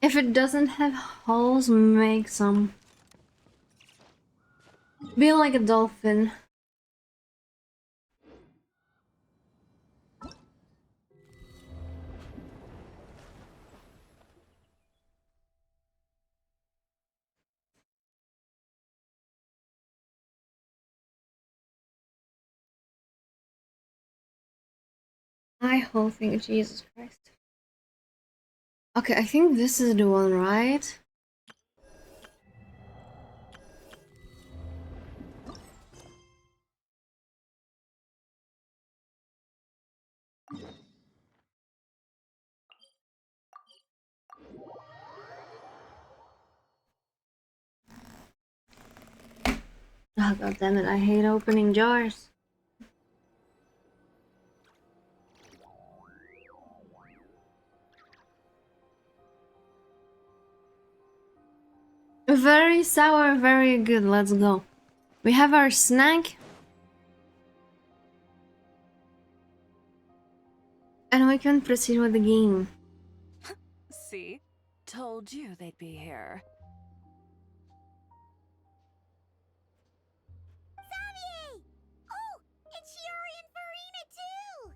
If it doesn't have holes, make some. Be like a dolphin. I whole thing, Jesus Christ. Okay, I think this is the one, right? Oh god damn it, I hate opening jars. Very sour, very good, let's go. We have our snack. And we can proceed with the game. See? Told you they'd be here. Xavier! Oh, it's Shiori and Farina too!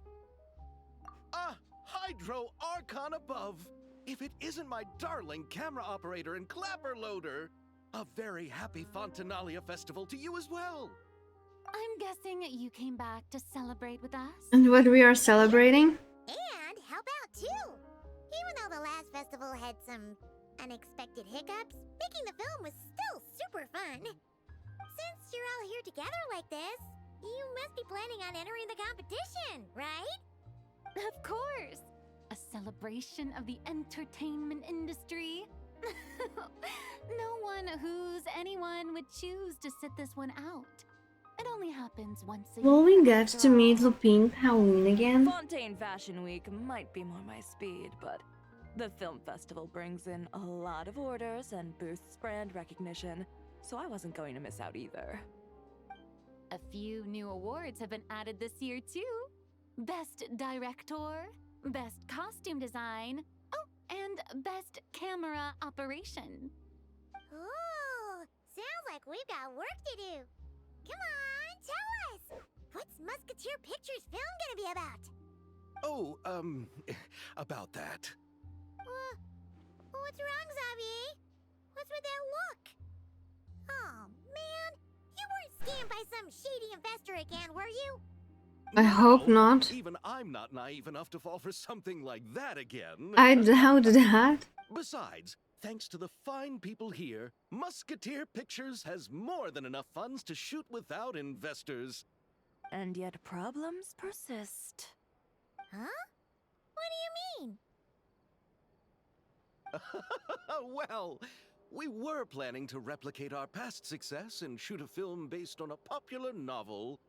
Ah, Hydro Archon above! If it isn't my darling camera operator and clapper loader! A very happy Fontinalia festival to you as well! I'm guessing you came back to celebrate with us? And what we are celebrating? And how about two? Even though the last festival had some unexpected hiccups, making the film was still super fun. Since you're all here together like this, you must be planning on entering the competition, right? Of course! A celebration of the entertainment industry. No one who's anyone would choose to sit this one out. It only happens once a year. Will we get after to meet all. Lupin Halloween again? Fontaine Fashion Week might be more my speed, but the film festival brings in a lot of orders and boosts brand recognition, so I wasn't going to miss out either. A few new awards have been added this year too. Best Director, Best Costume Design, oh, and Best Camera Operation. Ooh, sounds like we've got work to do. Come on, tell us! What's Musketeer Pictures film gonna be about? Oh, about that. What's wrong, Xavier? What's with that look? Oh, man. You weren't scammed by some shady investor again, were you? I hope No, not. Even I'm not naive enough to fall for something like that again. I doubt that. Besides, thanks to the fine people here, Musketeer Pictures has more than enough funds to shoot without investors. And yet problems persist. Huh? What do you mean? Well, we were planning to replicate our past success and shoot a film based on a popular novel.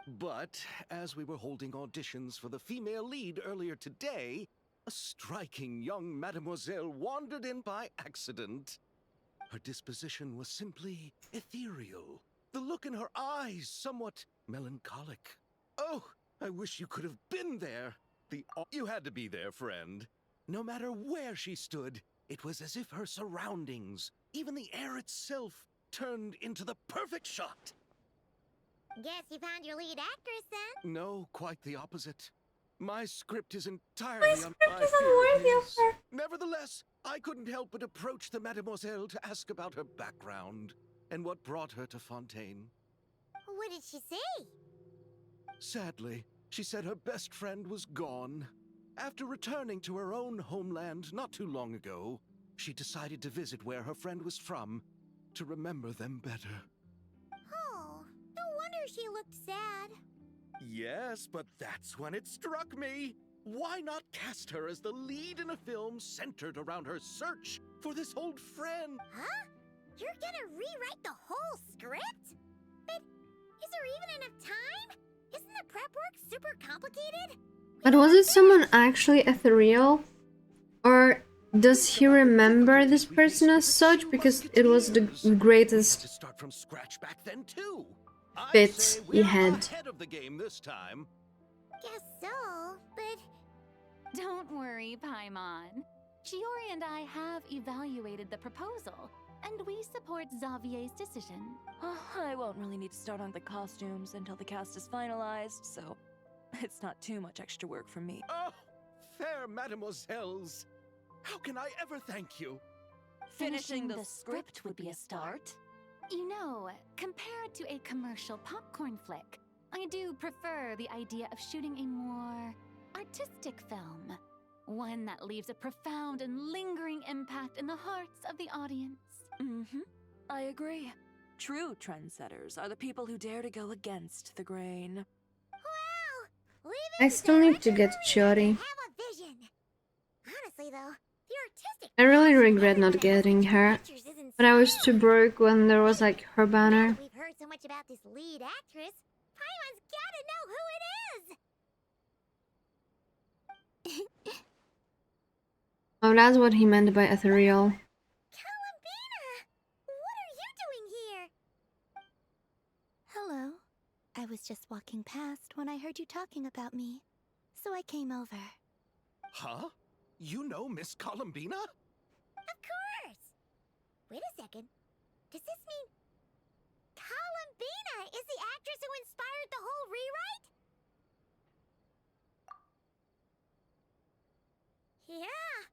But as we were holding auditions for the female lead earlier today, a striking young mademoiselle wandered in by accident. Her disposition was simply ethereal, the look in her eyes somewhat melancholic. Oh, I wish you could have been there. You had to be there, friend. No matter where she stood, it was as if her surroundings, even the air itself, turned into the perfect shot. Guess you found your lead actress then? No, quite the opposite. My script is entirely Script is unworthy of her. Nevertheless, I couldn't help but approach the mademoiselle to ask about her background and what brought her to Fontaine. What did she say? Sadly, she said her best friend was gone. After returning to her own homeland not too long ago, she decided to visit where her friend was from to remember them better. Oh, no wonder she looked sad. Yes, but that's when it struck me. Why not cast her as the lead in a film centered around her search for this old friend? Huh? You're gonna rewrite the whole script? But is there even enough time? Isn't the prep work super complicated? But was it someone actually ethereal? Or does he remember this person as such because it was the greatest To start from scratch back then too. I'd bits say he we're had? ahead of the game this time. Guess so, but Don't worry, Paimon. Chiori and I have evaluated the proposal, and we support Xavier's decision. I won't really need to start on the costumes until the cast is finalized, so it's not too much extra work for me. Oh, fair mademoiselles. How can I ever thank you? Finishing the script would be a start. You know, compared to a commercial popcorn flick, I do prefer the idea of shooting a more artistic film. One that leaves a profound and lingering impact in the hearts of the audience. I agree. True trendsetters are the people who dare to go against the grain. Wow! Leave I it to still need to director get Maria Chiori. to have a vision. Honestly, though, the artistic I really passion regret not everyone has getting for her, pictures is but I was too inspiring. broke when there was like her Now banner. that we've heard so much about this lead actress, Paimon's gotta know who it is! Oh, that's what he meant by ethereal. Columbina! What are you doing here? Hello. I was just walking past when I heard you talking about me, so I came over. Huh? You know Miss Columbina? Of course! Wait a second. Does this mean Columbina is the actress who inspired the whole rewrite? Yeah!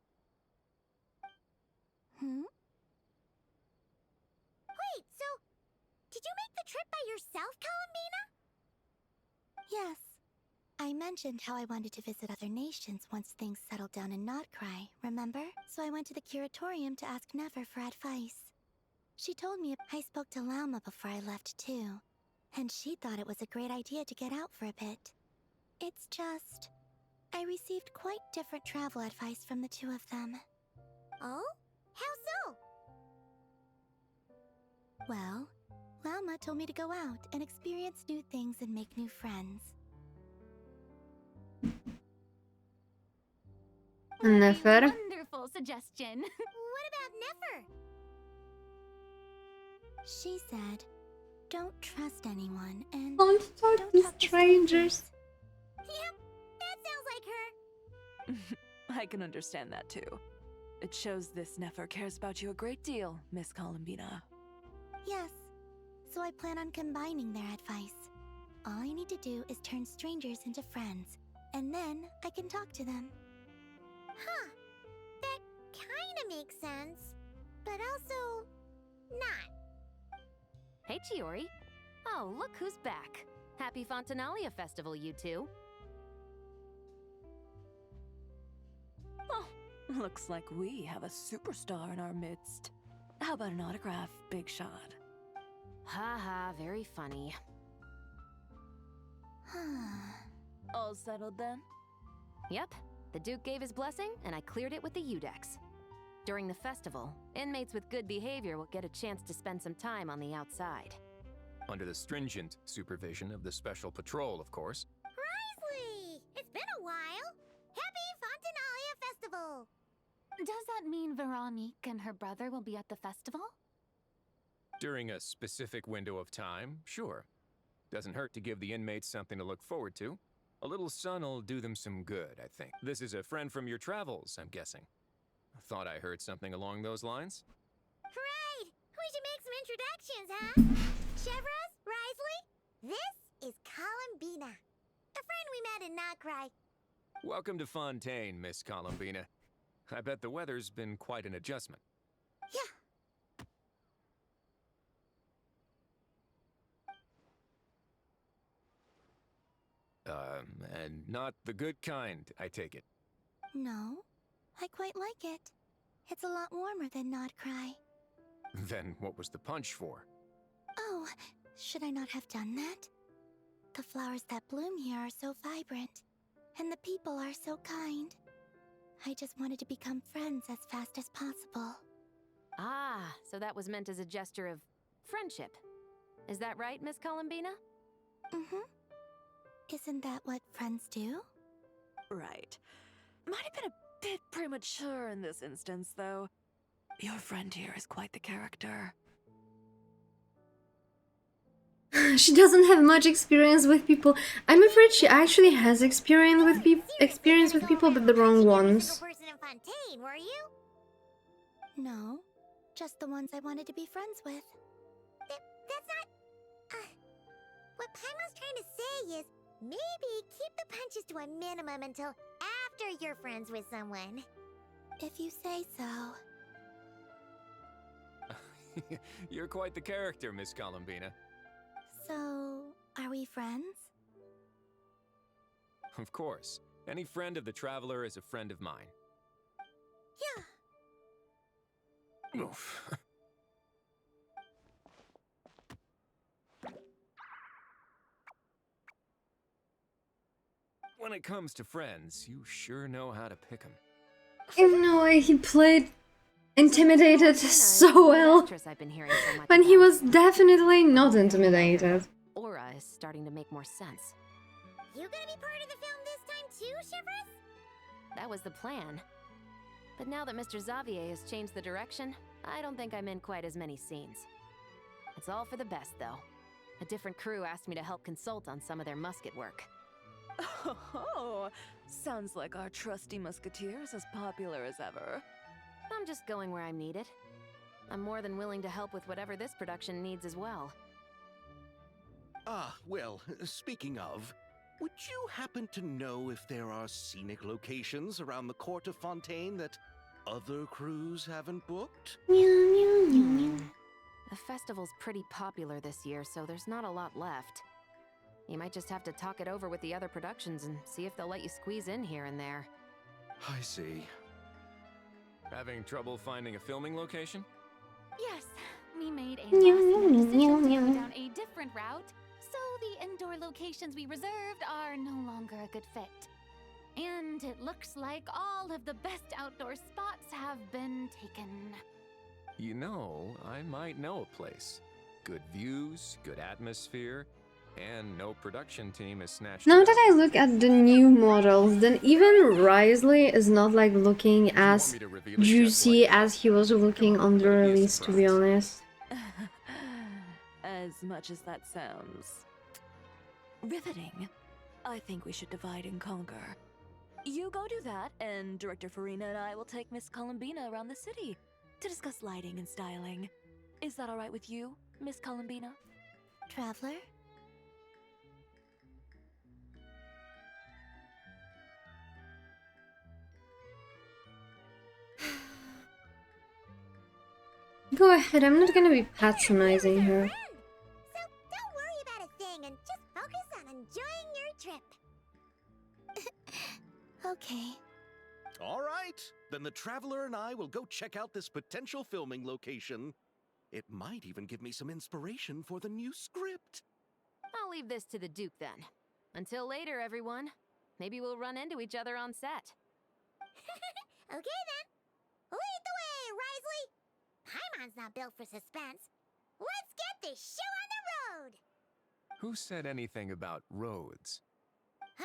Wait, so did you make the trip by yourself, Columbina? Yes. I mentioned how I wanted to visit other nations once things settled down in Nodcry, remember? So I went to the curatorium to ask Never for advice. She told me I spoke to Lauma before I left too, and she thought it was a great idea to get out for a bit. It's just, I received quite different travel advice from the two of them. Oh? How so? Well, Lauma told me to go out and experience new things and make new friends. Nefer. Wonderful suggestion. What about Nefer? She said, don't trust anyone and Don't talk don't to talk to strangers. Yep, that sounds like her. I can understand that too. It shows this Nefer cares about you a great deal, Miss Columbina. Yes, so I plan on combining their advice. All I need to do is turn strangers into friends, and then I can talk to them. Huh. That kinda makes sense, but also not. Hey, Chiori. Oh, look who's back. Happy Fontinalia Festival, you two. Oh, looks like we have a superstar in our midst. How about an autograph, Big Shot? Haha, very funny. All settled then? Yep, the Duke gave his blessing, and I cleared it with the Udex. During the festival, inmates with good behavior will get a chance to spend some time on the outside. Under the stringent supervision of the Special Patrol, of course. Risley! It's been a while! Happy Fontinalia Festival! Does that mean Veronique and her brother will be at the festival? During a specific window of time, sure. Doesn't hurt to give the inmates something to look forward to. A little sun'll do them some good, I think. This is a friend from your travels, I'm guessing. Thought I heard something along those lines. Right! We should make some introductions, huh? Chevros, Risley, this is Columbina, a friend we met in Nodcry. Welcome to Fontaine, Miss Columbina. I bet the weather's been quite an adjustment. Yeah. And not the good kind, I take it. No, I quite like it. It's a lot warmer than Nodcry. Then what was the punch for? Oh, should I not have done that? The flowers that bloom here are so vibrant, and the people are so kind. I just wanted to become friends as fast as possible. Ah, so that was meant as a gesture of friendship. Is that right, Miss Columbina? Mm-hmm. Isn't that what friends do? Right. Might have been a bit premature in this instance, though. Your friend here is quite the character. She doesn't have much experience with people. I'm afraid she actually has experience with people, but the wrong ones. Person in Fontaine Fontaine, were you? No, just the ones I wanted to be friends with. That's not... what Paimon's trying to say is, maybe keep the punches to a minimum until after you're friends with someone. If you say so. You're quite the character, Miss Columbina. So, are we friends? Of course. Any friend of the Traveler is a friend of mine. Yeah. Oof. When it comes to friends, you sure know how to pick 'em. In no way, he played intimidated so well. Actress I've been hearing so much When he about. was definitely not intimidated. Aura is starting to make more sense. You gonna be part of the film this time too, Shivers? That was the plan. But now that Mr. Xavier has changed the direction, I don't think I'm in quite as many scenes. It's all for the best, though. A different crew asked me to help consult on some of their musket work. Oh, sounds like our trusty musketeer is as popular as ever. I'm just going where I'm needed. I'm more than willing to help with whatever this production needs as well. Ah, well, speaking of, would you happen to know if there are scenic locations around the court of Fontaine that other crews haven't booked? The festival's pretty popular this year, so there's not a lot left. You might just have to talk it over with the other productions and see if they'll let you squeeze in here and there. I see. Having trouble finding a filming location? Yes, we made a last-minute decision to go down a different route, so the indoor locations we reserved are no longer a good fit. And it looks like all of the best outdoor spots have been taken. You know, I might know a place. Good views, good atmosphere, and no production team is snatched Now it that up. I look at the new models, then even Risley is not like looking If you want as me to reveal a chef juicy like that, as he was looking come on on, the let it be a release, to be surprise. honest. As much as that sounds riveting, I think we should divide and conquer. You go do that, and Director Farina and I will take Miss Columbina around the city to discuss lighting and styling. Is that all right with you, Miss Columbina? Traveler? Go ahead, I'm not gonna be patronizing her. So don't worry about a thing and just focus on enjoying your trip. Okay. All right, then the Traveler and I will go check out this potential filming location. It might even give me some inspiration for the new script. I'll leave this to the Duke then. Until later, everyone. Maybe we'll run into each other on set. Okay then. Lead the way, Risley. Paimon's not built for suspense. Let's get this show on the road. Who said anything about roads? Huh?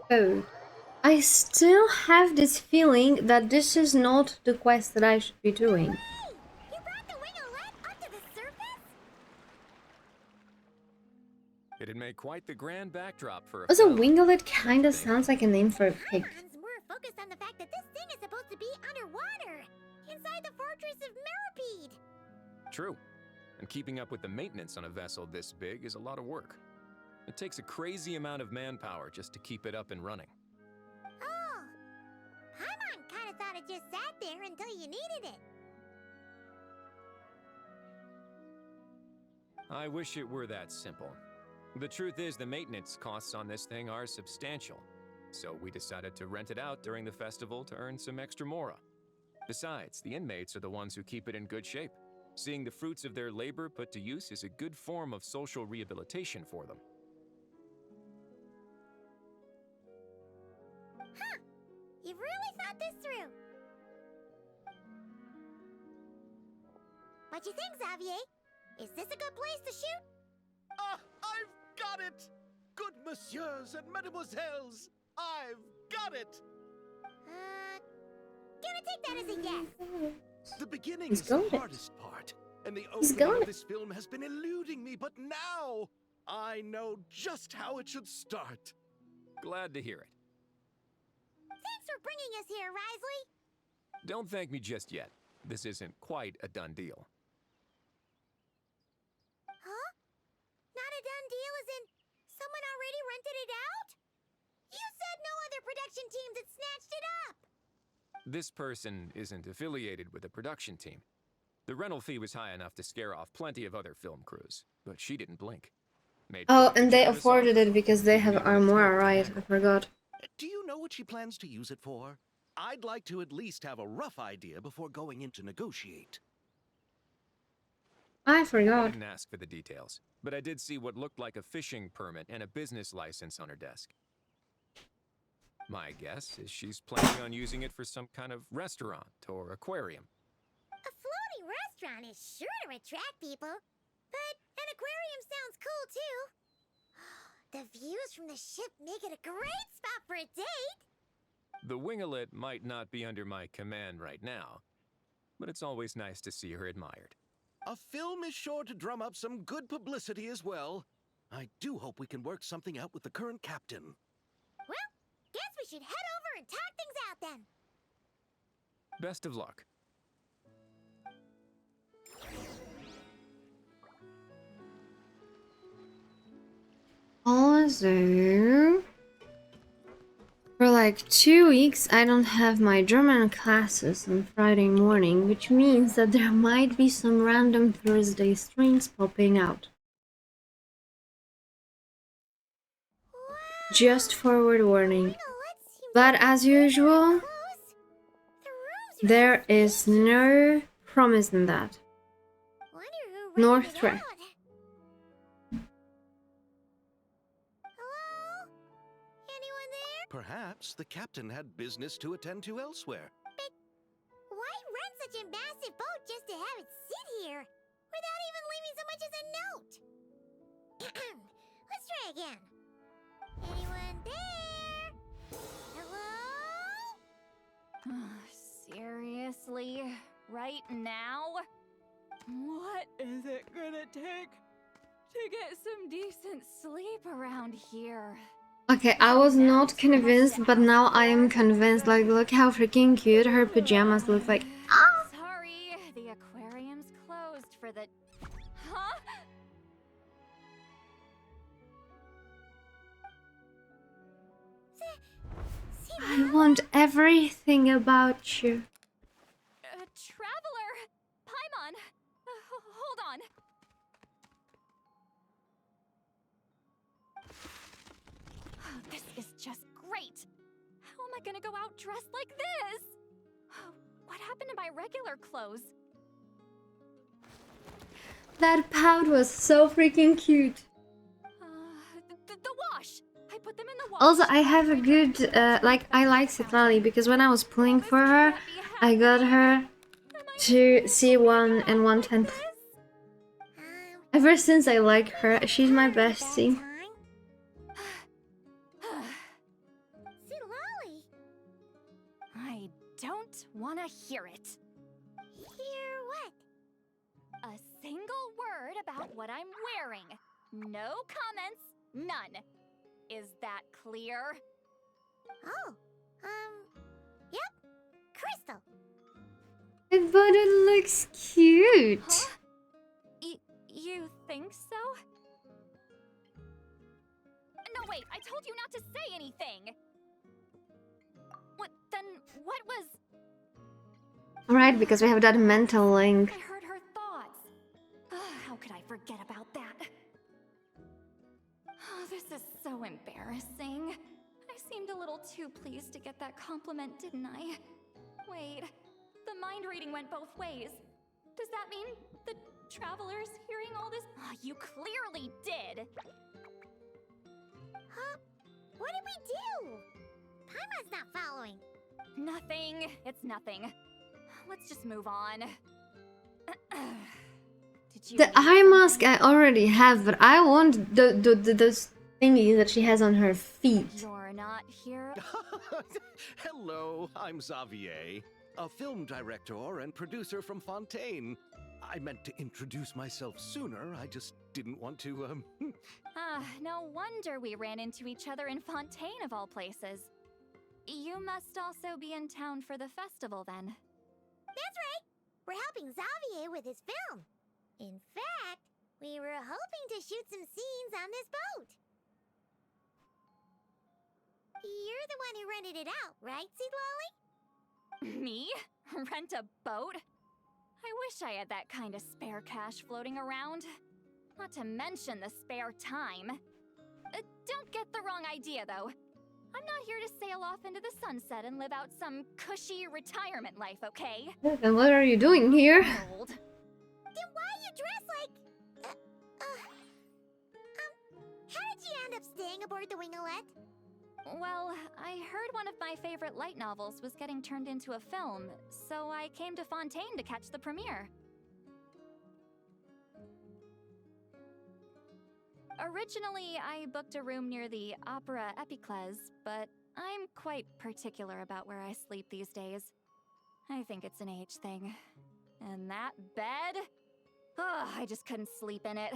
Oh. I still have this feeling that this is not the quest that I should be doing. Hey, you brought the winglet up to the surface? It'd make quite the grand backdrop for a Also, film. winglet kinda sounds like a name for a pig. Paimon's more focused on the fact that this thing is supposed to be underwater, inside the fortress of Millipede. True. And keeping up with the maintenance on a vessel this big is a lot of work. It takes a crazy amount of manpower just to keep it up and running. Oh, Paimon kind of thought it just sat there until you needed it. I wish it were that simple. The truth is the maintenance costs on this thing are substantial. So we decided to rent it out during the festival to earn some extra mora. Besides, the inmates are the ones who keep it in good shape. Seeing the fruits of their labor put to use is a good form of social rehabilitation for them. Huh, you've really thought this through. What you think, Xavier? Is this a good place to shoot? Ah, I've got it! Good messieurs and mesdemoiselles, I've got it! Gonna take that as a yes. The beginning He's is the got it. hardest part, and the He's opening got of it. this film has been eluding me, but now I know just how it should start. Glad to hear it. Thanks for bringing us here, Risley. Don't thank me just yet. This isn't quite a done deal. Huh? Not a done deal as in someone already rented it out? You said no other production teams had snatched it up. This person isn't affiliated with the production team. The rental fee was high enough to scare off plenty of other film crews, but she didn't blink. Made Oh, quite a and they generous afforded offer. it because they have Even with Armora, her right? together. I forgot. Do you know what she plans to use it for? I'd like to at least have a rough idea before going in to negotiate. I I forgot. didn't ask for the details, but I did see what looked like a fishing permit and a business license on her desk. My guess is she's planning on using it for some kind of restaurant or aquarium. A floating restaurant is sure to attract people. But an aquarium sounds cool, too. The views from the ship make it a great spot for a date. The winglet might not be under my command right now, but it's always nice to see her admired. A film is sure to drum up some good publicity as well. I do hope we can work something out with the current captain. Well, guess we should head over and talk things out then. Best of luck. Also, for like 2 weeks, I don't have my German classes on Friday morning, which means that there might be some random Thursday streams popping out. Just forward warning. But as usual, there is no promise in that. Nor threat. Hello? Anyone there? Perhaps the captain had business to attend to elsewhere. Why rent such a massive boat just to have it sit here? Without even leaving so much as a note? Let's try again. Anyone there? Hello? Seriously? Right now? What is it gonna take to get some decent sleep around here? Okay, I was not convinced, but now I am convinced. Like, look how freaking cute her pajamas look like. Sorry, the aquarium's closed for the... Huh? I want everything about you. Traveler! Paimon! Hold on. This is just great! How am I gonna go out dressed like this? What happened to my regular clothes? That pout was so freaking cute. The wash! I put them in the wash! Also, I have a good, like, I like Citlali because when I was pulling for her, I got her to C1 and 110. Ever since I like her, she's my bestie. Citlali! I don't want to hear it. Hear what? A single word about what I'm wearing. No comments, none. Is that clear? Oh, yep. Crystal. But it looks cute. Huh? You think so? No, wait, I told you not to say anything! Then what was... Right, because we have that mental link. I heard her thoughts. How could I forget about that? Oh, this is so embarrassing. I seemed a little too pleased to get that compliment, didn't I? Wait, the mind reading went both ways. Does that mean the traveler's hearing all this? Oh, you clearly did! Huh? What did we do? Paimon's not following. Nothing. It's nothing. Let's just move on. Did you The need eye mask something? I already have, but I want those thingies that she has on her feet. You're not here. Hello, I'm Xavier, a film director and producer from Fontaine. I meant to introduce myself sooner, I just didn't want to, Ah, no wonder we ran into each other in Fontaine of all places. You must also be in town for the festival then. That's right. We're helping Xavier with his film. In fact, we were hoping to shoot some scenes on this boat. You're the one who rented it out, right, Seed Lolly? Me? Rent a boat? I wish I had that kind of spare cash floating around. Not to mention the spare time. Don't get the wrong idea, though. I'm not here to sail off into the sunset and live out some cushy retirement life, okay? Then what are you doing here? Old. Then why you dress like... how did you end up staying aboard the Wingolette? Well, I heard one of my favorite light novels was getting turned into a film, so I came to Fontaine to catch the premiere. Originally, I booked a room near the Opera Epiclese, but I'm quite particular about where I sleep these days. I think it's an age thing. And that bed? Ugh, I just couldn't sleep in it.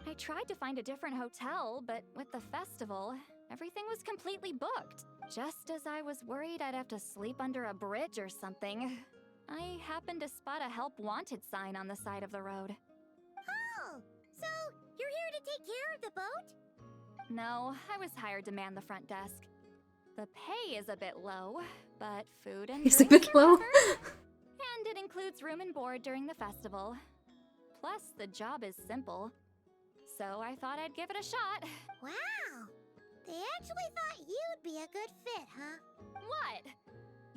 I tried to find a different hotel, but with the festival, everything was completely booked. Just as I was worried I'd have to sleep under a bridge or something, I happened to spot a help wanted sign on the side of the road. Oh, so you're here to take care of the boat? No, I was hired to man the front desk. The pay is a bit low, but food and It's a drinks bit are low. covered. And it includes room and board during the festival. Plus, the job is simple. So I thought I'd give it a shot. Wow. They actually thought you'd be a good fit, huh? What?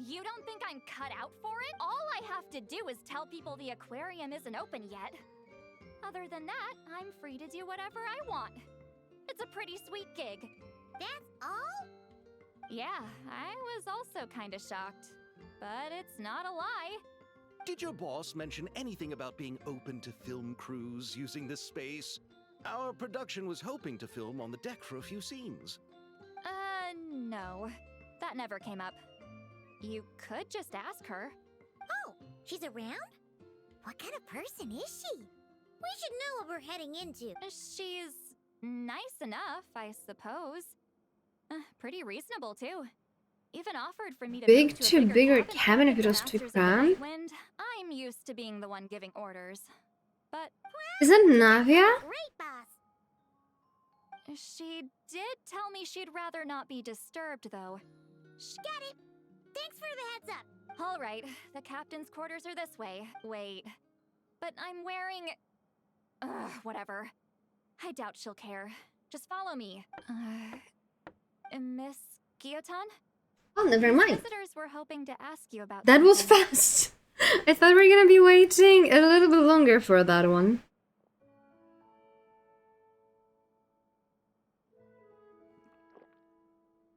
You don't think I'm cut out for it? All I have to do is tell people the aquarium isn't open yet. Other than that, I'm free to do whatever I want. It's a pretty sweet gig. That's all? Yeah, I was also kinda shocked. But it's not a lie. Did your boss mention anything about being open to film crews using this space? Our production was hoping to film on the deck for a few scenes. No. That never came up. You could just ask her. Oh, she's around? What kind of person is she? We should know what we're heading into. She's nice enough, I suppose. Pretty reasonable, too. Even offered for me to Big move to to a bigger cabin cabin if with it the was too Masters of the cramped. Night Wind. I'm used to being the one giving orders. But Isn't Navia? Great boss. she did tell me she'd rather not be disturbed, though. Got it. Thanks for the heads up. All right, the captain's quarters are this way. Wait. But I'm wearing... whatever. I doubt she'll care. Just follow me. Miss Guillotin? Oh, never mind. Visitors were hoping to ask you about That was something. fast. I thought we were gonna be waiting a little bit longer for that one.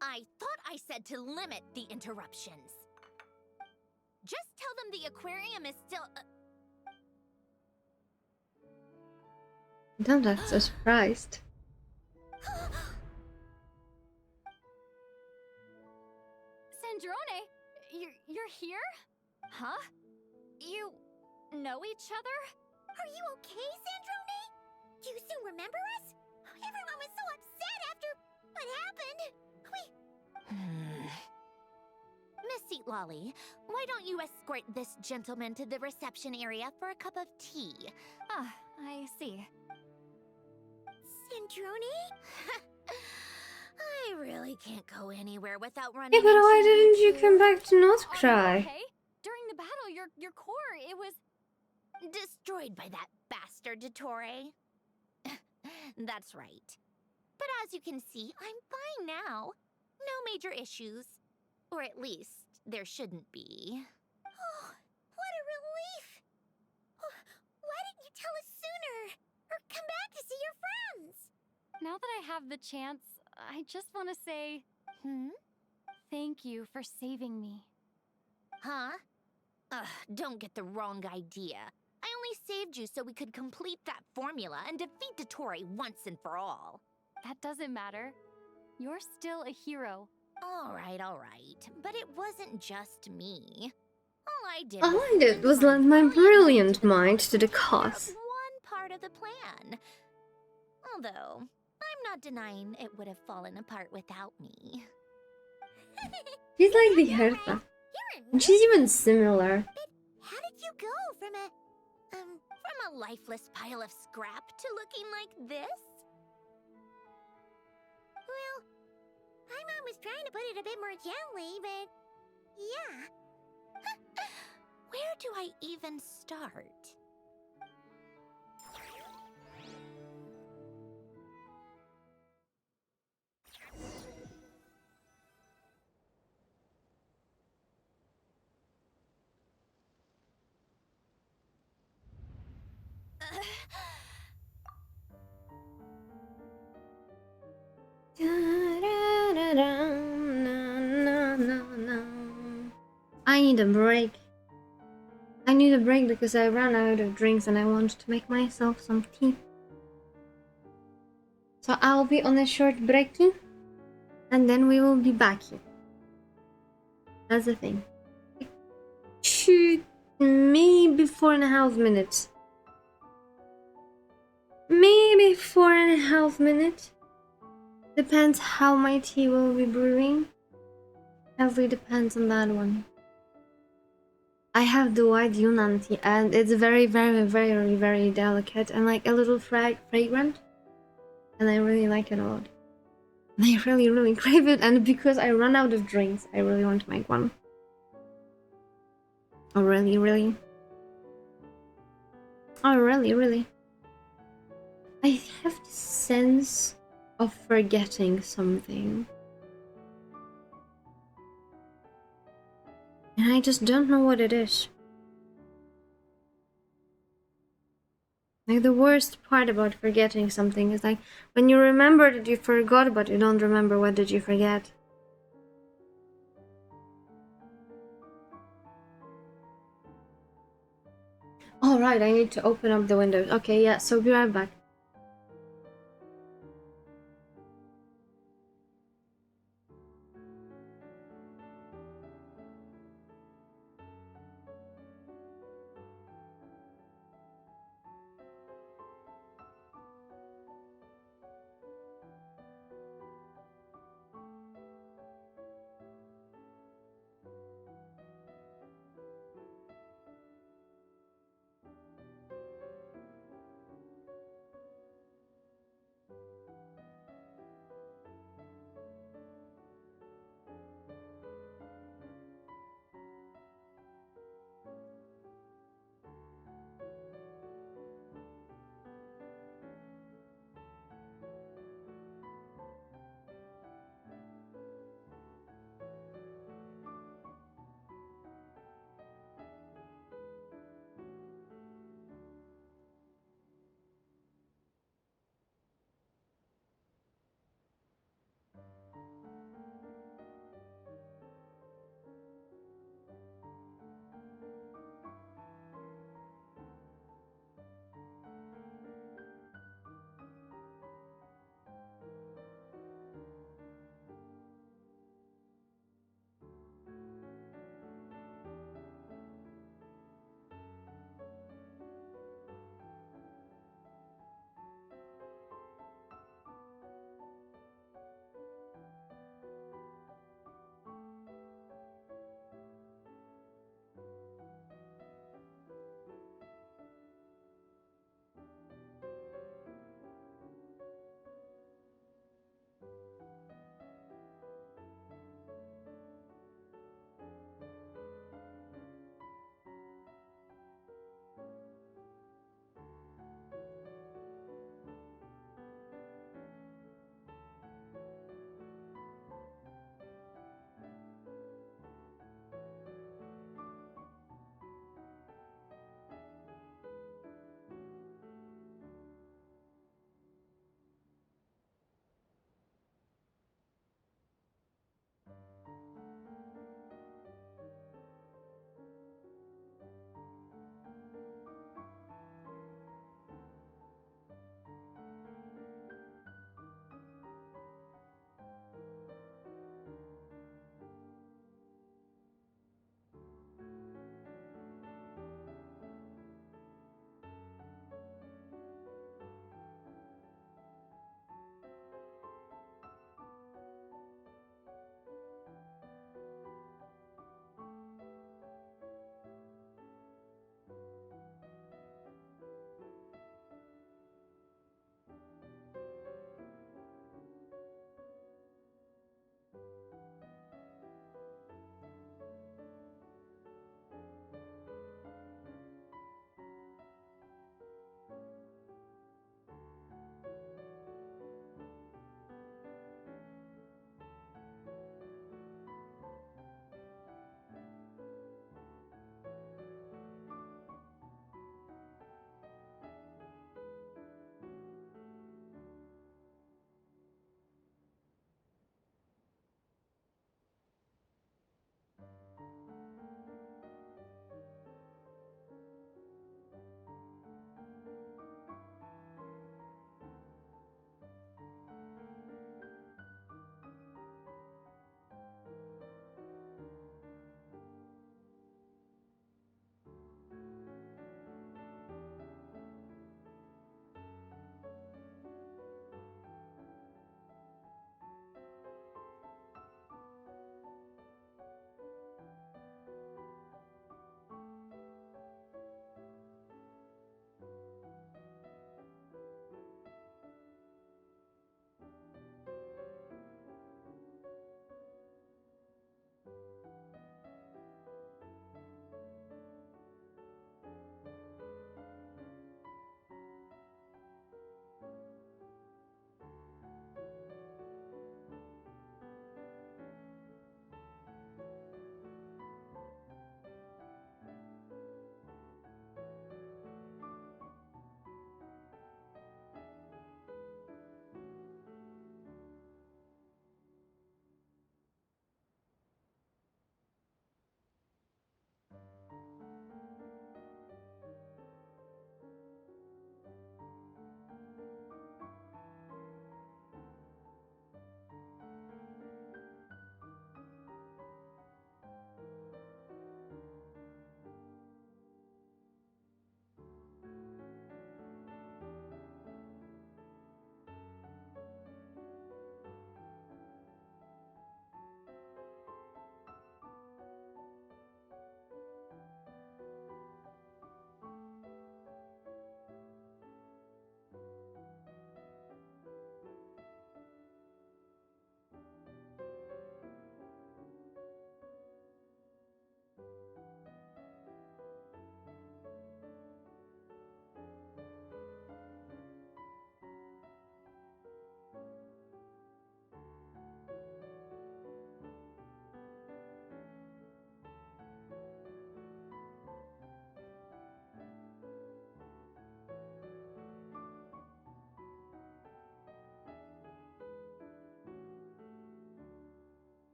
I thought I said to limit the interruptions. Just tell them the aquarium is still... Don't act so surprised. Sandrone, you're here? Huh? You know each other? Are you okay, Sandrone? Do you still remember us? Everyone was so upset after what happened. Miss Seat Lolly, why don't you escort this gentleman to the reception area for a cup of tea? Ah, I see. Sandrone? I really can't go anywhere without running Yeah, but why into didn't you two. come back to Are you Northcry? okay? During the battle, your core, it was... Destroyed by that bastard Dottore. That's right. But as you can see, I'm fine now. No major issues. Or at least, there shouldn't be. Oh, what a relief! Why didn't you tell us sooner? Or come back to see your friends? Now that I have the chance, I just want to say... Thank you for saving me. Huh? Ugh, don't get the wrong idea. I only saved you so we could complete that formula and defeat Dottore once and for all. That doesn't matter. You're still a hero. All right. But it wasn't just me. All I did was lend my brilliant mind to the cause. One part of the plan. Although, I'm not denying it would have fallen apart without me. She's like the Hertha. And she's even similar. How did you go from From a lifeless pile of scrap to looking like this? Well, my mom was trying to put it a bit more gently, but yeah. Where do I even start? I need a break. I need a break because I ran out of drinks and I want to make myself some tea. So I'll be on a short breaky and then we will be back here. That's the thing. Maybe 4.5 minutes. Maybe 4.5 minutes. Depends how my tea will be brewing. Heavily depends on that one. I have the white Yunnan tea and it's very, very, very, very delicate and like a little fragrant. And I really like it a lot. And I really, really crave it, and because I run out of drinks, I really want to make one. Oh, really, really? Oh, really, really? I have the sense of forgetting something. And I just don't know what it is. Like, the worst part about forgetting something is like, when you remember that you forgot, but you don't remember what did you forget. Alright, I need to open up the windows. Okay, yeah, so be right back.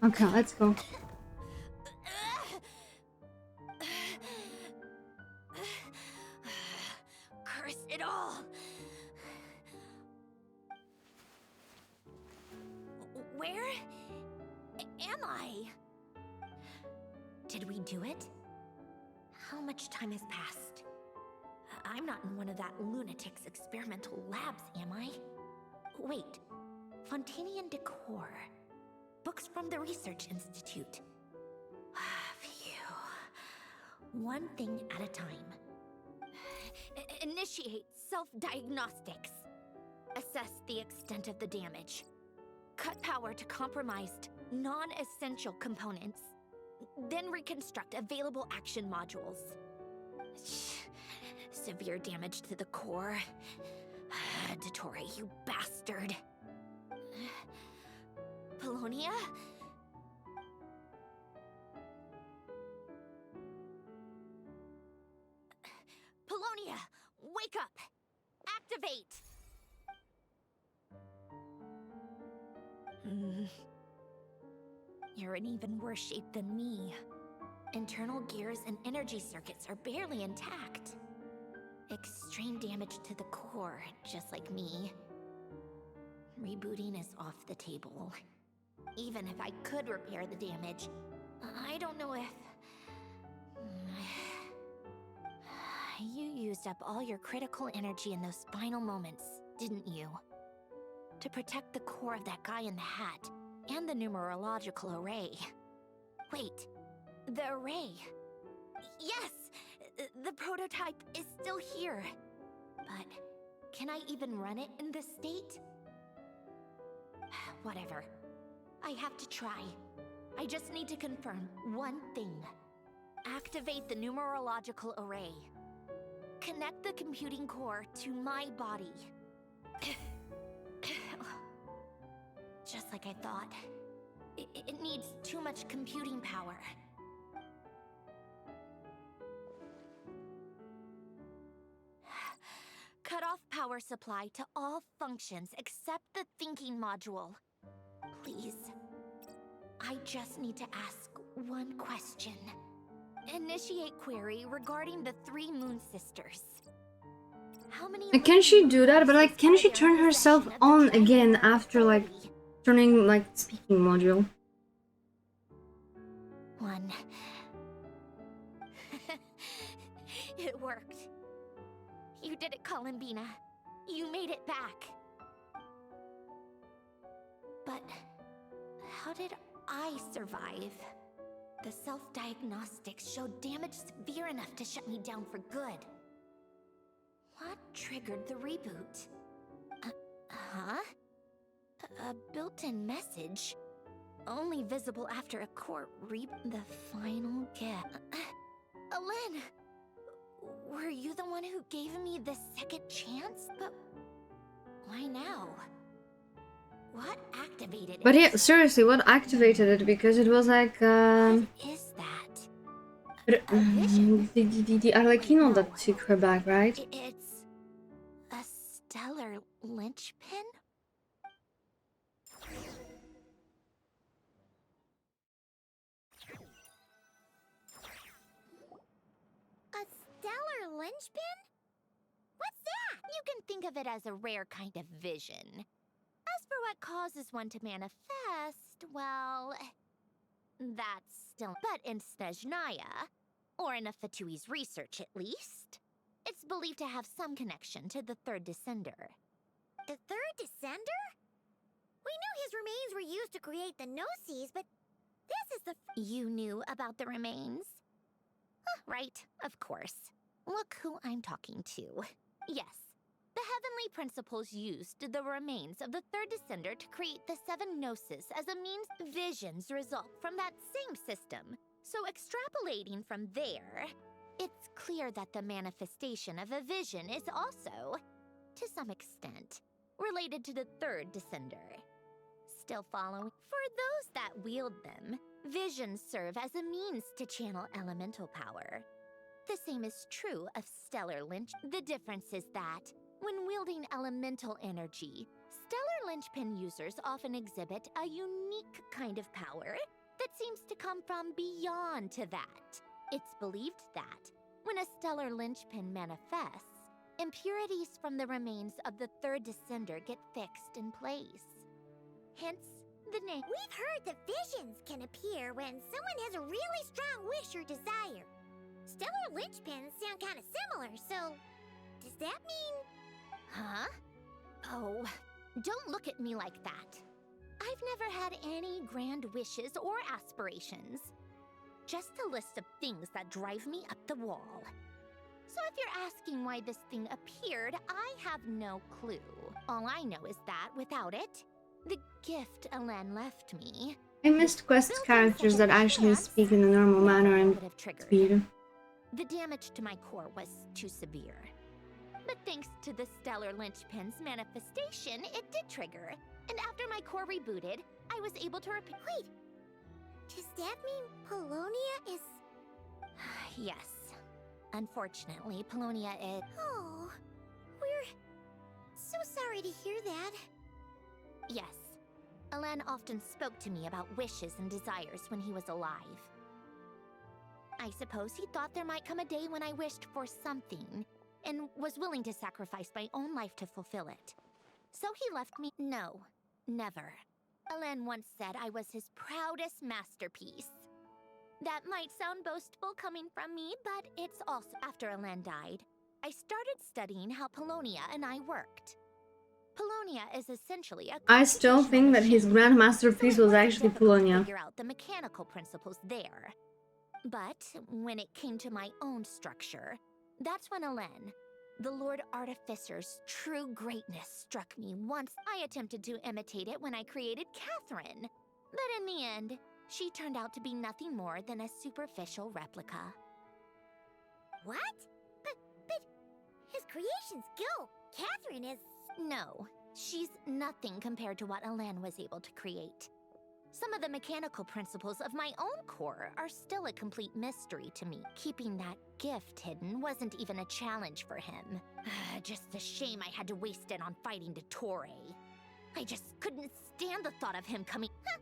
Okay, let's go. Curse it all! Where am I? Did we do it? How much time has passed? I'm not in one of that lunatic's experimental labs, am I? Wait, Fontanian decor. Books from the Research Institute. Phew. One thing at a time. Initiate self-diagnostics. Assess the extent of the damage. Cut power to compromised, non-essential components. Then reconstruct available action modules. Severe damage to the core. Dottore, you bastard. Polonia? Polonia, wake up! Activate! You're in even worse shape than me. Internal gears and energy circuits are barely intact. Extreme damage to the core, just like me. Rebooting is off the table. Even if I could repair the damage, I don't know if... You used up all your critical energy in those final moments, didn't you? To protect the core of that guy in the hat, and the numerological array. Wait, the array. Yes! The prototype is still here. But can I even run it in this state? Whatever. I have to try. I just need to confirm one thing. Activate the numerological array. Connect the computing core to my body. Just like I thought. It needs too much computing power. Cut off power supply to all functions except the thinking module. Please. I just need to ask one question. Initiate query regarding the 3 Moon Sisters. How many... Can she do that? But like, can she turn herself on again after like turning like speaking module? 1. It worked. You did it, Columbina. You made it back. But how did I survive? The self-diagnostics showed damage severe enough to shut me down for good. What triggered the reboot? A built-in message? Only visible after a core the final get. Alin! Were you the one who gave me the second chance? But why now? What activated it? But yeah, seriously, what activated it? Because it was like What is that? A vision? the Arlecchino that took her back, right? It's a stellar linchpin? A stellar linchpin? What's that? You can think of it as a rare kind of vision. As for what causes one to manifest, well... that's still... But in Snezhnaya, or in a Fatui's research at least, it's believed to have some connection to the third descender. The third descender? We knew his remains were used to create the Gnosis, but this is the... You knew about the remains? Right, of course. Look who I'm talking to. Yes. The heavenly principles used the remains of the third descender to create the 7 gnosis as a means. Visions result from that same system. So extrapolating from there, it's clear that the manifestation of a vision is also, to some extent, related to the third descender. Still following? For those that wield them, visions serve as a means to channel elemental power. The same is true of stellar lynch. The difference is that, when wielding elemental energy, stellar linchpin users often exhibit a unique kind of power that seems to come from beyond to that. It's believed that when a stellar linchpin manifests, impurities from the remains of the third descender get fixed in place. Hence the name. We've heard that visions can appear when someone has a really strong wish or desire. Stellar linchpins sound kind of similar, so does that mean... Huh? Oh, don't look at me like that. I've never had any grand wishes or aspirations. Just a list of things that drive me up the wall. So if you're asking why this thing appeared, I have no clue. All I know is that without it, the gift Alen left me... I missed quest characters that actually speak in a normal manner and would have triggered. speed. The damage to my core was too severe. But thanks to the stellar linchpin's manifestation, it did trigger. And after my core rebooted, I was able to repair... Wait, does that mean Polonia is... Yes. Unfortunately, Polonia is... Oh, we're so sorry to hear that. Yes. Alen often spoke to me about wishes and desires when he was alive. I suppose he thought there might come a day when I wished for something, and was willing to sacrifice my own life to fulfill it. So he left me... No, never. Alen once said I was his proudest masterpiece. That might sound boastful coming from me, but it's also... After Alen died, I started studying how Polonia and I worked. Polonia is essentially a... I still think that his grand masterpiece was actually Polonia. Figure out the mechanical principles there. But when it came to my own structure, that's when Alen, the Lord Artificer's true greatness, struck me once. I attempted to imitate it when I created Catherine. But in the end, she turned out to be nothing more than a superficial replica. What? But his creations go. Catherine is... No, she's nothing compared to what Alen was able to create. Some of the mechanical principles of my own core are still a complete mystery to me. Keeping that gift hidden wasn't even a challenge for him. Just a shame I had to waste it on fighting Dottore. I just couldn't stand the thought of him coming... Huh.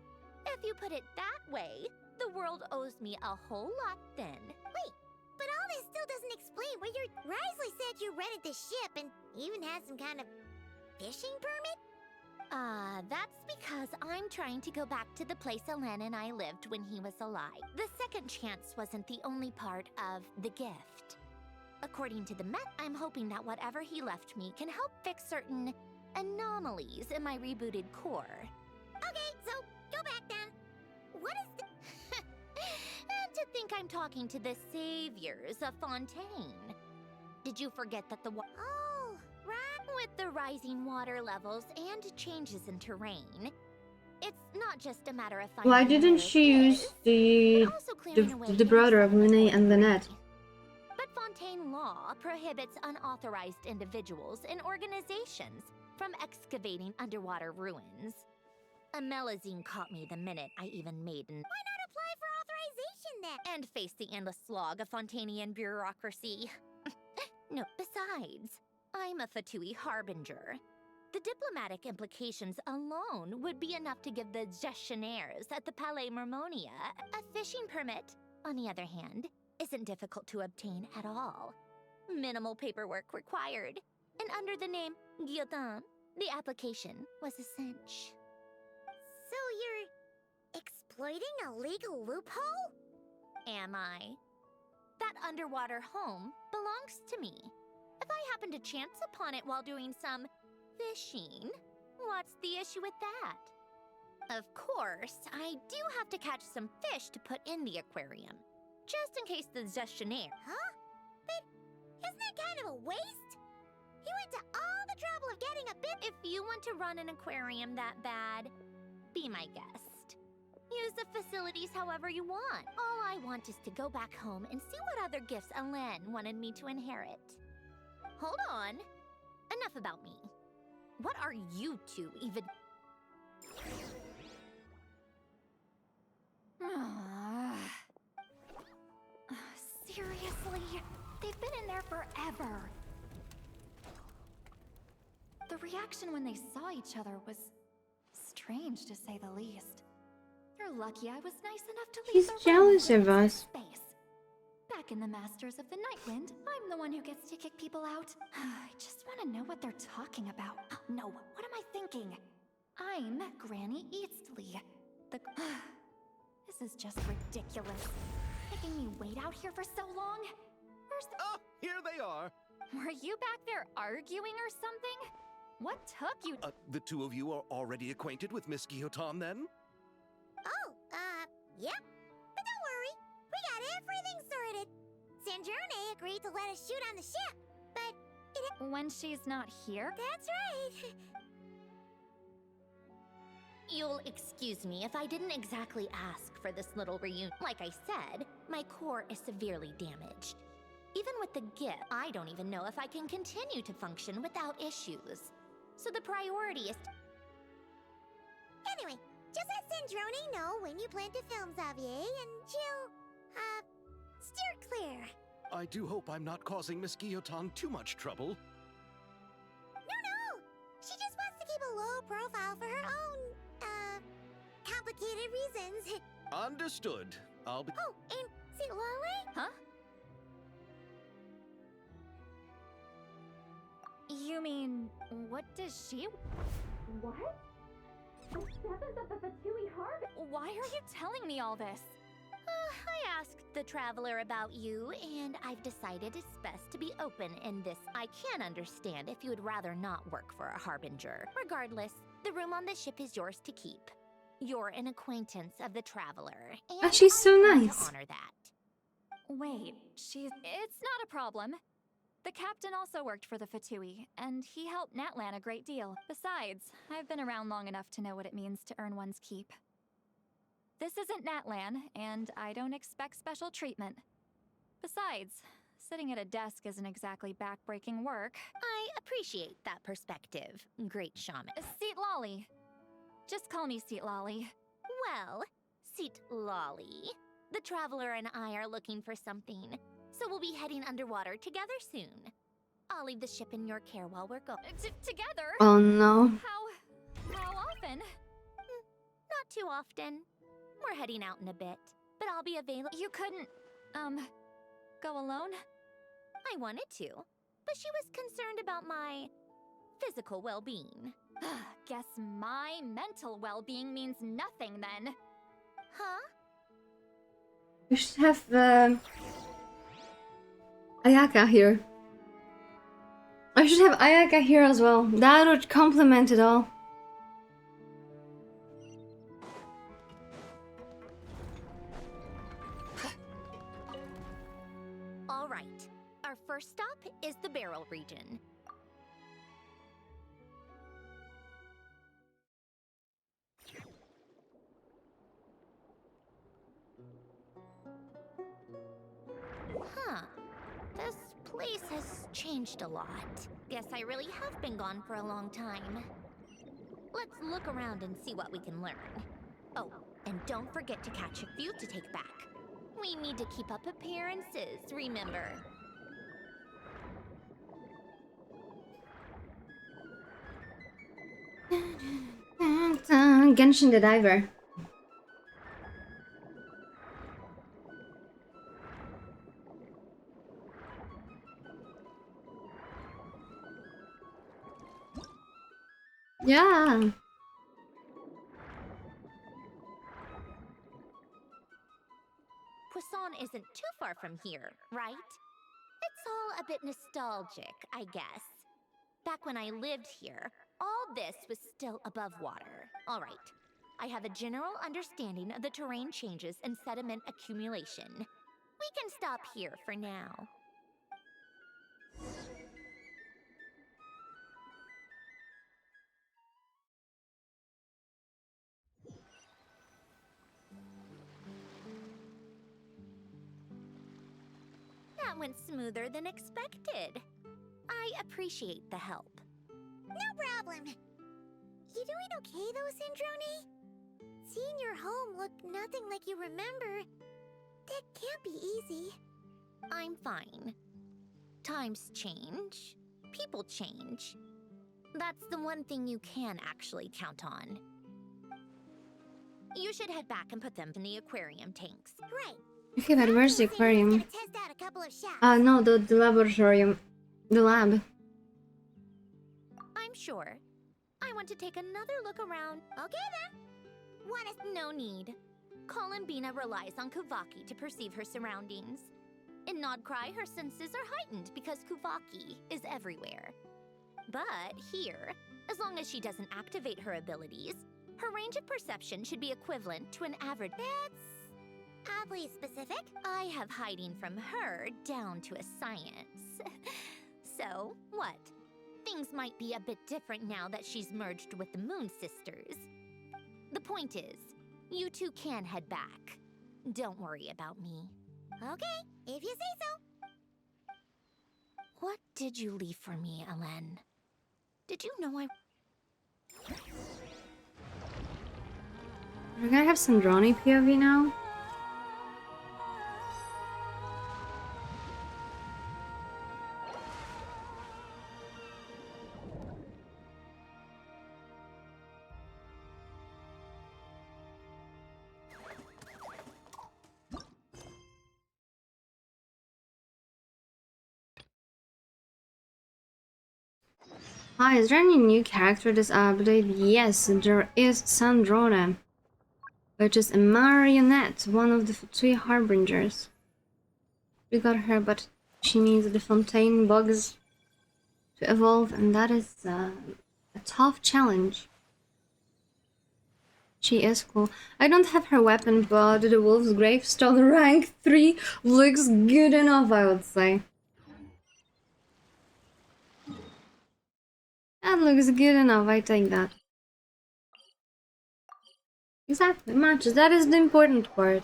If you put it that way, the world owes me a whole lot then. Wait, but all this still doesn't explain why you're... Risley said you rented the ship and even had some kind of fishing permit? That's because I'm trying to go back to the place Alen and I lived when he was alive. The second chance wasn't the only part of the gift. According to the Met, I'm hoping that whatever he left me can help fix certain anomalies in my rebooted core. Okay, so go back then. What is the... And to think I'm talking to the saviors of Fontaine. Did you forget that the Oh, right. With the rising water levels and changes in terrain, it's not just a matter of finding... Why didn't she use the brother of Nyaehh and Lynette? But Fontaine law prohibits unauthorized individuals and organizations from excavating underwater ruins. A Melazine caught me the minute I even made an... Why not apply for authorization then? And face the endless slog of Fontainian bureaucracy. No, besides, I'm a Fatui harbinger. The diplomatic implications alone would be enough to give the gestionnaires at the Palais Mermonia a fishing permit. On the other hand, isn't difficult to obtain at all. Minimal paperwork required. And under the name Guillotin, the application was a cinch. So you're exploiting a legal loophole? Am I? That underwater home belongs to me. If I happen to chance upon it while doing some fishing, what's the issue with that? Of course, I do have to catch some fish to put in the aquarium, just in case the gestionnaire... Huh? But isn't that kind of a waste? He went to all the trouble of getting a bit... If you want to run an aquarium that bad, be my guest. Use the facilities however you want. All I want is to go back home and see what other gifts Alen wanted me to inherit. Hold on. Enough about me. What are you two even... Seriously? They've been in there forever. The reaction when they saw each other was strange, to say the least. You're lucky I was nice enough to leave He's the room jealous to of give us. Space. Back in the Masters of the Nightwind, I'm the one who gets to kick people out. I just want to know what they're talking about. No, what am I thinking? I'm Granny Eastleigh. The... This is just ridiculous. Making me wait out here for so long? Where's the... Oh, here they are. Were you back there arguing or something? What took you... The two of you are already acquainted with Miss Guillotin, then? Oh, yep. But don't worry, we got everything sorted. Sandrone agreed to let us shoot on the ship, but When she's not here? that's right. You'll excuse me if I didn't exactly ask for this little reunion. Like I said, my core is severely damaged. Even with the gift, I don't even know if I can continue to function without issues. So the priority is... Anyway, just let Sandrone know when you plan to film Xavier, and she'll, steer clear. I do hope I'm not causing Miss Guillotin too much trouble. No! She just wants to keep a low profile for her own, complicated reasons. Understood. I'll be... Oh, and see Lale? Huh? You mean, what does she... What? The 7th of the Fatui Harvest? Why are you telling me all this? I asked the Traveler about you, and I've decided it's best to be open in this. I can understand if you would rather not work for a Harbinger. Regardless, the room on the ship is yours to keep. You're an acquaintance of the Traveler, and Oh, she's so I'm going nice. to honor that. Wait, it's not a problem. The captain also worked for the Fatui, and he helped Natlan a great deal. Besides, I've been around long enough to know what it means to earn one's keep. This isn't Natlan, and I don't expect special treatment. Besides, sitting at a desk isn't exactly backbreaking work. I appreciate that perspective, great shaman. Seat Lolly. Just call me Seat Lolly. Well, Seat Lolly, the Traveler and I are looking for something, so we'll be heading underwater together soon. I'll leave the ship in your care while we're going. Together? Oh no. How often? Not too often. We're heading out in a bit, but I'll be available. You couldn't, go alone? I wanted to, but she was concerned about my physical well-being. Guess my mental well-being means nothing then. Huh? We should have Ayaka here. I should have Ayaka here as well. That would complement it all. All right. Our first stop is the Barrel region. Huh. This place has changed a lot. Guess I really have been gone for a long time. Let's look around and see what we can learn. Oh, and don't forget to catch a few to take back. We need to keep up appearances, remember? Genshin the Diver. Yeah. Poisson isn't too far from here, right? It's all a bit nostalgic, I guess. Back when I lived here, all this was still above water. All right, I have a general understanding of the terrain changes and sediment accumulation. We can stop here for now. That went smoother than expected. I appreciate the help. No problem. You doing okay though, Sandrone? Seeing your home look nothing like you remember, that can't be easy. I'm fine. Times change. People change. That's the one thing you can actually count on. You should head back and put them in the aquarium tanks. Right. Okay, but where's the We'll say we're aquarium? gonna test out a couple of shots. No, the laboratorium. The lab. I'm sure. I want to take another look around. Okay then. Want us? No need. Columbina relies on Kuvaki to perceive her surroundings. In Nodcry, her senses are heightened because Kuvaki is everywhere. But here, as long as she doesn't activate her abilities, her range of perception should be equivalent to an average. That's oddly specific. I have hiding from her down to a science. So, what? Things might be a bit different now that she's merged with the Moon Sisters. The point is, you two can head back. Don't worry about me. Okay, if you say so. What did you leave for me, Ellen? Did you know I... We're gonna have some Drawny POV now. Hi, is there any new character this update? Yes, there is Sandrona, which is a marionette, one of the three harbingers. We got her, but she needs the fontaine bugs to evolve, and that is a tough challenge. She is cool. I don't have her weapon, but the Wolf's Gravestone rank 3 looks good enough, I would say. That looks good enough, I take that. Exactly, matches. That is the important part.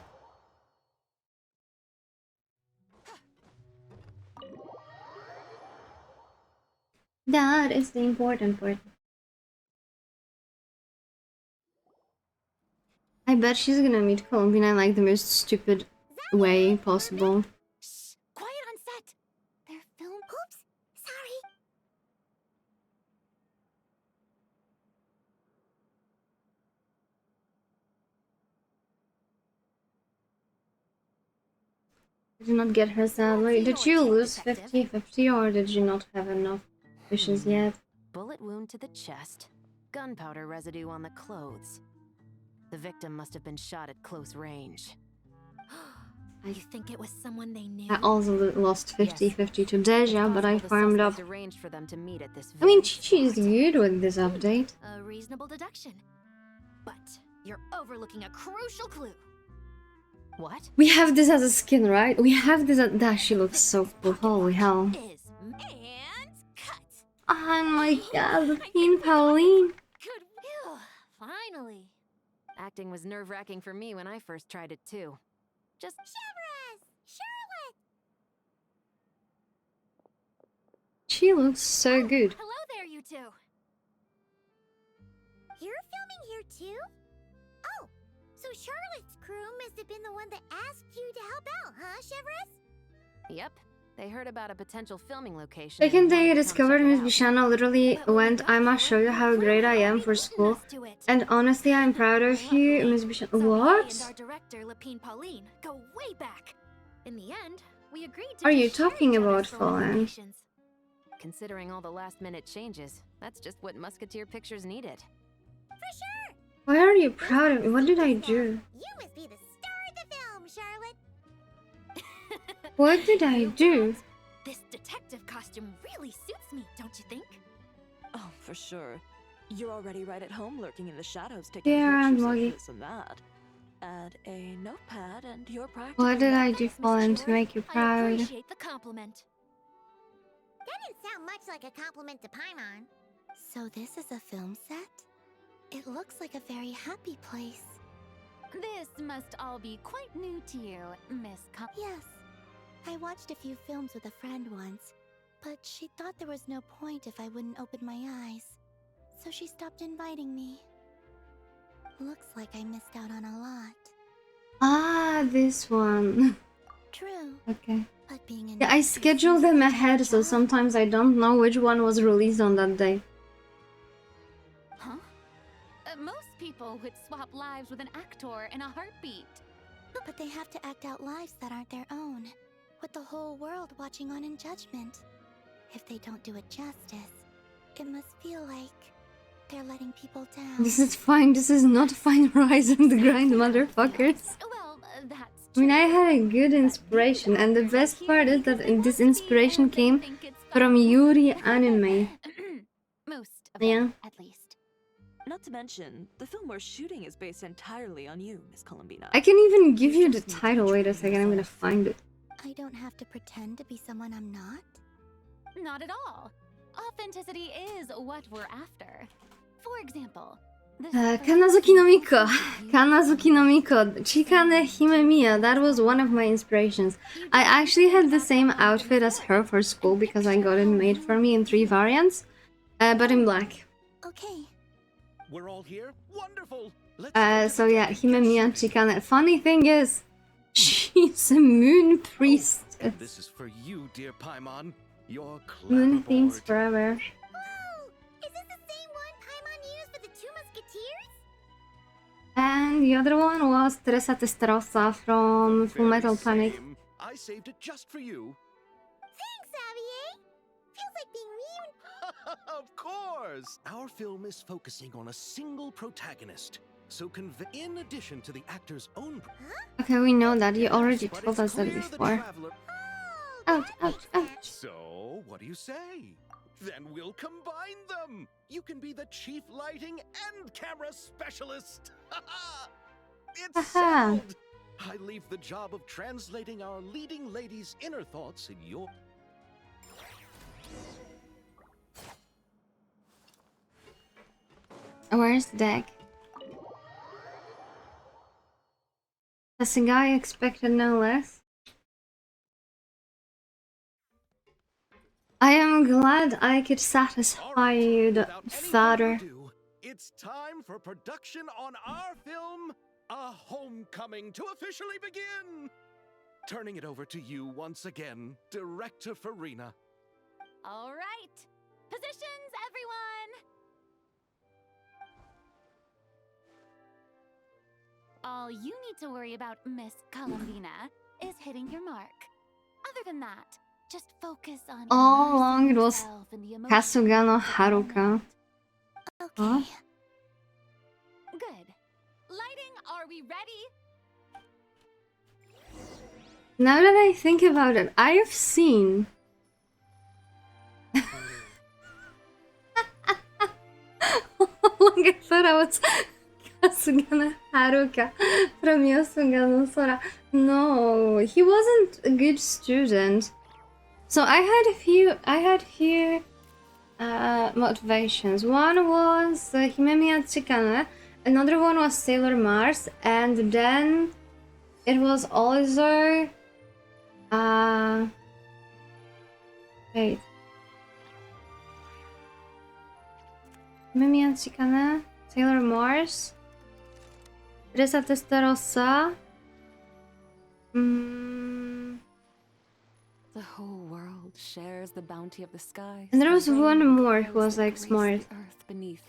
That is the important part. I bet she's gonna meet Columbina in like the most stupid way possible. Shh! Quiet on set! They're film... Oops, sorry. Did you not get her salary? Did you lose 50-50 or did you not have enough wishes yet? Bullet wound to the chest. Gunpowder residue on the clothes. The victim must have been shot at close range. You think it was someone they knew? I also lost 50-50 to Deja, but I It's possible the farmed up. suspect arranged for them to meet at this I mean, very Chi is spot. good with this update. A reasonable deduction. But you're overlooking a crucial clue. What? We have this as a skin, right? We have this as... That she looks so cool. Holy hell. Is and cut. Oh my god, the Fiend Pauline. Good. Phew, finally. Acting was nerve-wracking for me when I first tried it too. Just Chevron! Charlotte! She looks so good. Hello there, you two. You're filming here too? Oh, so Charlotte's crew must have been the one that asked you to help out, huh, Chevron? Yep. They heard about a potential filming location. Second and day I wanted to come discovered check it Miss out. Bishano literally went, I must show you how great I am for school. And honestly, I'm proud of you, Miss Bishano. And our What? director, Lapine Pauline, go way back. In the end, we agreed to Are you just share talking each other's about filming Fallen? locations. Considering all the last-minute changes, that's just what Musketeer Pictures needed. For sure! Why are you proud of me? What did I do? You must be the star of the film, Charlotte! What did I do? This detective costume really suits me, don't you think? Oh, for sure. You're already right at home lurking in the shadows taking Yeah, pictures Moggy. of this and that. Add a notepad and you're practically... What did I do, Thanks, Mr. Fallen, to Stewart. make you I proud? appreciate the compliment. That didn't sound much like a compliment to Paimon. So this is a film set? It looks like a very happy place. This must all be quite new to you, Miss Yes. I watched a few films with a friend once, but she thought there was no point if I wouldn't open my eyes. So she stopped inviting me. Looks like I missed out on a lot. Ah, this one. True, Okay. but being in Yeah, I scheduled them ahead, so sometimes I don't know which one was released on that day. Huh? Most people people would swap lives with an actor in a heartbeat. But they have to act out lives that aren't their own, with the whole world watching on in judgment. If they don't do it justice, it must feel like they're letting people down. This is fine. This is not fine. Rise and grind, motherfuckers. Well, that's I mean, true. I had a good inspiration, and the best part is that this inspiration came from Yuri anime. Most of Yeah. them, at least. Not to mention, the film we're shooting is based entirely on you, Miss Columbina. I can even give you the title. Wait a second, I'm gonna find it. I don't have to pretend to be someone I'm not? Not at all. Authenticity is what we're after. For example, this Kanazuki no Miko. Kanazuki no Miko. Chikane Himemiya. That was one of my inspirations. I actually had the same outfit as her for school because I got it made for me in 3 variants, but in black. Okay. We're all here? Wonderful! Let's So yeah, Himemiya Chikane. Funny thing is, she's a moon priest. This is for you, dear Paimon. Your Moon themes clapperboard. forever. Whoa! Is this the same one Paimon used for the 2 Musketeers? And the other one was Teresa Testarossa from Full Very Metal Panic. same. I saved it just for you. Thanks, Xavier! Feels like being Of course! Our film is focusing on a single protagonist. So in addition to the actor's own... Okay, we know that. You already But told it's us that clear the before. traveler- Ouch, ouch, ouch. So, what do you say? Then we'll combine them! You can be the chief lighting and camera specialist! It's Haha. settled! I leave the job of translating our leading lady's inner thoughts in your... Where's the deck? As a guy expected no less. I am glad I could satisfy you, the Without any further father. ado, it's time for production on our film, A Homecoming, to officially begin! Turning it over to you once again, Director Farina. All right. Positions, everyone. All you need to worry about, Miss Columbina, is hitting your mark. Other than that, just focus on All immersing along it was yourself in the emotions Kasugano of the Haruka. moment. Okay. Huh? Good. Lighting, are we ready? Now that I think about it, I've seen... I thought I was Kasugano Haruka from Yasugano Sora. No, he wasn't a good student. So I had few motivations. One was Himemiya Chikane, another one was Sailor Mars, and then it was also wait. Himemiya Chikane, Sailor Mars, Teresa Testarossa. The whole world shares the bounty of the sky. And there was the one rain more who grows was that like grace smart. The earth beneath.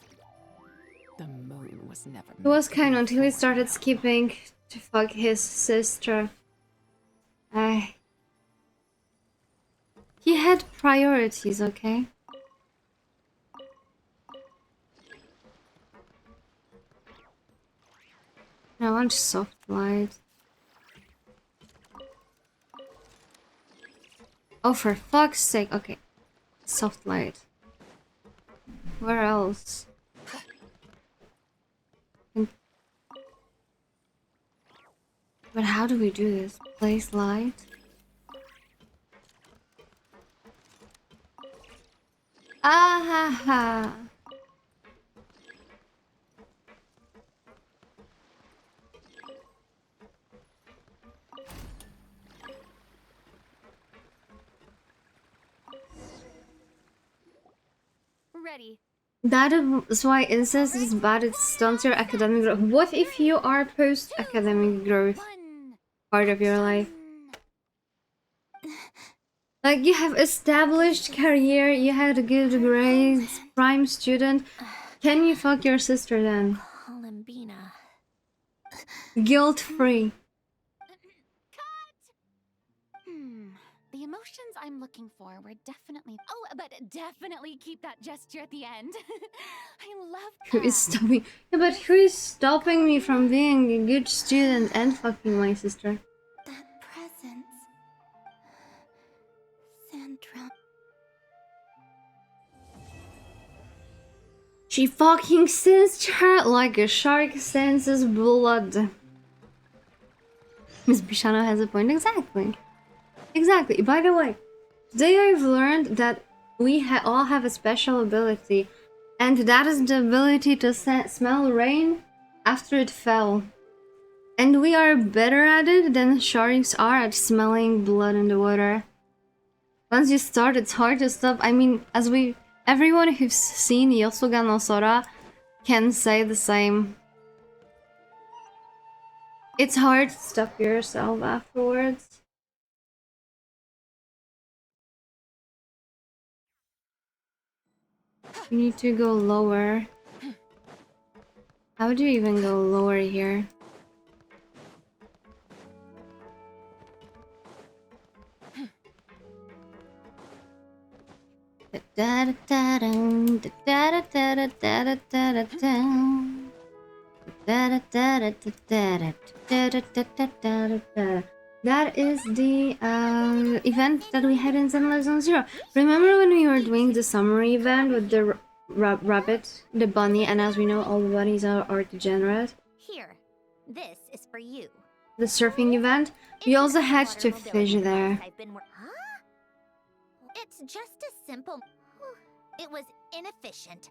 The moon was never. He was meant to kind be until he for started now. skipping to fuck his sister. He had priorities, okay? I want soft light. Oh, for fuck's sake. Okay. Soft light. Where else? But how do we do this? Place light? Ah ha ha. Ready. That is why incest is bad, it stunts your academic growth. What if you are post-academic growth One. part of your life? Like, you have established career, you had good grades, prime student. Can you fuck your sister then? Columbina. Guilt-free. The emotions I'm looking for were definitely. Oh, but definitely keep that gesture at the end. I love that. Who is stopping? Yeah, but who is stopping me from being a good student and fucking my sister? That presence. Sandra. She fucking sensed her like a shark senses blood. Miss Bishano has a point. Exactly. Exactly. By the way, today I've learned that we all have a special ability, and that is the ability to smell rain after it fell. And we are better at it than sharks are at smelling blood in the water. Once you start, it's hard to stop. I mean, everyone who's seen Yosuga no Sora can say the same. It's hard to stop yourself afterwards. You need to go lower. How do you even go lower here? That is the event that we had in Zenless Zone Zero. Remember when we were doing the summer event with the rabbit, the bunny, and as we know, all the bunnies are degenerate. Here, this is for you. The surfing event. We It's also an had underwater to mobility fish there. device Huh? It's just a simple. It was inefficient.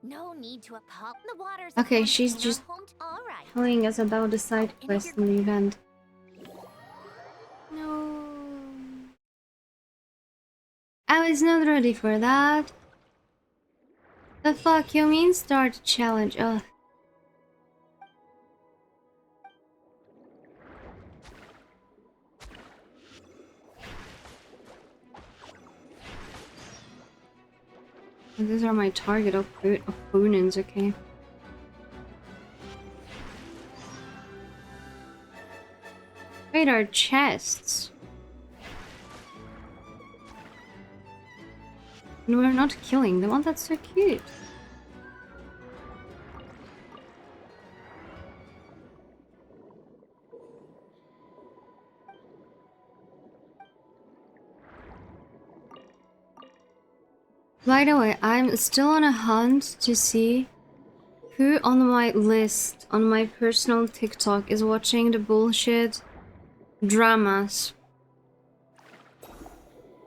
No need to apologize. The water's a Okay, fun she's thing, just our home. All right. telling us about the side quest in the event. No. I was not ready for that. The fuck you mean start challenge? Ugh. These are my target opponents, okay. Wait, our chests. And we're not killing them. Oh, that's so cute. By the way, I'm still on a hunt to see who on my list, on my personal TikTok, is watching the bullshit dramas.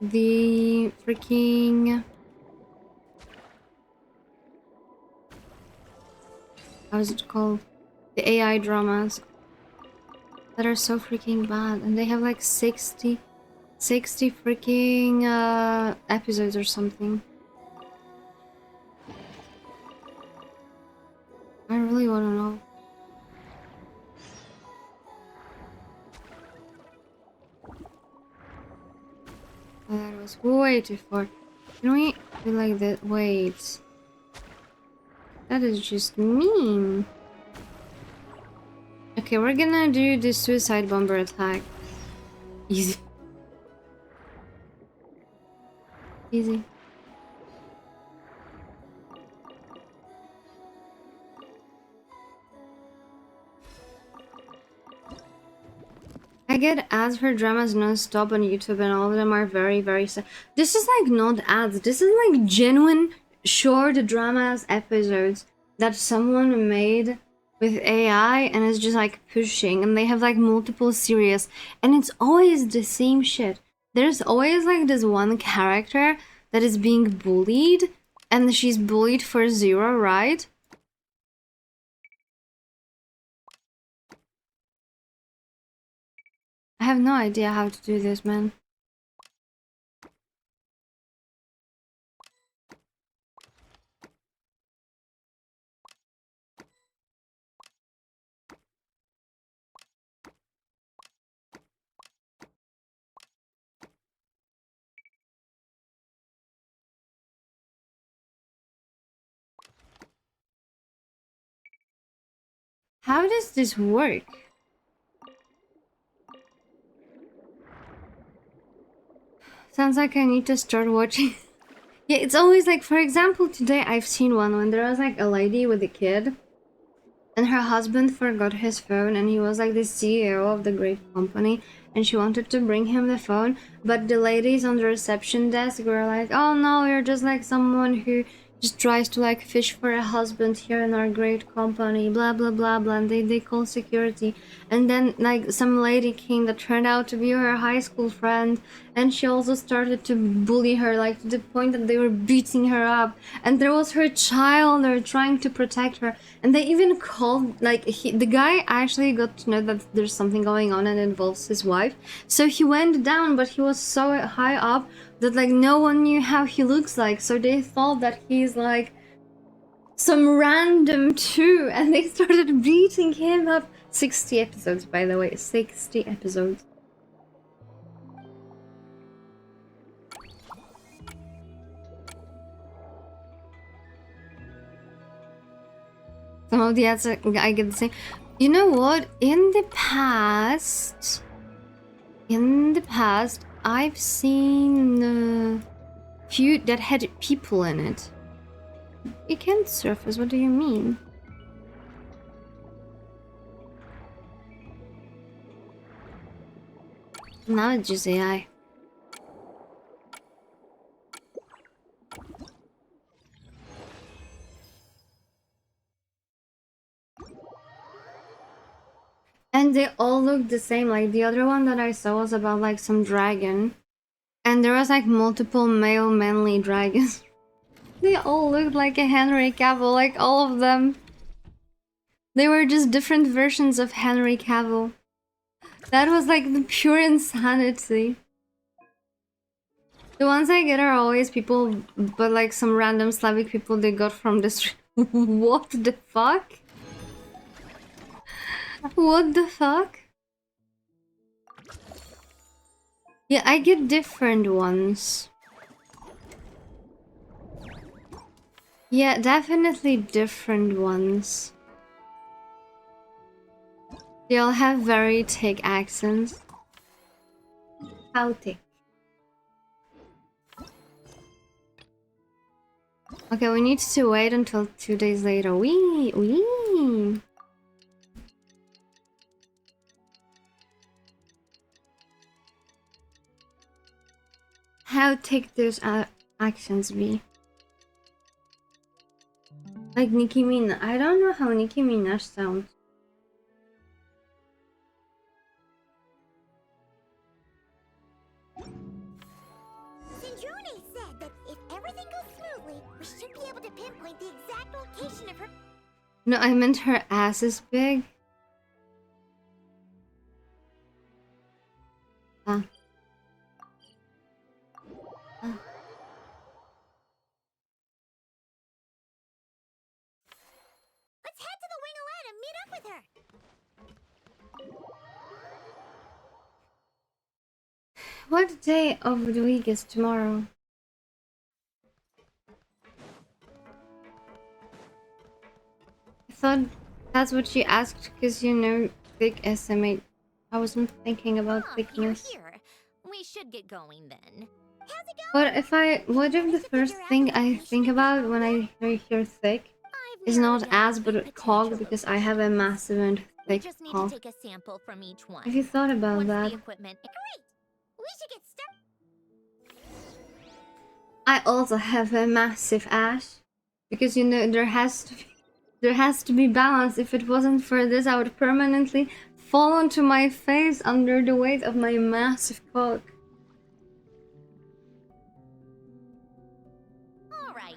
The freaking... How is it called? The AI dramas that are so freaking bad. And they have like 60 freaking episodes or something. I really want to know. Oh, that was way too far. Can we do like that? Wait. That is just mean. Okay, we're gonna do the suicide bomber attack. Easy. Easy. I get ads for dramas non-stop on YouTube and all of them are very, very sad. This is like not ads. This is like genuine short dramas episodes that someone made with AI and is just like pushing, and they have like multiple series and it's always the same shit. There's always like this one character that is being bullied and she's bullied for zero, right? I have no idea how to do this, man. How does this work? Sounds like I need to start watching. Yeah, it's always like, for example, today I've seen one when there was like a lady with a kid, and her husband forgot his phone, and he was like the CEO of the great company, and she wanted to bring him the phone, but the ladies on the reception desk were like, oh no, you're just like someone who just tries to like fish for a husband here in our great company, blah blah blah blah, and they call security. And then like some lady came that turned out to be her high school friend, and she also started to bully her, like to the point that they were beating her up, and there was her child there trying to protect her, and they even called like the guy actually got to know that there's something going on and it involves his wife, so he went down, but he was so high up that like no one knew how he looks like, so they thought that he's like some random too, and they started beating him up. 60 episodes, by the way. 60 episodes. Some of the ads I get the same. You know what? In the past, I've seen few that had people in it. You can't surface. What do you mean? Now it's just AI. And they all look the same. Like the other one that I saw was about like some dragon, and there was like multiple male manly dragons. They all looked like a Henry Cavill, like all of them. They were just different versions of Henry Cavill. That was like the pure insanity. The ones I get are always people, but like some random Slavic people they got from the street. What the fuck? What the fuck? Yeah, I get different ones. Yeah, definitely different ones. They all have very thick accents. How thick? Okay, we need to wait until 2 days later. Wee. How thick those accents be? Like Nicki Minaj. I don't know how Nicki Minaj sounds. Sindrone said that if everything goes smoothly, we should be able to pinpoint the exact location of her. No, I meant her ass is big. Ah. Let's head to the Wing-O-Lad and meet up with her. What day of the week is tomorrow? I thought that's what she asked because you know thick estimate. I wasn't thinking about thickness. You're here. We should get going then. What if the first thing I think about when I hear thick is not ass but cog, because I have a massive and We thick just need cog. to take a sample from each one. Have you thought about Once that? the equipment. Great! We should get started. I also have a massive ass, because you know there has to be balance. If it wasn't for this, I would permanently fall onto my face under the weight of my massive cock. All right.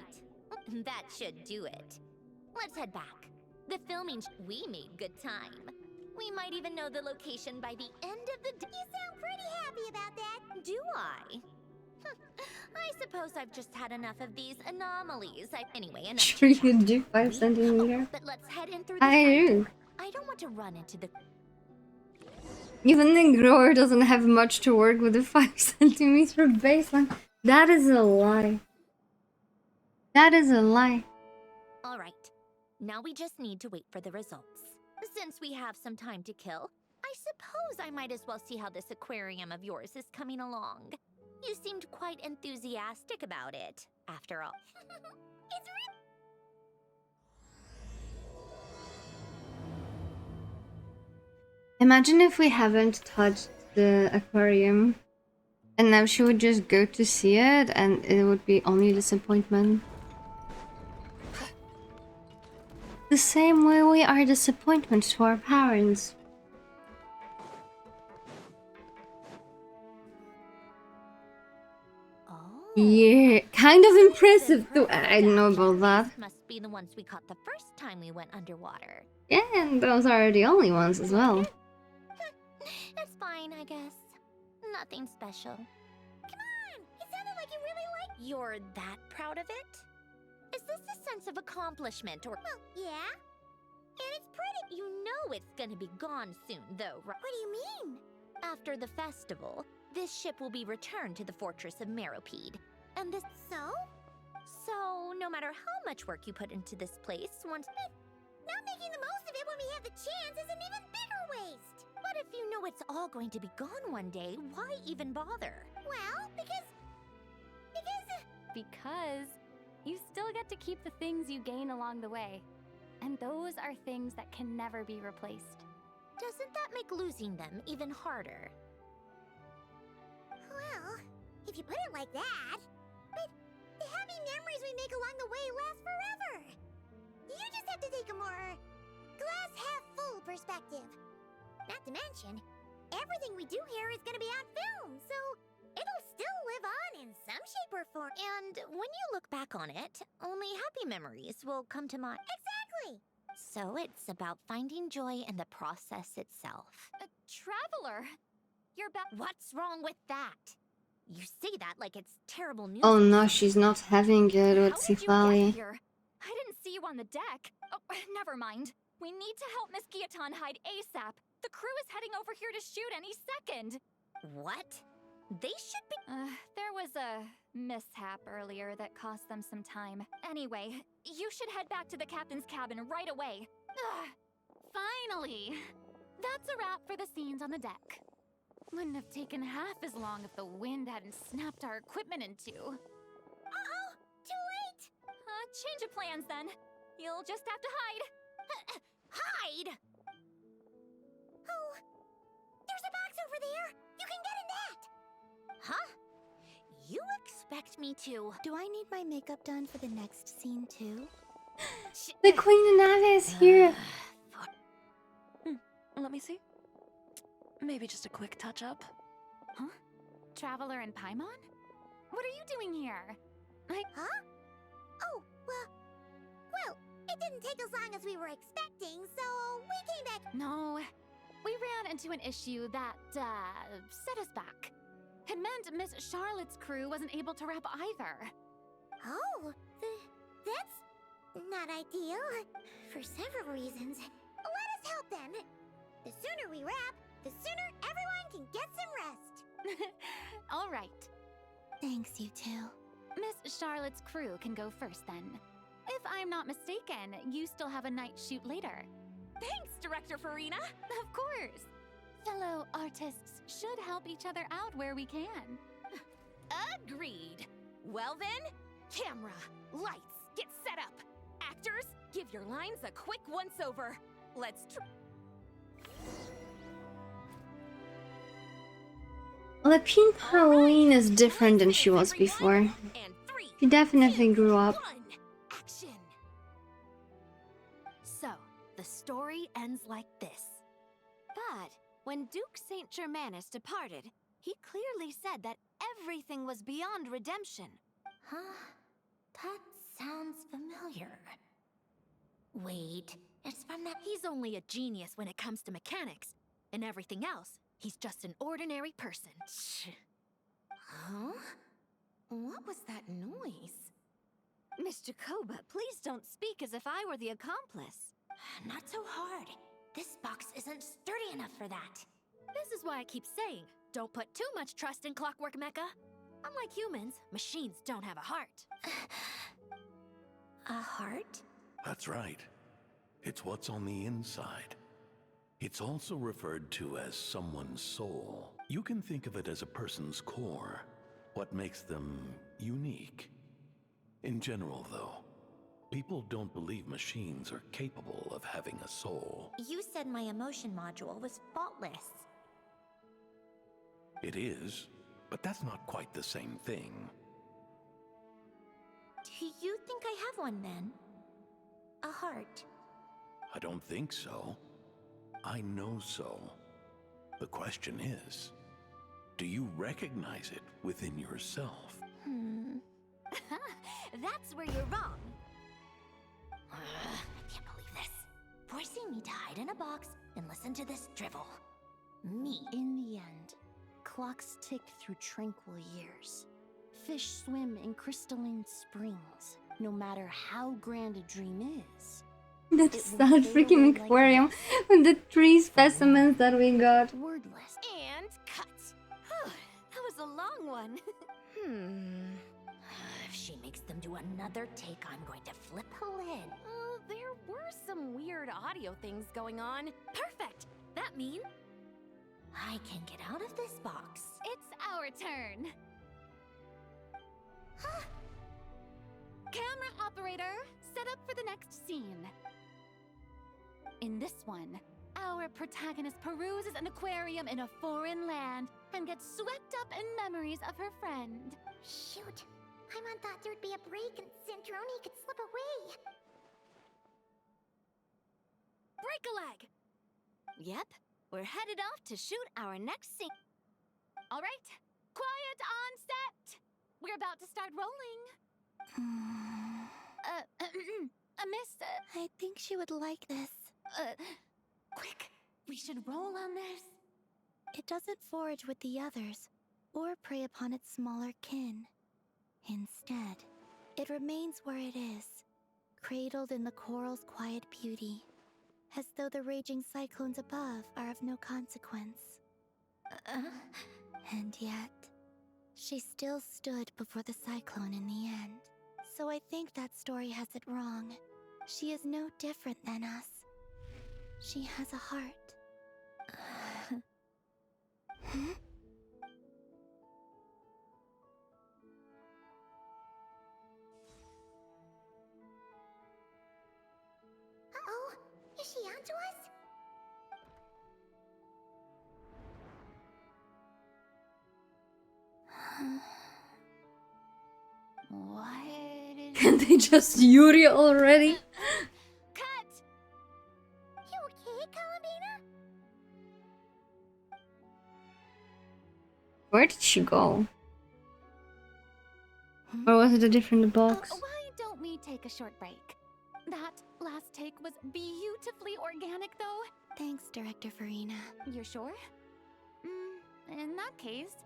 That should do it. Let's head back. The filming we made good time. We might even know the location by the end of the day. You sound pretty happy about that. Do I? I suppose I've just had enough of these anomalies. Anyway, enough. Sure you chit-chat. do, 5 centimeter. But let's head in through the I front do. door. I don't want to run into the. Even the grower doesn't have much to work with a 5 centimeter baseline. That is a lie. That is a lie. All right. Now we just need to wait for the results. Since we have some time to kill, I suppose I might as well see how this aquarium of yours is coming along. You seemed quite enthusiastic about it, after all. It's Imagine if we haven't touched the aquarium and now she would just go to see it and it would be only disappointment. The same way we are disappointment to our parents. Yeah, kind of impressive too. I don't know about that. Must be the ones we caught the first time we went underwater. Yeah, and those are the only ones as well. It's fine, I guess. Nothing special. Come on! It sounded like you really like. You're that proud of it? Is this a sense of accomplishment or? Well, yeah. And it's pretty. You know it's gonna be gone soon, though, right? What do you mean? After the festival, this ship will be returned to the fortress of Meropide. And this. So, no matter how much work you put into this place, once. Not making the most of it when we have the chance is an even bigger waste. But if you know it's all going to be gone one day, why even bother? Well, Because you still get to keep the things you gain along the way. And those are things that can never be replaced. Doesn't that make losing them even harder? Well, if you put it like that. But the happy memories we make along the way last forever. You just have to take a more glass half full perspective. Not to mention, everything we do here is gonna be on film, so it'll still live on in some shape or form. And when you look back on it, only happy memories will come to mind. Exactly! So it's about finding joy in the process itself. Traveler! You're back. What's wrong with that? You say that like it's terrible news. Oh no, she's not having it with How did you get Cifali. here? I didn't see you on the deck. Oh, never mind. We need to help Miss Guillotin hide ASAP. The crew is heading over here to shoot any second. What? They should be. There was a mishap earlier that cost them some time. Anyway, you should head back to the captain's cabin right away. Finally! That's a wrap for the scenes on the deck. Wouldn't have taken half as long if the wind hadn't snapped our equipment in two. Uh-oh! Too late! Change of plans then. You'll just have to hide. Hide! Oh, there's a box over there! You can get in that! Huh? You expect me to? Do I need my makeup done for the next scene too? The Queen of Nyaehh is here. Let me see. Maybe just a quick touch-up. Huh? Traveler and Paimon? What are you doing here? Huh? Oh, well, it didn't take as long as we were expecting, so we came back. No, we ran into an issue that, set us back. It meant Miss Charlotte's crew wasn't able to wrap either. Oh, that's not ideal. For several reasons. Let us help them. The sooner we wrap, the sooner everyone can get some rest. All right. Thanks, you two. Miss Charlotte's crew can go first then. If I'm not mistaken, you still have a night shoot later. Thanks, Director Farina! Of course! Fellow artists should help each other out where we can. Agreed. Well then, camera, lights, get set up. Actors, give your lines a quick once-over. Let's Lepine Pauline is different than she was before. And She definitely grew up. Action. So, the story ends like this. But when Duke Saint Germanus departed, he clearly said that everything was beyond redemption. Huh? That sounds familiar. Wait, it's from that. He's only a genius when it comes to mechanics. And everything else, he's just an ordinary person. Huh? What was that noise? Miss Jacoba, please don't speak as if I were the accomplice. Not so hard. This box isn't sturdy enough for that. This is why I keep saying, don't put too much trust in Clockwork Mecha. Unlike humans, machines don't have a heart. A heart? That's right. It's what's on the inside. It's also referred to as someone's soul. You can think of it as a person's core, What makes them unique? In general, though, people don't believe machines are capable of having a soul. You said my emotion module was faultless. It is, but that's not quite the same thing. Do you think I have one then? A heart? I don't think so. I know so. The question is, do you recognize it within yourself? That's where you're wrong. I can't believe this. Forcing me to hide in a box and listen to this drivel. Me. In the end, clocks tick through tranquil years. Fish swim in crystalline springs, no matter how grand a dream is. That's that freaking aquarium with the 3 specimens that we got. Wordless. And cut. Whew, that was a long one. If she makes them do another take, I'm going to flip a lid. There were some weird audio things going on. Perfect. That means I can get out of this box. It's our turn. Camera operator, set up for the next scene. In this one, our protagonist peruses an aquarium in a foreign land and gets swept up in memories of her friend. Shoot. Paimon thought there'd be a break and Sandrone could slip away. break a leg. Yep, we're headed off to shoot our next scene. All right, quiet on set. We're about to start rolling. Miss, I think she would like this. quick, we should roll on this. It doesn't forage with the others, or prey upon its smaller kin. Instead, it remains where it is, cradled in the coral's quiet beauty, as though the raging cyclones above are of no consequence. And yet, she still stood before the cyclone in the end. So I think that story has it wrong. She is no different than us. She has a heart. Uh-oh, is she onto us? Can they just Yuri already? Cut! You okay, Columbina? Where did she go? Or was it a different box? Why don't we take a short break? That last take was beautifully organic, though. Thanks, Director Farina. You're sure? In that case...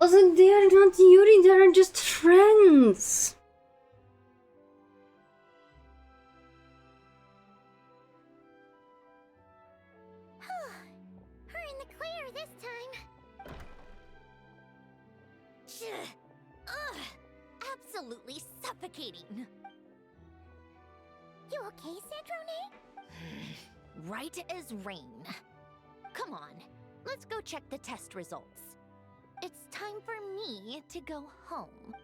Also, they are not Yuri, they are just friends. We're in the clear this time. Ugh, absolutely suffocating. You okay, Sandrone? Right as rain. Come on, let's go check the test results. It's time for me to go home.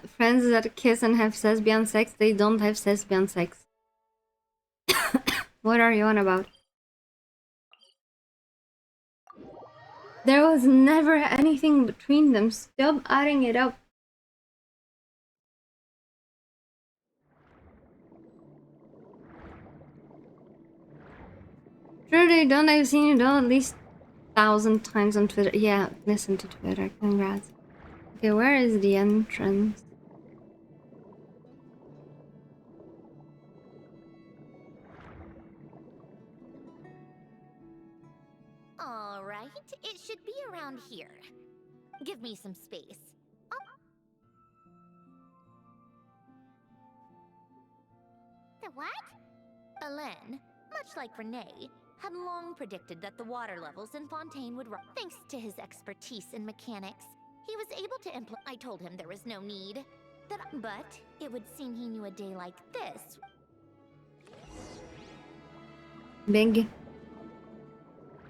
Friends that kiss and have lesbian sex, they don't have lesbian sex. What are you on about? There was never anything between them. Stop adding it up. Sure they don't. I've seen you though at least 1,000 times on Twitter. Yeah, listen to Twitter. Congrats. Okay, where is the entrance? All right, it should be around here. Give me some space. The what? Alain, much like Renee, had long predicted that the water levels in Fontaine would rise. Thanks to his expertise in mechanics, he was able to implement. I told him there was no need. But it would seem he knew a day like this big.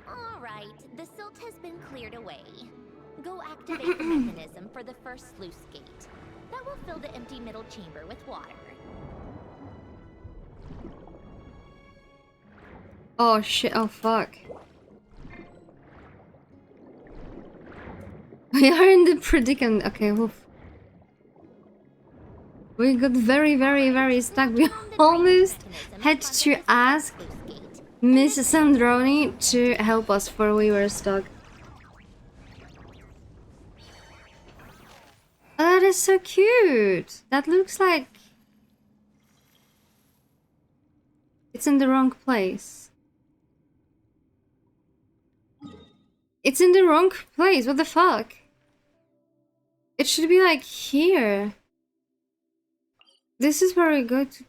All right, the silt has been cleared away. Go activate the mechanism for the first sluice gate. That will fill the empty middle chamber with water. Oh shit, oh fuck. We are in the predicament. Okay, oof. We got very stuck. We almost had to ask Miss Sandroni to help us for we were stuck. Oh, that is so cute. That looks like it's in the wrong place. It's in the wrong place. What the fuck? It should be like here. This is where we go to.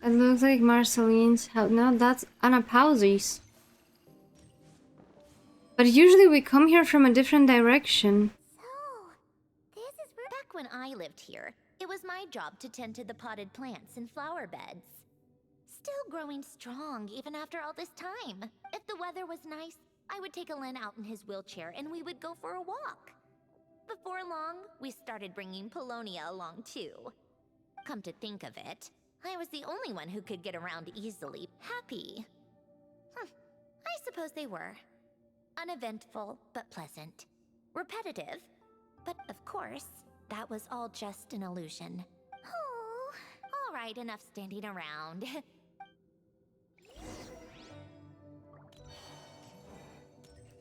It looks like Marceline's house. No, that's Anna Pausi's. But usually we come here from a different direction. So, this is where back when I lived here, it was my job to tend to the potted plants and flower beds. Still growing strong even after all this time. If the weather was nice, I would take Alen out in his wheelchair and we would go for a walk. Before long, we started bringing Polonia along too. Come to think of it, I was the only one who could get around easily. Happy. I suppose they were. Uneventful, but pleasant. Repetitive. But of course, that was all just an illusion. Oh, all right, enough standing around.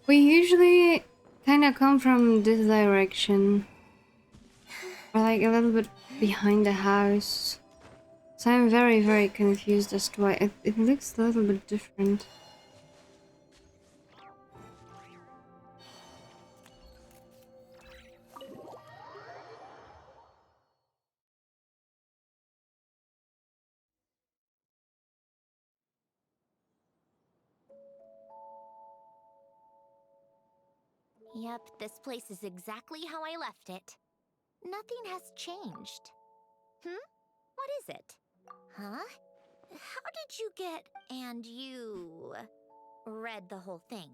We usually kind of come from this direction. Or like a little bit behind the house. So I'm very confused as to why it looks a little bit different. Yep, this place is exactly how I left it. Nothing has changed. What is it? Huh? How did you get... and you... read the whole thing?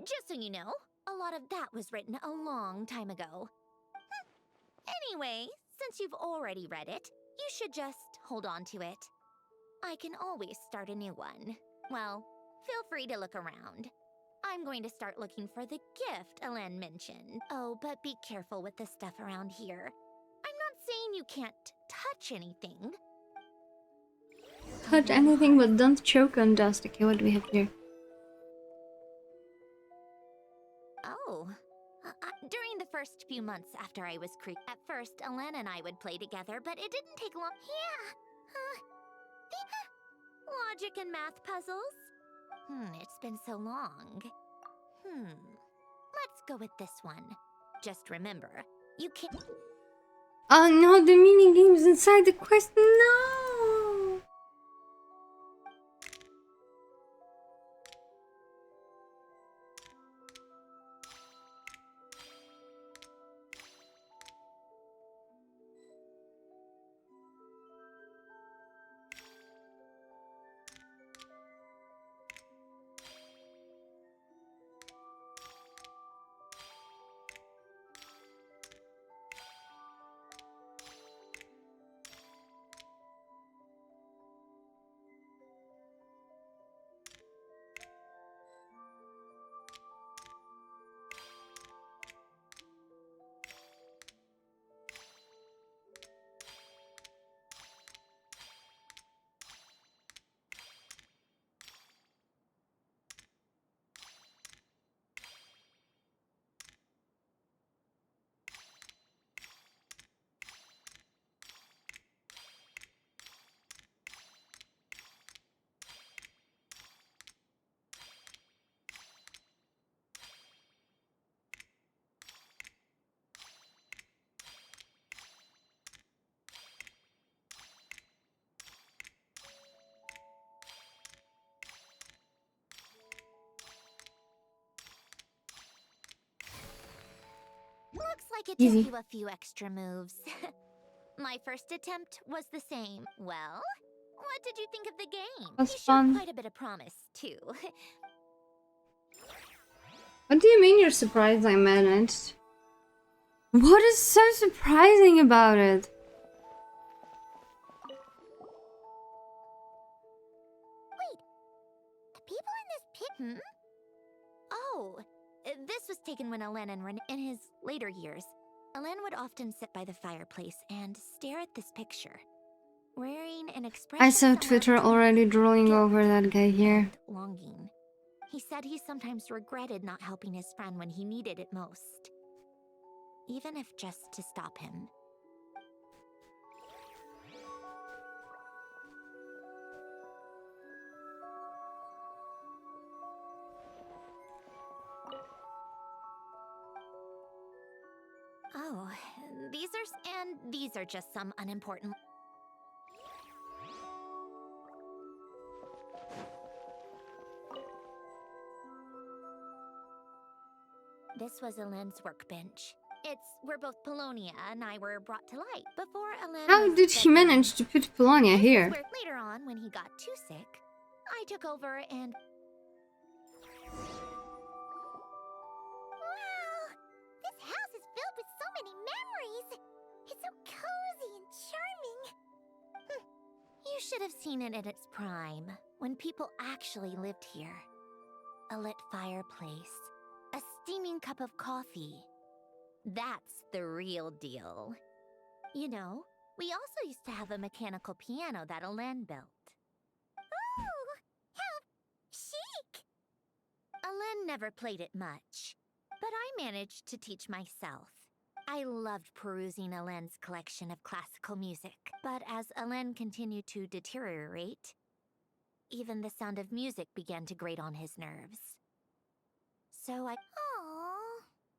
Just so you know, a lot of that was written a long time ago. Anyway, since you've already read it, you should just hold on to it. I can always start a new one. Well, feel free to look around. I'm going to start looking for the gift Alen mentioned. Oh, but be careful with the stuff around here. I'm not saying you can't touch anything. Touch anything but don't choke on dust. Okay, what do we have here? Oh. During the first few months after I was at first, Alen and I would play together, but it didn't take long. Yeah. Logic and math puzzles? It's been so long. Let's go with this one. Just remember, you can't... Oh no, the mini game's inside the quest. No! could Easy. teach you a few extra moves. My first attempt was the same. Well, what did you think of the game? Was You fun. showed quite a bit of promise, too. What do you mean you're surprised I managed? What is so surprising about it? Wait, the people in this pit. Oh, this was taken when Alen and Ren in his later years. Alen would often sit by the fireplace and stare at this picture, wearing an expression. I saw Twitter already drooling over that guy here. Longing. He said he sometimes regretted not helping his friend when he needed it most, even if just to stop him. Oh, these are just some unimportant. This was Alen's workbench. It's where both Polonia and I were brought to light. Before Alen How was did he bedbound. manage to put Polonia This is here? where later on, when he got too sick, I took over and... Wow! This house is filled with so many memories! It's so cozy and charming! You should have seen it in its prime, when people actually lived here. A lit fireplace, a steaming cup of coffee. That's the real deal. You know, we also used to have a mechanical piano that Alen built. Ooh! How chic! Alen never played it much, but I managed to teach myself. I loved perusing Alen's collection of classical music, but as Alen continued to deteriorate, even the sound of music began to grate on his nerves. So Aww.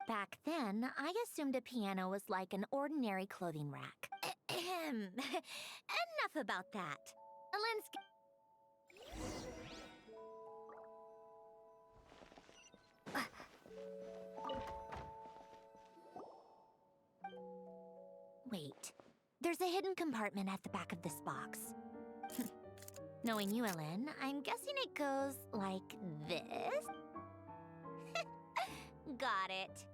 back then, I assumed a piano was like an ordinary clothing rack. Enough about that. Alen's... Wait, there's a hidden compartment at the back of this box. Knowing you, Alen, I'm guessing it goes like this? Got it.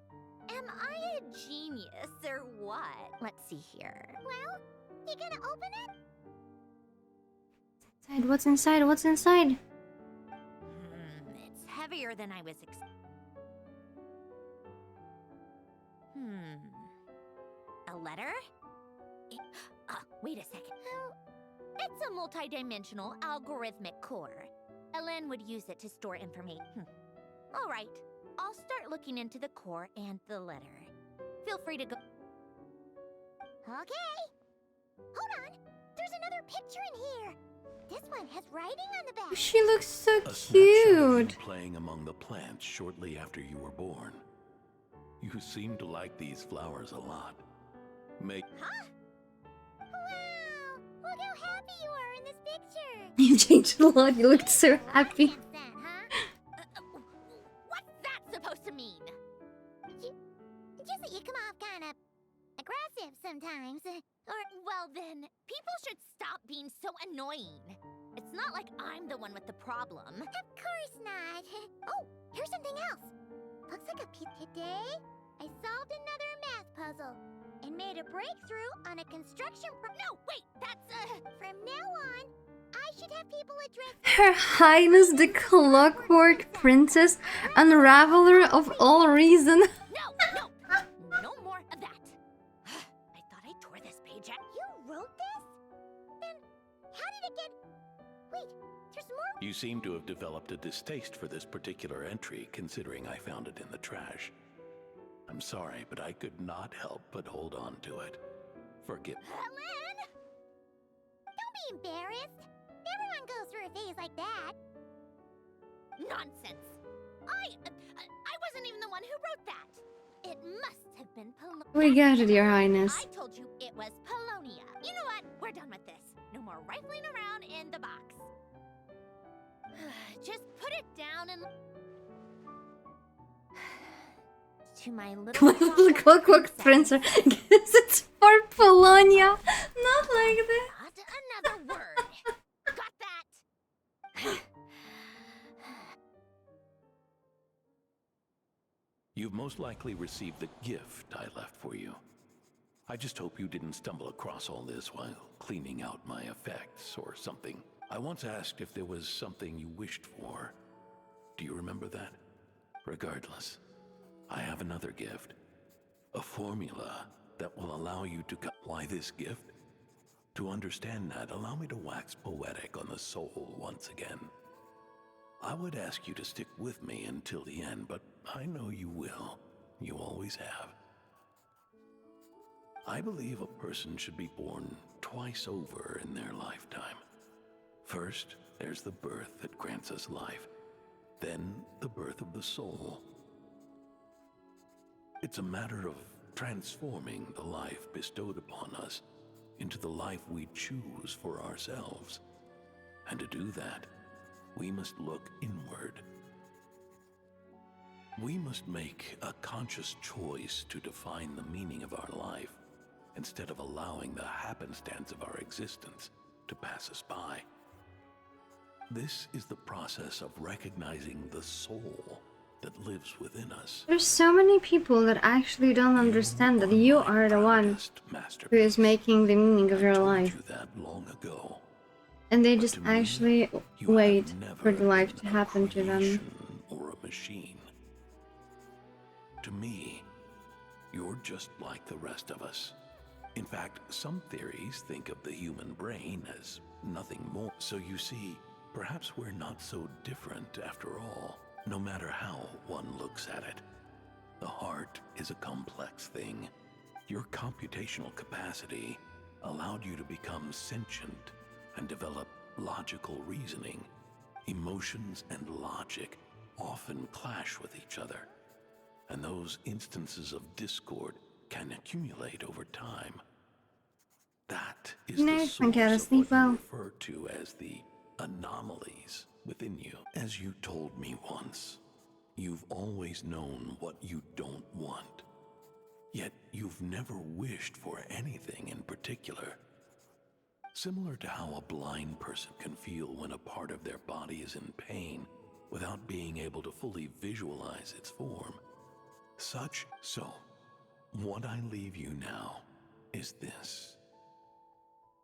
Am I a genius or what? Let's see here. Well, you gonna open it? What's inside? What's inside? It's heavier than I was A letter? Wait a second. It's a multi-dimensional algorithmic core. Alen would use it to store information. All right, I'll start looking into the core and the letter. Feel free to go. Okay. Hold on. There's another picture in here. This one has writing on the back. She looks so A snapshot of you cute. playing among the plants shortly after you were born. You seem to like these flowers a lot. Huh? Wow! Look how happy you are in this picture. You changed a lot. You looked so happy. What's that, huh? What's that supposed to mean? Just that you come off kind of aggressive sometimes. Or, well then, people should stop being so annoying. It's not like I'm the one with the problem. Of course not. Oh, here's something else. Looks like a piece. Today, I solved another math puzzle and made a breakthrough on a construction No, wait, that's From now on, I should have people address Her Highness the Clockwork Princess, unraveler of all reason. no more of that. I thought I tore this page out. You wrote this? Then how did it get... Wait, there's more... You seem to have developed a distaste for this particular entry, considering I found it in the trash. I'm sorry, but I could not help but hold on to it. Forgive me. Alen! Don't be embarrassed. Everyone goes through a phase like that. Nonsense. I wasn't even the one who wrote that. It must have been Polonia. We got it, Your Highness. I told you it was Polonia. You know what? We're done with this. No more rifling around in the box. Just put it down and... to my little The Clockwork Prince. I guess it's for Polonia. Not like that. Not another word. Got that? You've most likely received the gift I left for you. I just hope you didn't stumble across all this while cleaning out my effects or something. I once asked if there was something you wished for. Do you remember that? Regardless, I have another gift. A formula that will allow you to... Why this gift? To understand that, allow me to wax poetic on the soul once again. I would ask you to stick with me until the end, but I know you will. You always have. I believe a person should be born twice over in their lifetime. First, there's the birth that grants us life. Then, the birth of the soul. It's a matter of transforming the life bestowed upon us into the life we choose for ourselves. And to do that, we must look inward. We must make a conscious choice to define the meaning of our life, instead of allowing the happenstance of our existence to pass us by. This is the process of recognizing the soul that lives within us. There's so many people that actually don't understand that you are the one who is making the meaning of your life. That long ago. And they But just to me, actually you wait have never for the life to been a happen to them. creation or a machine. To me, you're just like the rest of us. In fact, some theories think of the human brain as nothing more. So you see, perhaps we're not so different after all, no matter how one looks at it. The heart is a complex thing. Your computational capacity allowed you to become sentient and develop logical reasoning. Emotions and logic often clash with each other, and those instances of discord can accumulate over time. That is the Nyaehh, source gotta of sleep what you well. refer to as the anomalies within you. As you told me once, you've always known what you don't want, yet you've never wished for anything in particular. Similar to how a blind person can feel when a part of their body is in pain without being able to fully visualize its form. So, what I leave you now is this.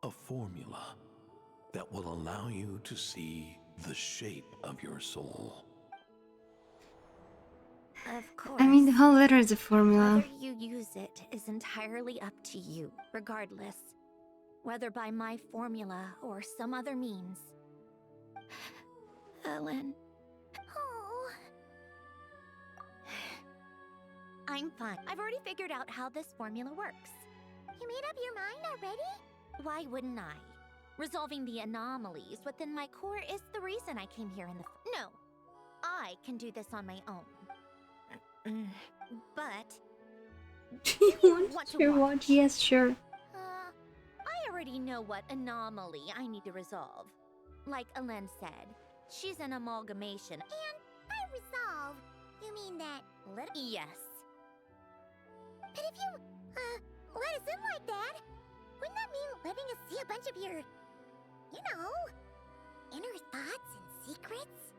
A formula that will allow you to see the shape of your soul. Of course. I mean, the whole letter is a formula. Whether you use it is entirely up to you, regardless. Whether by my formula or some other means. Ellen. Oh. I'm fine. I've already figured out how this formula works. You made up your mind already? Why wouldn't I? Resolving the anomalies within my core is the reason I came here in the No. I can do this on my own. But You want want to to watch? watch? Yes, sure. I already know what anomaly I need to resolve. Like Alen said, she's an amalgamation. And by resolve, you mean that little... Yes. But if you, let us in like that, wouldn't that mean letting us see a bunch of your, you know, inner thoughts and secrets?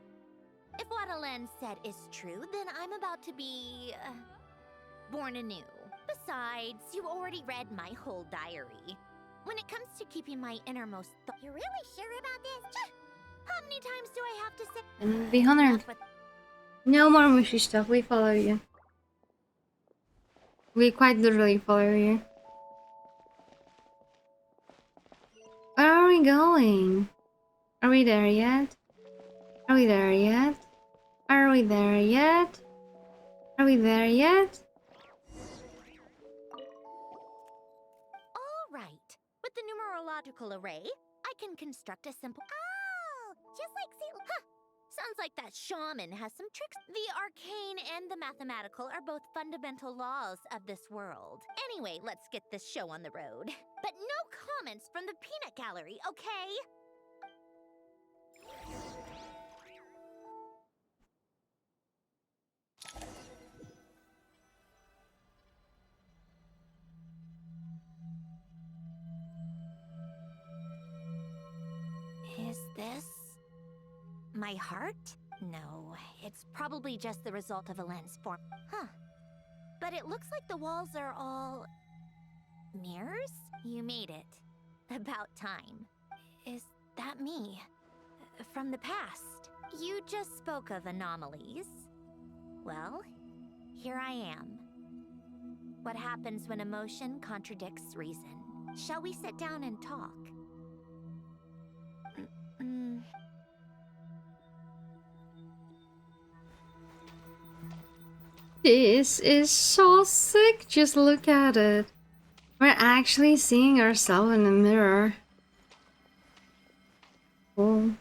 If what Alen said is true, then I'm about to be... born anew. Besides, you already read my whole diary. When it comes to keeping my innermost thoughts... You're really sure about this? How many times do I have to say... And be honored. Enough with- No more mushy stuff. We follow you. We quite literally follow you. Where are we going? Are we there yet? Are we there yet? Are we there yet? Are we there yet? All right. With the numerological array, I can construct a simple... Oh, just like Sailor... Huh! Sounds like that shaman has some tricks. The arcane and the mathematical are both fundamental laws of this world. Anyway, let's get this show on the road. But no comments from the peanut gallery, okay? My heart? No, it's probably just the result of a lens form. Huh. But it looks like the walls are all... mirrors? You made it. About time. Is that me? From the past? You just spoke of anomalies. Well, here I am. What happens when emotion contradicts reason? Shall we sit down and talk? This is so sick. Just look at it. We're actually seeing ourselves in the mirror. Cool.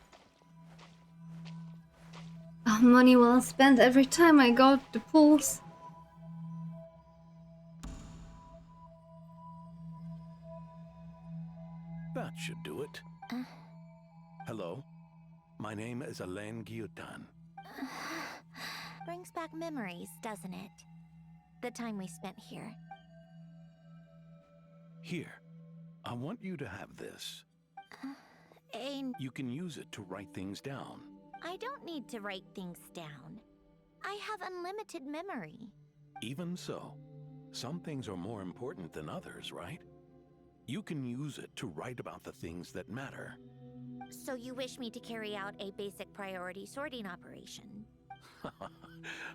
Oh, money well spent every time I go to the pools. That should do it. Hello, my name is Alain Guillotin. Brings back memories, doesn't it? The time we spent here. Here, I want you to have this. You can use it to write things down. I don't need to write things down. I have unlimited memory. Even so, some things are more important than others, right? You can use it to write about the things that matter. So you wish me to carry out a basic priority sorting operation?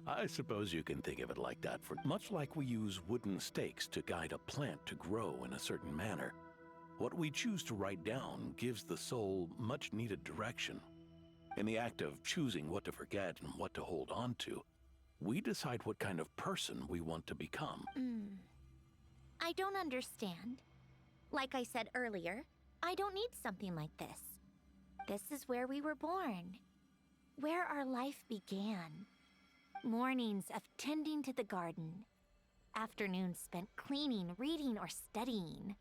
I suppose you can think of it like that. For much like we use wooden stakes to guide a plant to grow in a certain manner, what we choose to write down gives the soul much needed direction. In the act of choosing what to forget and what to hold on to, we decide what kind of person we want to become. I don't understand. Like I said earlier, I don't need something like this. This is where we were born. Where our life began. Mornings of tending to the garden. Afternoons spent cleaning, reading, or studying.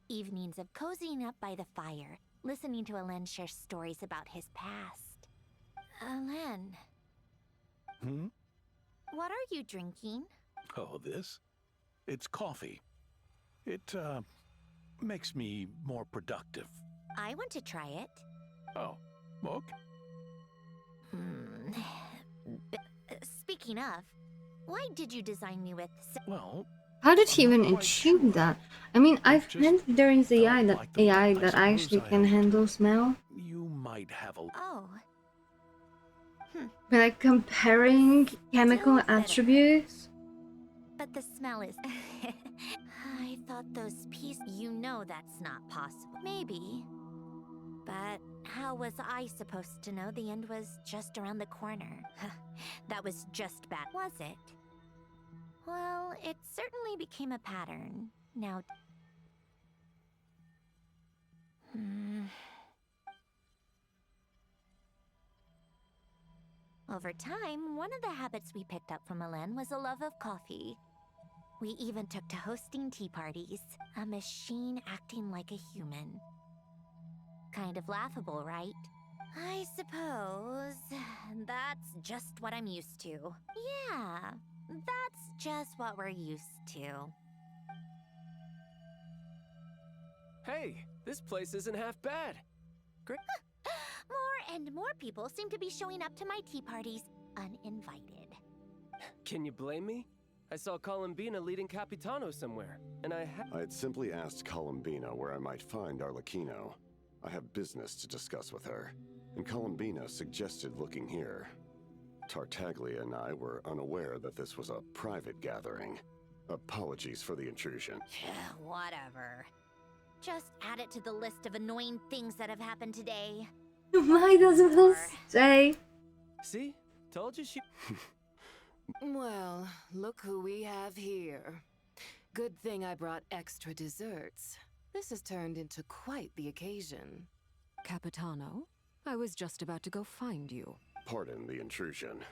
Evenings of cozying up by the fire, listening to Alain share stories about his past. Alain. What are you drinking? Oh, this? It's coffee. It, makes me more productive. I want to try it. Oh, okay. Speaking of, why did you design me with... Well... How did he even achieve that? I mean, I've heard there is AI that actually can handle smell. You might have a... Oh. But like comparing chemical attributes? But the smell is... I thought those pieces... You know that's not possible. Maybe. But how was I supposed to know the end was just around the corner? That was just bad, was it? Well, it certainly became a pattern. Now... Over time, one of the habits we picked up from Alain was a love of coffee. We even took to hosting tea parties, a machine acting like a human. Kind of laughable, right? I suppose that's just what I'm used to. Yeah, that's just what we're used to. Hey, this place isn't half bad. Great. More and more people seem to be showing up to my tea parties uninvited. Can you blame me? I saw Columbina leading Capitano somewhere, and I had simply asked Columbina where I might find Arlecchino. I have business to discuss with her, and Columbina suggested looking here. Tartaglia and I were unaware that this was a private gathering. Apologies for the intrusion. Whatever. Just add it to the list of annoying things that have happened today. Why doesn't this say? See? Told you she... Well, look who we have here. Good thing I brought extra desserts. This has turned into quite the occasion. Capitano, I was just about to go find you. Pardon the intrusion.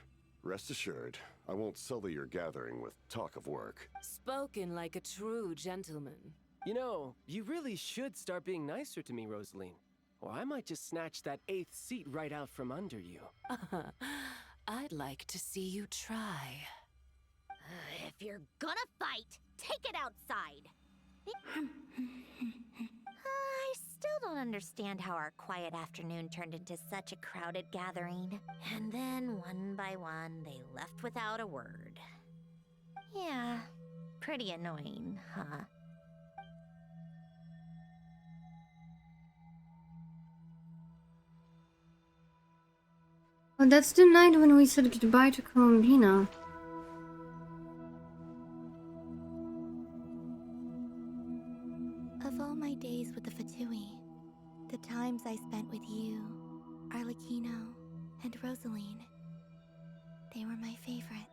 Rest assured, I won't sully your gathering with talk of work. Spoken like a true gentleman. You know, you really should start being nicer to me, Rosaline. Or I might just snatch that 8th seat right out from under you. I'd like to see you try. If you're gonna fight, take it outside. I still don't understand how our quiet afternoon turned into such a crowded gathering. And then, one by one, they left without a word. Yeah, pretty annoying, huh? Oh, that's the night when we said goodbye to Colombina. Of all my days with the Fatui, the times I spent with you, Arlecchino, and Rosaline, they were my favorite.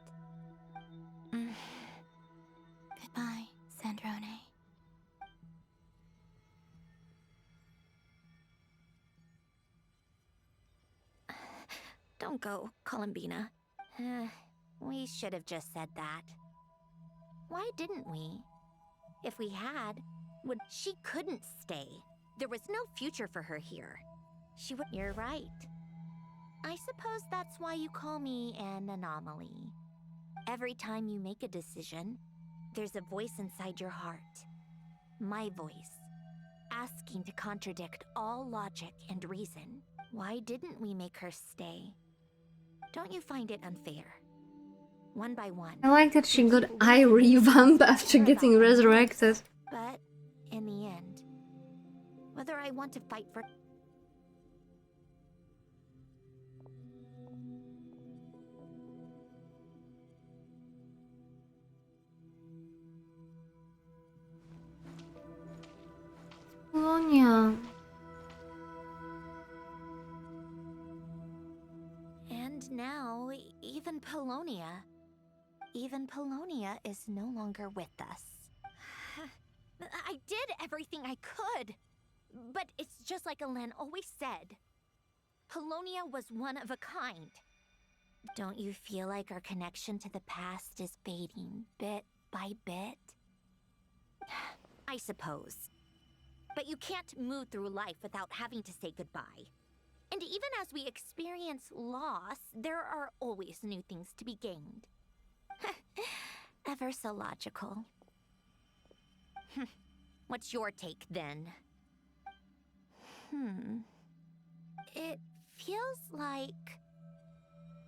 Goodbye, Sandrone. Don't go, Colombina. We should have just said that. Why didn't we? If we had, she couldn't stay. There was no future for her here. You're right. I suppose that's why you call me an anomaly. Every time you make a decision, there's a voice inside your heart. My voice, asking to contradict all logic and reason. Why didn't we make her stay? Don't you find it unfair? One by one. I like that she got eye revamp after getting resurrected. But in the end, whether I want to fight for... Polonia. And now, even Polonia is no longer with us. I did everything I could. But it's just like Alen always said. Polonia was one of a kind. Don't you feel like our connection to the past is fading bit by bit? I suppose. But you can't move through life without having to say goodbye. And even as we experience loss, there are always new things to be gained. Ever so logical. What's your take, then? It feels like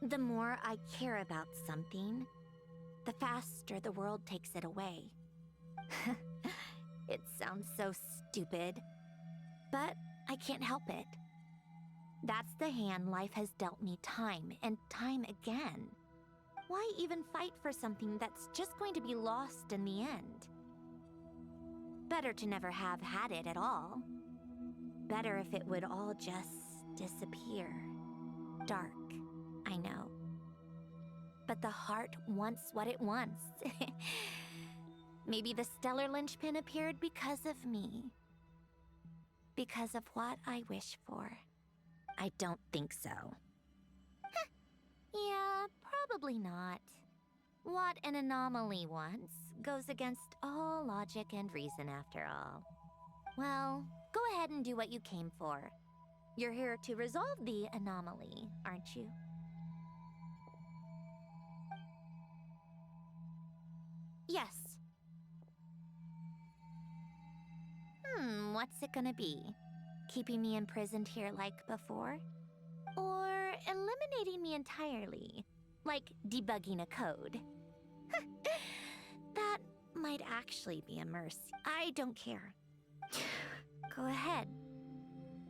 the more I care about something, the faster the world takes it away. It sounds so stupid, but I can't help it. That's the hand life has dealt me time and time again. Why even fight for something that's just going to be lost in the end? Better to never have had it at all. Better if it would all just disappear. Dark, I know. But the heart wants what it wants. Maybe the stellar linchpin appeared because of me. Because of what I wish for. I don't think so. Yeah, probably not. What an anomaly wants goes against all logic and reason after all. Well, go ahead and do what you came for. You're here to resolve the anomaly, aren't you? Yes. What's it gonna be? Keeping me imprisoned here like before? Or eliminating me entirely, like debugging a code? That might actually be a mercy. I don't care. Go ahead.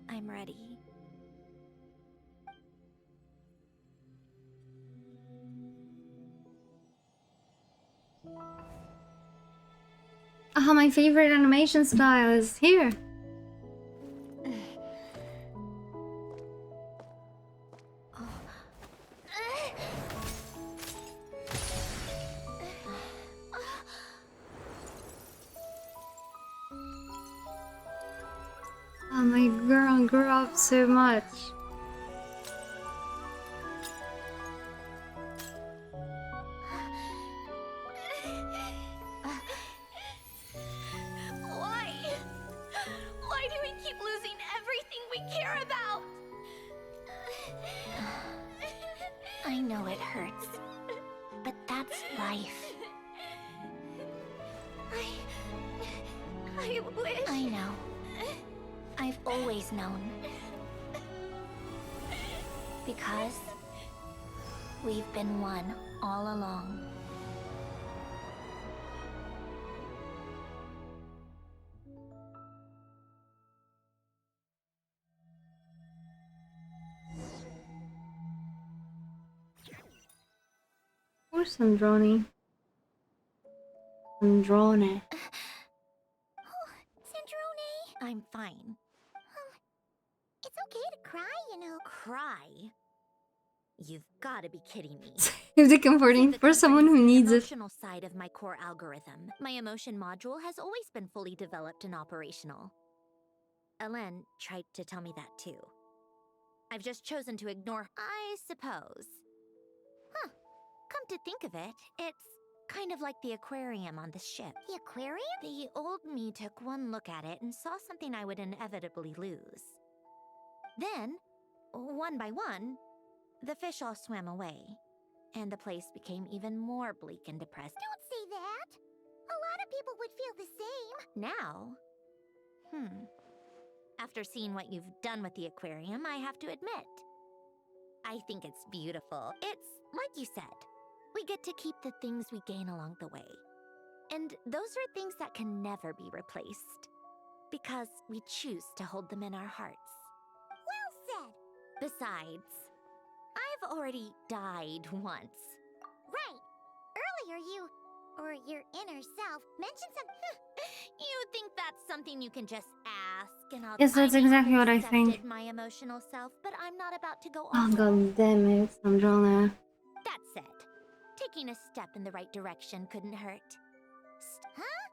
I'm ready. Ah, my favorite animation style is here. Oh, my girl grew up so much. Why? Why do we keep losing everything we care about? I know it hurts, but that's life. I wish... I know. I've always known. Because we've been one all along. Poor Sandrone. Sandrone. Sandrone! I'm fine. It's okay to cry, you know. Cry? You've got to be kidding me. Is it comforting for someone who needs it? The emotional side of my core algorithm. My emotion module has always been fully developed and operational. Elen tried to tell me that too. I've just chosen to ignore, I suppose. Huh. Come to think of it, it's kind of like the aquarium on the ship. The aquarium? The old me took one look at it and saw something I would inevitably lose. Then, one by one, the fish all swam away, and the place became even more bleak and depressed. Don't say that! A lot of people would feel the same. Now? After seeing what you've done with the aquarium, I have to admit, I think it's beautiful. It's like you said, we get to keep the things we gain along the way. And those are things that can never be replaced, because we choose to hold them in our hearts. Well said! Besides, I've already died once. Right. Earlier or your inner self, mentioned some... You think that's something you can just ask and I'll... Yes, that's exactly what I think. My emotional self, but I'm not about to go Oh off. god damn it, Sandrone. That said, taking a step in the right direction couldn't hurt. Huh?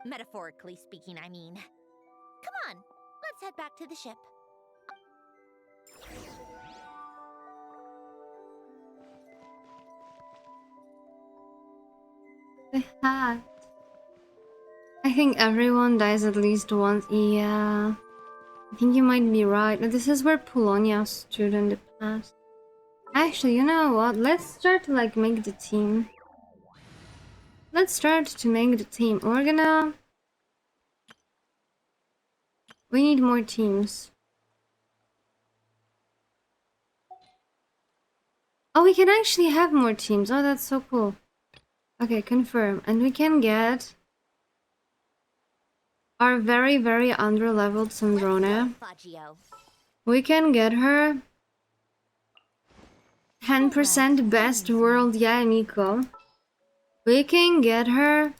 Metaphorically speaking, I mean. Come on, let's head back to the ship. The hat. I think everyone dies at least once. Yeah. I think you might be right. This is where Polonia stood in the past. Actually, you know what? Let's start to like make the team. Let's start to make the team. We're gonna... We need more teams. Oh, we can actually have more teams. Oh, that's so cool. Okay, confirm. And we can get our very, very under-leveled Sandrone. We can get her 10% best world Yaemiko. We can get her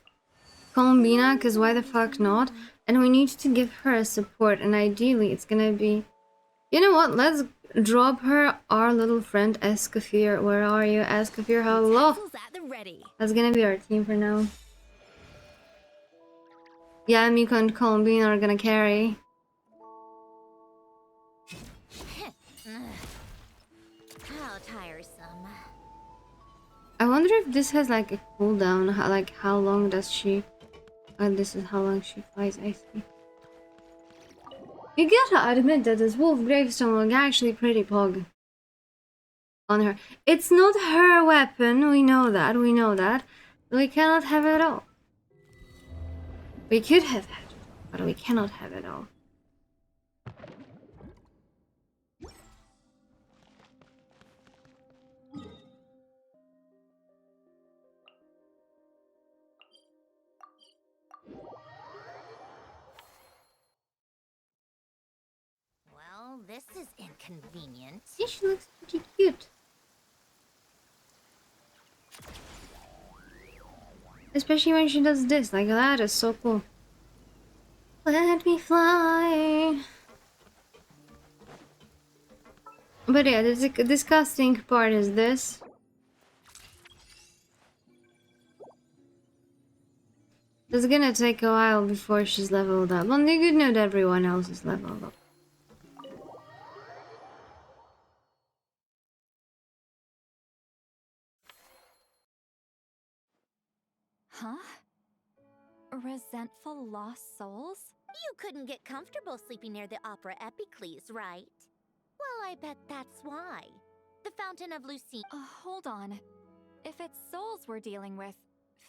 Colombina, because why the fuck not? And we need to give her a support, and ideally it's gonna be... You know what? Let's drop her our little friend Escafir. Where are you, Escafir? Hello! That's gonna be our team for now. Yeah, Miko and Colombina are gonna carry. How tiresome. I wonder if this has like a cooldown. How long does she... this is how long she flies, I see. You gotta admit that this wolf gravestone look actually pretty pog on her. It's not her weapon, we know that, We cannot have it all. We could have had it, but we cannot have it all. Well, this is inconvenient. Yeah, she looks pretty cute. Especially when she does this, like that is so cool. Let me fly. But yeah, the disgusting part is this. It's gonna take a while before she's leveled up. On the good note, everyone else is leveled up. Huh? Resentful lost souls? You couldn't get comfortable sleeping near the Opera Epicles, right? Well, I bet that's why. The Fountain of Lucine. Hold on. If it's souls we're dealing with,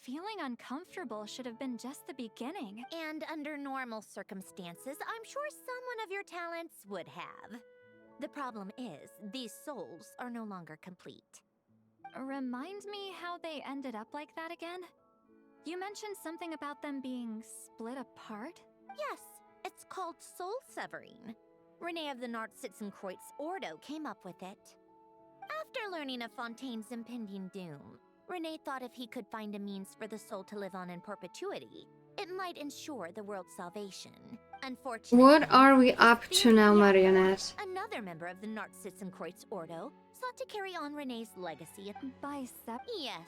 Feeling uncomfortable should have been just the beginning. And under normal circumstances, I'm sure someone of your talents would have. The problem is, these souls are no longer complete. Remind me how they ended up like that again? You mentioned something about them being split apart? Yes, it's called soul severing. Renee of the Nartsitzenkreuz Ordo came up with it. After learning of Fontaine's impending doom, Renee thought if he could find a means for the soul to live on in perpetuity, it might ensure the world's salvation. Unfortunately, What are we up to now, Marionette? another member of the Nartsitzenkreuz Ordo sought to carry on Renee's legacy. Yes.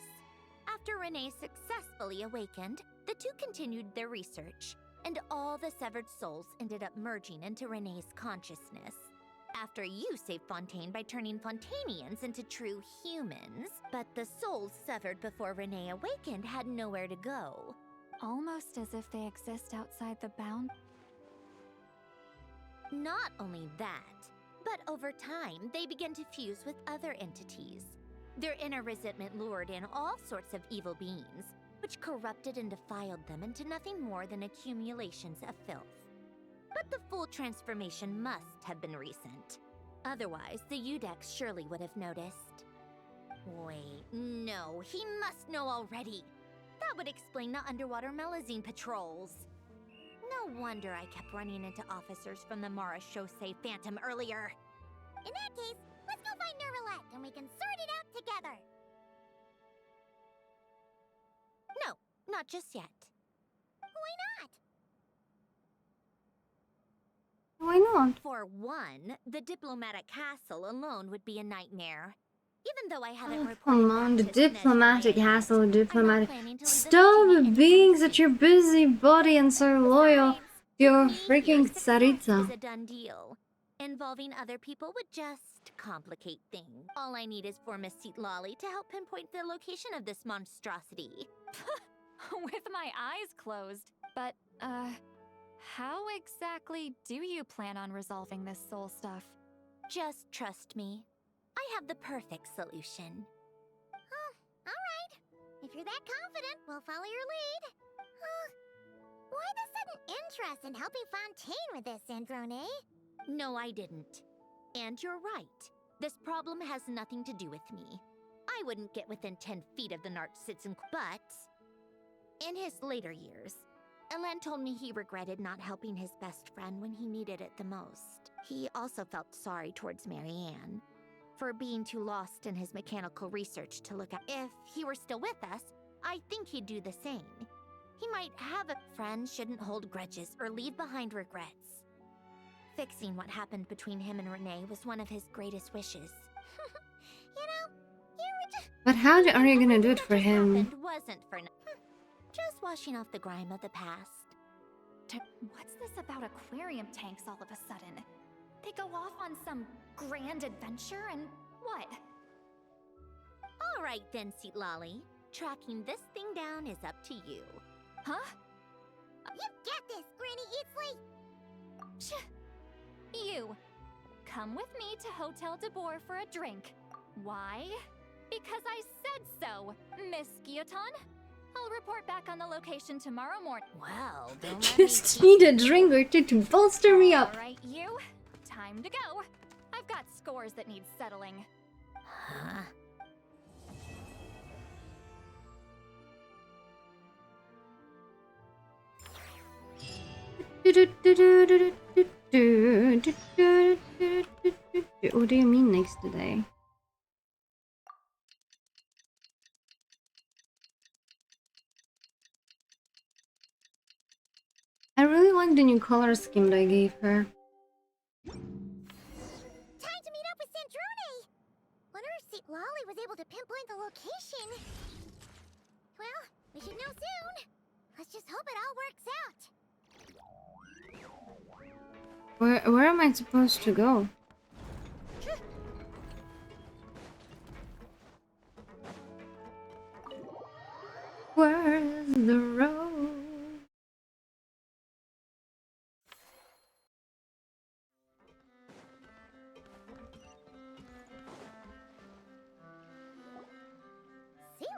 After Renee successfully awakened, the two continued their research, and all the severed souls ended up merging into Renee's consciousness. After you saved Fontaine by turning Fontanians into true humans, but the souls severed before Renee awakened had nowhere to go. Almost as if they exist outside the bound. Not only that, but over time, they began to fuse with other entities. Their inner resentment lured in all sorts of evil beings, which corrupted and defiled them into nothing more than accumulations of filth. But the full transformation must have been recent. Otherwise, the Udex surely would have noticed. Wait, no, he must know already. That would explain the underwater Melazine patrols. No wonder I kept running into officers from the Mara Chaussee Phantom earlier. In that case, let's go find Nervalette and we can sort it out together. No, not just yet. Why not? Why not? For one, the diplomatic castle alone would be a nightmare. Even though I haven't reported Come on, the back to diplomatic Sinestro hassle, diplomatic. planning to leave the Stop city being such a busybody and so loyal to your me, freaking your success Tsaritsa. is a done deal. Involving other people would just complicate things. All I need is for Miss Lolly to help pinpoint the location of this monstrosity. With my eyes closed. But, how exactly do you plan on resolving this soul stuff? Just trust me. I have the perfect solution. Oh, alright. If you're that confident, we'll follow your lead. Why the sudden interest in helping Fontaine with this, Androne? No, I didn't. And you're right. This problem has nothing to do with me. I wouldn't get within 10 feet of the Nartsitzenkreuz, but... in his later years, Elen told me he regretted not helping his best friend when he needed it the most. He also felt sorry towards Marianne for being too lost in his mechanical research to look at. If he were still with us, I think he'd do the same. He might have a friend shouldn't hold grudges or leave behind regrets. Fixing what happened between him and Renee was one of his greatest wishes. You know, you were just... But how are you gonna do it for him? Happened wasn't for just washing off the grime of the past. What's this about aquarium tanks all of a sudden? They go off on some grand adventure and what? All right then, Lolly. Tracking this thing down is up to you. Huh? You get this, Granny Eatsley! You. Come with me to Hotel de Boer for a drink. Why? Because I said so, Miss Guillotin. I'll report back on the location tomorrow morning. Well, don't Just need a drink or two to bolster me up. Alright, you. Time to go. I've got scores that need settling. Huh? What do you mean next day? I really like the new color scheme they gave her. Time to meet up with Sandrone! Wonder if Lolly was able to pinpoint the location. Well, we should know soon. Let's just hope it all works out. Where am I supposed to go? Where's the road?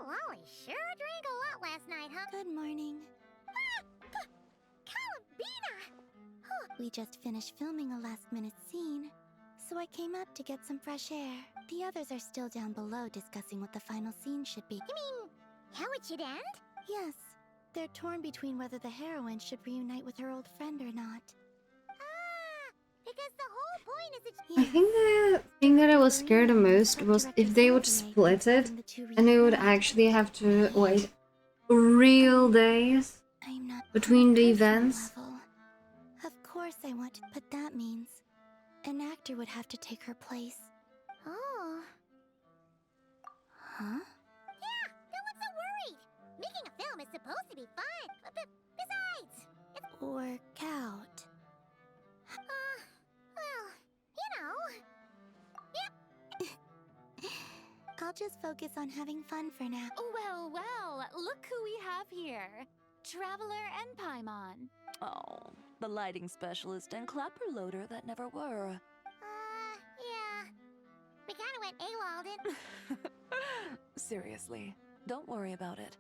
Lolly sure drank a lot last Good morning. Columbina! We just finished filming a last-minute scene, so I came up to get some fresh air. The others are still down below discussing what the final scene should be. You mean, how it should end? Yes. They're torn between whether the heroine should reunite with her old friend or not. Because the whole point is that I think the thing that I was scared the most was if they would split it and they would actually have to wait real days I'm not between on a the personal events. level. Of course I want to, but that means an actor would have to take her place. Oh. Huh? Yeah, don't look so worried. Making a film is supposed to be fun. Besides, it's... Work out. Well, you know. Yep. I'll just focus on having fun for now. Well, well, look who we have here. Traveler and Paimon. Oh, the lighting specialist and clapper loader that never were. Yeah. We kinda went AWOL, didn't... Seriously, don't worry about it.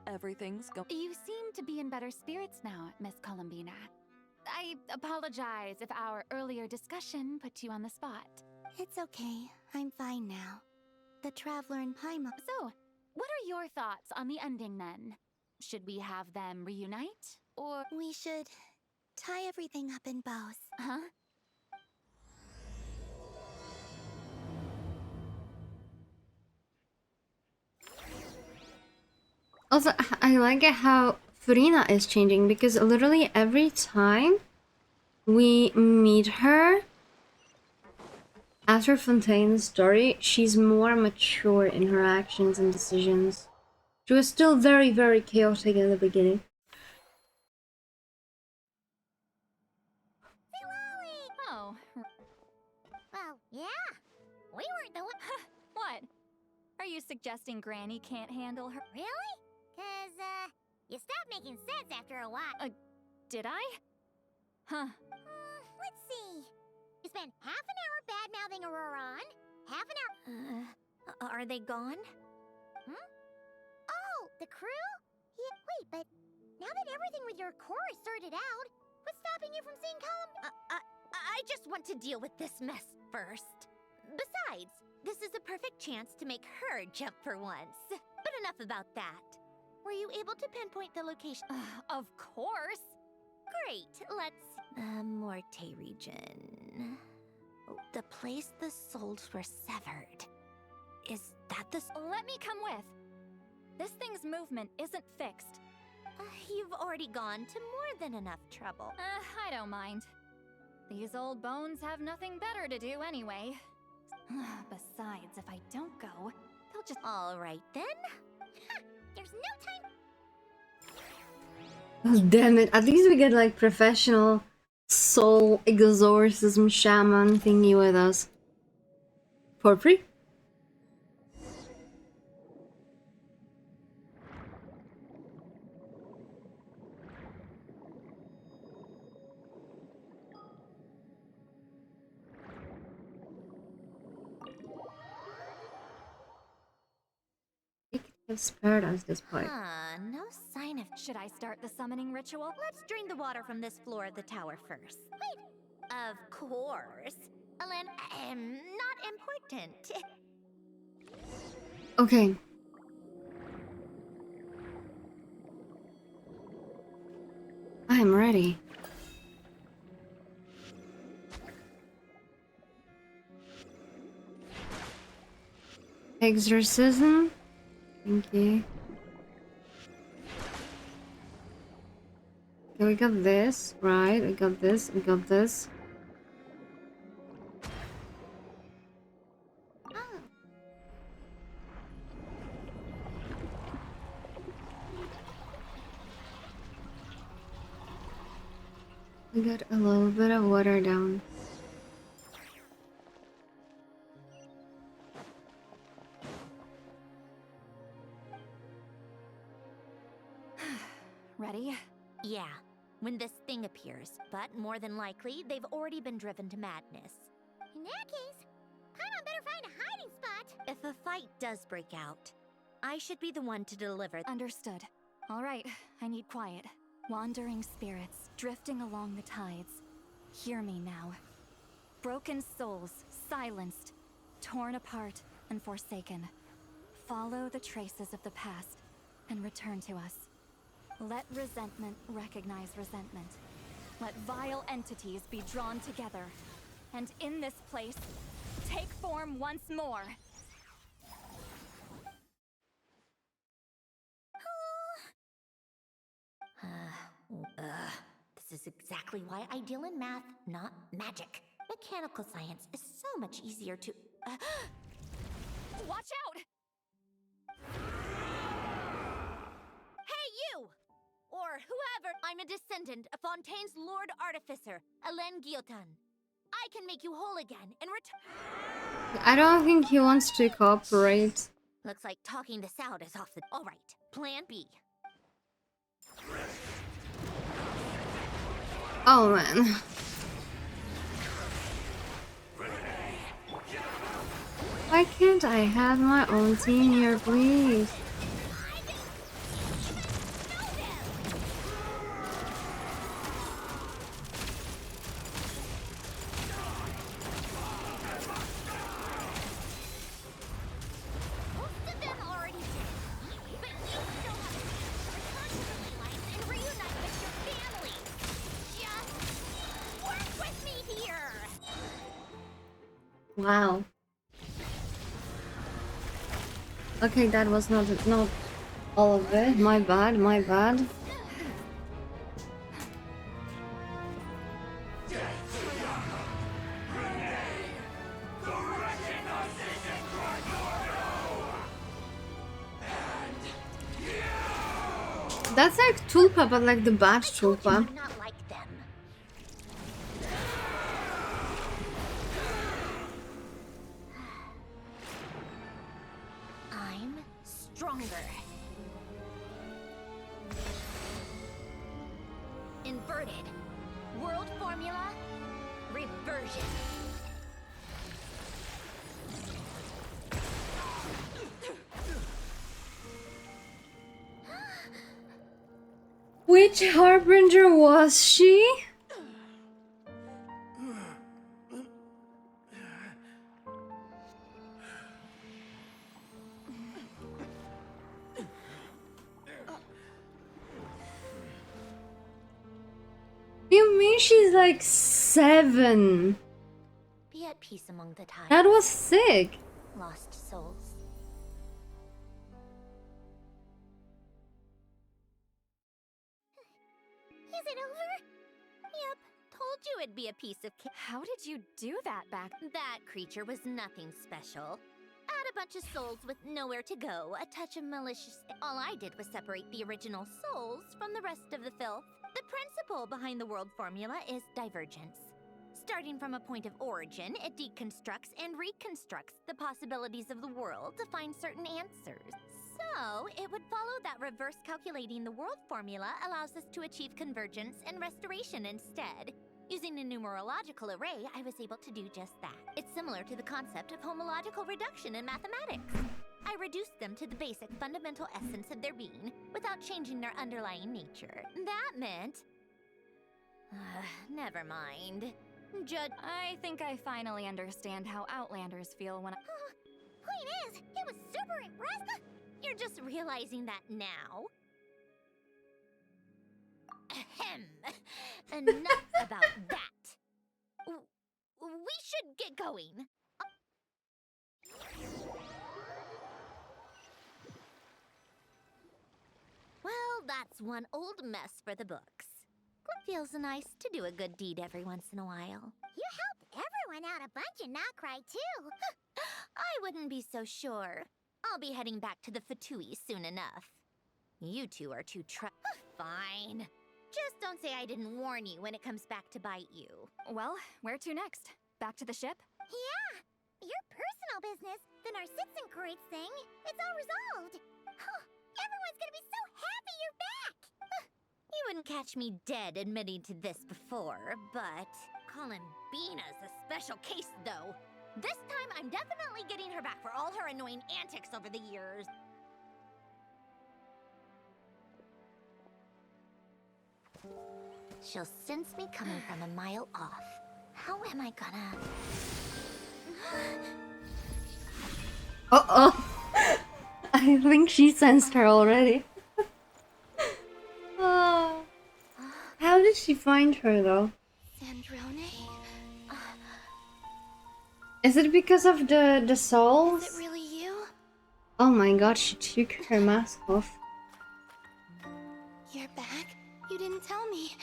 Everything's You seem to be in better spirits now, Miss Columbina. I apologize if our earlier discussion put you on the spot. It's okay. I'm fine now. The Traveler and Paimon. So, what are your thoughts on the ending then? Should we have them reunite, or... We should tie everything up in bows. Huh? Also, I like it how Furina is changing because literally every time we meet her after Fontaine's story, she's more mature in her actions and decisions. She was still very, very chaotic in the beginning. Oh, Well, yeah. We weren't the one... what? Are you suggesting Granny can't handle her? Really? 'Cause, you stopped making sense after a while. Did I? Huh. Let's see. You spent half an hour bad-mouthing Auroron, half an hour... Are they gone? Oh, the crew? Yeah, wait, but now that everything with your core is sorted out, what's stopping you from seeing I just want to deal with this mess first. Besides, this is a perfect chance to make her jump for once. But enough about that. Were you able to pinpoint the location? Of course. Great, let's... Morte region. The place the souls were severed. Is that the... Let me come with. This thing's movement isn't fixed. You've already gone to more than enough trouble. I don't mind. These old bones have nothing better to do anyway. Besides, if I don't go, they'll just... All right, then. There's no time... Oh, damn it. At least we get like professional soul exorcism shaman thingy with us. For free? Spared us this point. No sign of... Should I start the summoning ritual? Let's drain the water from this floor of the tower first. Wait! Of course. Not important. Okay. I'm ready. Exorcism? Thank you. Okay, we got this, right? We got this, we got this. We got a little bit of water down. Ready? Yeah, when this thing appears, but more than likely, they've already been driven to madness. In that case, Paimon better find a hiding spot. If a fight does break out, I should be the one to deliver. Understood. All right, I need quiet. Wandering spirits, drifting along the tides. Hear me now. Broken souls, silenced, torn apart, and forsaken. Follow the traces of the past and return to us. Let resentment recognize resentment. Let vile entities be drawn together. And in this place, take form once more. This is exactly why I deal in math, not magic. Mechanical science is so much easier to... Watch out! Hey, you! Or whoever. I'm a descendant of Fontaine's Lord Artificer, Alain Guillotin. I can make you whole again and return... I don't think he wants to cooperate. Looks like talking this out is off the... Alright, plan B. Oh man. Why can't I have my own team here, please? Wow. Okay, that was not all of it. My bad, my bad. That's like Tulpa, but like the bad Tulpa. Not like them. I'm stronger. Inverted. World formula. Reversion. Which harbinger was she? You mean she's like 7? Be at peace among the tides. That was sick. Lost souls. Is it over? Yep, told you it'd be a piece of cake. How did you do that back? That creature was nothing special. Add a bunch of souls with nowhere to go, a touch of malicious... All I did was separate the original souls from the rest of the filth. The principle behind the world formula is divergence. Starting from a point of origin, it deconstructs and reconstructs the possibilities of the world to find certain answers. So, it would follow that reverse calculating the world formula allows us to achieve convergence and restoration instead. Using a numerological array, I was able to do just that. It's similar to the concept of homological reduction in mathematics. I reduced them to the basic fundamental essence of their being without changing their underlying nature. That meant... never mind. I think I finally understand how Outlanders feel when I... Point is, it was super impressive. You're just realizing that now. Ahem. Enough about that. We should get going. Well, that's one old mess for the books. Feels nice to do a good deed every once in a while. You helped everyone out a bunch in Nyaehh too. I wouldn't be so sure. I'll be heading back to the VIII soon enough. You two are too Fine. Just don't say I didn't warn you when it comes back to bite you. Well, where to next? Back to the ship? Yeah, your personal business, the Narcitzenkreuz thing, it's all resolved. Everyone's gonna be so happy you're back. You wouldn't catch me dead admitting to this before, but Columbina's a special case, though. This time, I'm definitely getting her back for all her annoying antics over the years. She'll sense me coming from a mile off. How am I gonna... Uh-oh. I think she sensed her already. Oh. How did she find her though? Sandrone? Is it because of the souls? Is it really you? Oh my god, she took her mask off. You're back? You didn't tell me.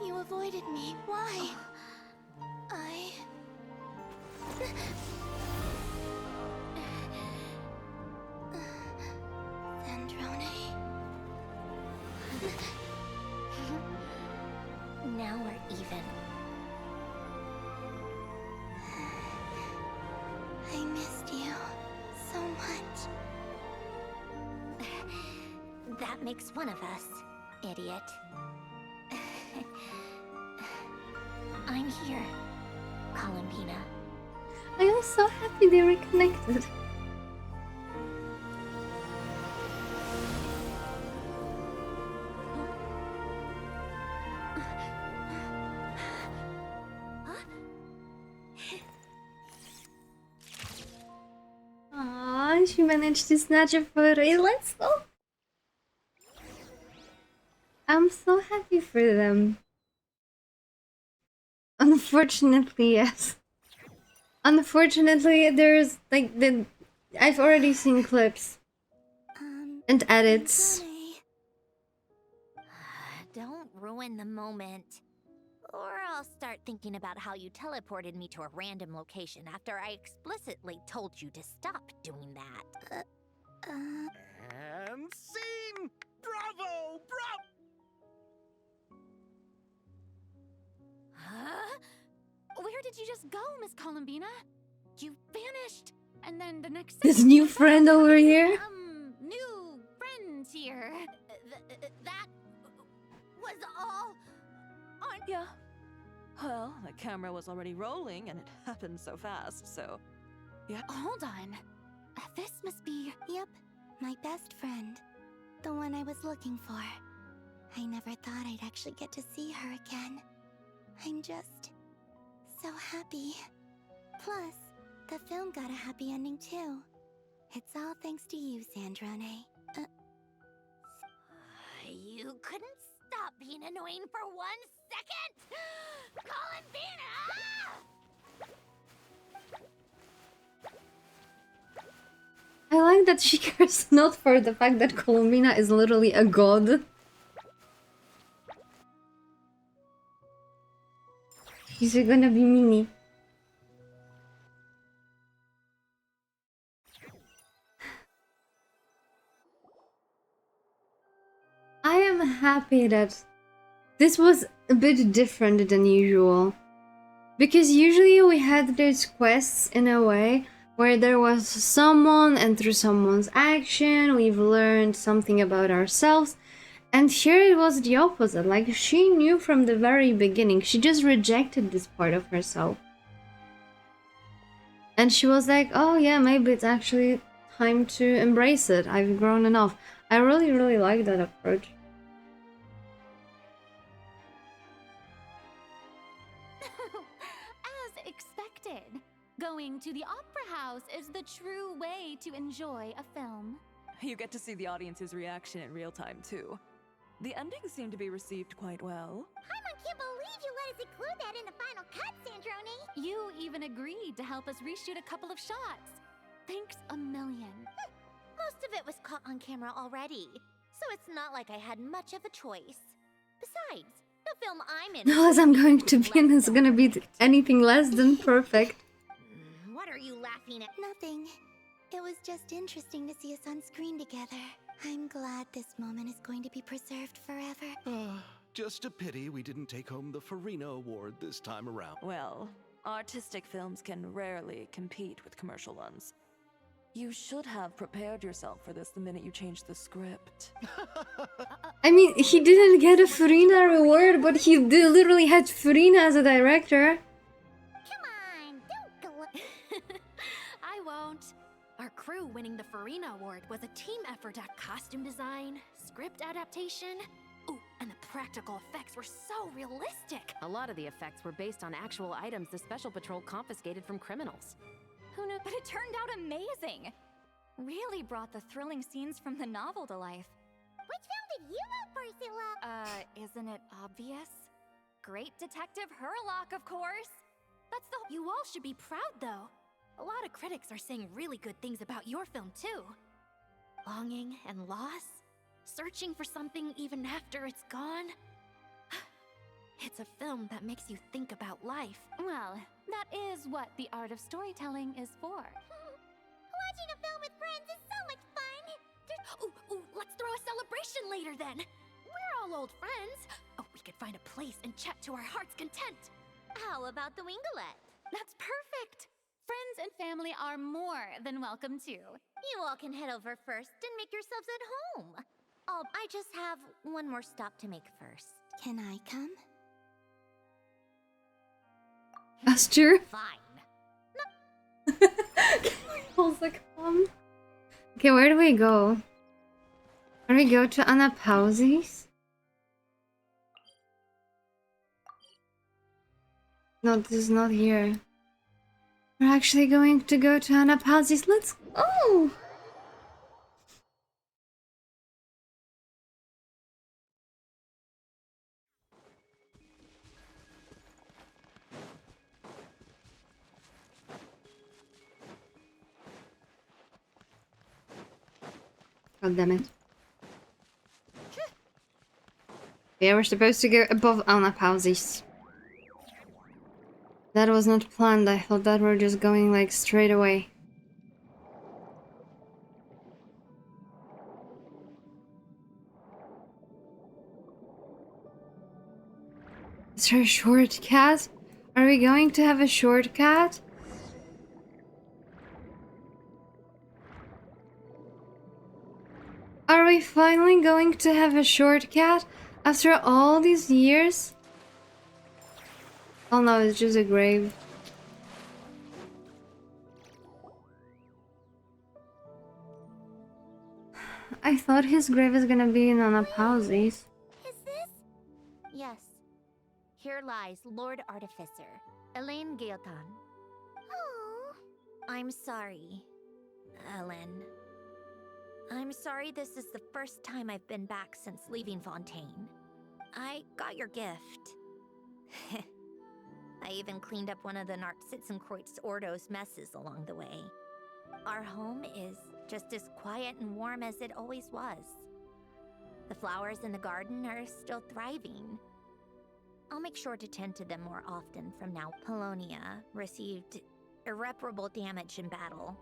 You avoided me. Why? Sandrone? Now we're even. I missed you so much. That makes one of us, idiot. I'm here, Columbina. I am so happy they reconnected. Aww, she managed to snatch a photo. Let's go. I'm so happy for them. Unfortunately, yes. Unfortunately, there's like I've already seen clips and edits. Don't ruin the moment. Or I'll start thinking about how you teleported me to a random location after I explicitly told you to stop doing that. And scene! Bravo! Huh? Where did you just go, Miss Columbina? You vanished, and then the next This second new you were friend back. over here. New friends here. That was all on... Yeah. Well, the camera was already rolling and it happened so fast, so... Yeah. Hold on. This must be... Yep, my best friend. The one I was looking for. I never thought I'd actually get to see her again. I'm just so happy. Plus, the film got a happy ending too. It's all thanks to you, Sandrone. You couldn't stop being annoying for 1 second? Columbina! I like that she cares not for the fact that Columbina is literally a god. She's gonna be Minnie. I am happy that this was a bit different than usual. Because usually we had those quests in a way where there was someone and through someone's action we've learned something about ourselves. And here it was the opposite, like she knew from the very beginning, she just rejected this part of herself. And she was like, oh yeah, maybe it's actually time to embrace it, I've grown enough. I really like that approach. As expected, going to the opera house is the true way to enjoy a film. You get to see the audience's reaction in real time, too. The ending seemed to be received quite well. I can't believe you let us include that in the final cut, Sandrone! You even agreed to help us reshoot a couple of shots. Thanks a million. Most of it was caught on camera already, so it's not like I had much of a choice. Besides, the film I'm in... No, as I'm going to be in is gonna be anything less than perfect. What are you laughing at? Nothing. It was just interesting to see us on screen together. I'm glad this moment is going to be preserved forever. Just a pity we didn't take home the Farina Award this time around. Well, artistic films can rarely compete with commercial ones. You should have prepared yourself for this the minute you changed the script. I mean, he didn't get a Farina award, but he literally had Farina as a director. I won't. Our crew winning the Farina Award was a team effort at costume design, script adaptation, ooh, and the practical effects were so realistic. A lot of the effects were based on actual items the Special Patrol confiscated from criminals. Who knew? But it turned out amazing. Really brought the thrilling scenes from the novel to life. Which film did you vote for, Scylla? Isn't it obvious? Great Detective Hurlock, of course. That's the. You all should be proud, though. A lot of critics are saying really good things about your film, too. Longing and loss, searching for something even after it's gone. It's a film that makes you think about life. Well, that is what the art of storytelling is for. Watching a film with friends is so much fun. Ooh, let's throw a celebration later then. We're all old friends. Oh, we could find a place and chat to our heart's content. How about the Winglet? That's perfect. Friends and family are more than welcome too. You all can head over first and make yourselves at home. Oh, I just have one more stop to make first. Can I come? Pasture? Fine. Also come. Okay, where do we go? Where do we go to Anapausi's? No, this is not here. We're actually going to go to Anapausi's. Let's go! God damn it. Yeah, we're supposed to go above Anapausi's. That was not planned. I thought that we're just going like straight away. Is there a shortcut? Are we going to have a shortcut? Are we finally going to have a shortcut after all these years? Oh no, it's just a grave. I thought his grave is gonna be in Anapausi's. Is this? Yes. Here lies Lord Artificer, Elaine Guillotin. Oh. I'm sorry, Ellen. I'm sorry this is the first time I've been back since leaving Fontaine. I got your gift. I even cleaned up one of the Narcitzenkreuz Ordo's messes along the way. Our home is just as quiet and warm as it always was. The flowers in the garden are still thriving. I'll make sure to tend to them more often from now. Polonia received irreparable damage in battle.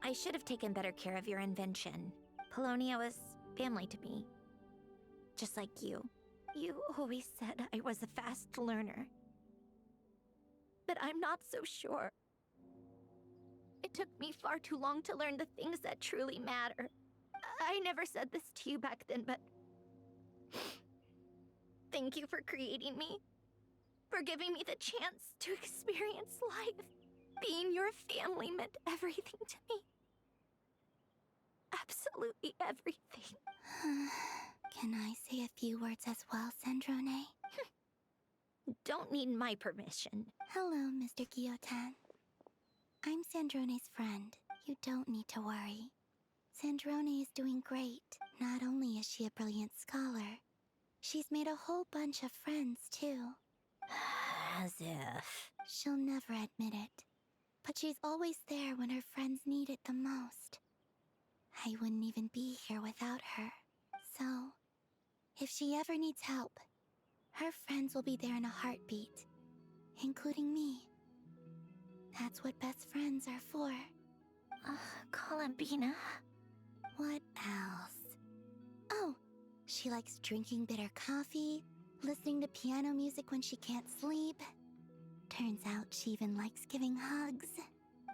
I should have taken better care of your invention. Polonia was family to me. Just like you. You always said I was a fast learner. But I'm not so sure. It took me far too long to learn the things that truly matter. I never said this to you back then, but thank you for creating me. For giving me the chance to experience life. Being your family meant everything to me. Absolutely everything. Can I say a few words as well, Sandrone? Don't need my permission. Hello, Mr. Guillotin. I'm Sandrone's friend. You don't need to worry. Sandrone is doing great. Not only is she a brilliant scholar, she's made a whole bunch of friends, too. As if. She'll never admit it, but she's always there when her friends need it the most. I wouldn't even be here without her. So, if she ever needs help, her friends will be there in a heartbeat, including me. That's what best friends are for. Columbina. What else? Oh, she likes drinking bitter coffee, listening to piano music when she can't sleep. Turns out she even likes giving hugs.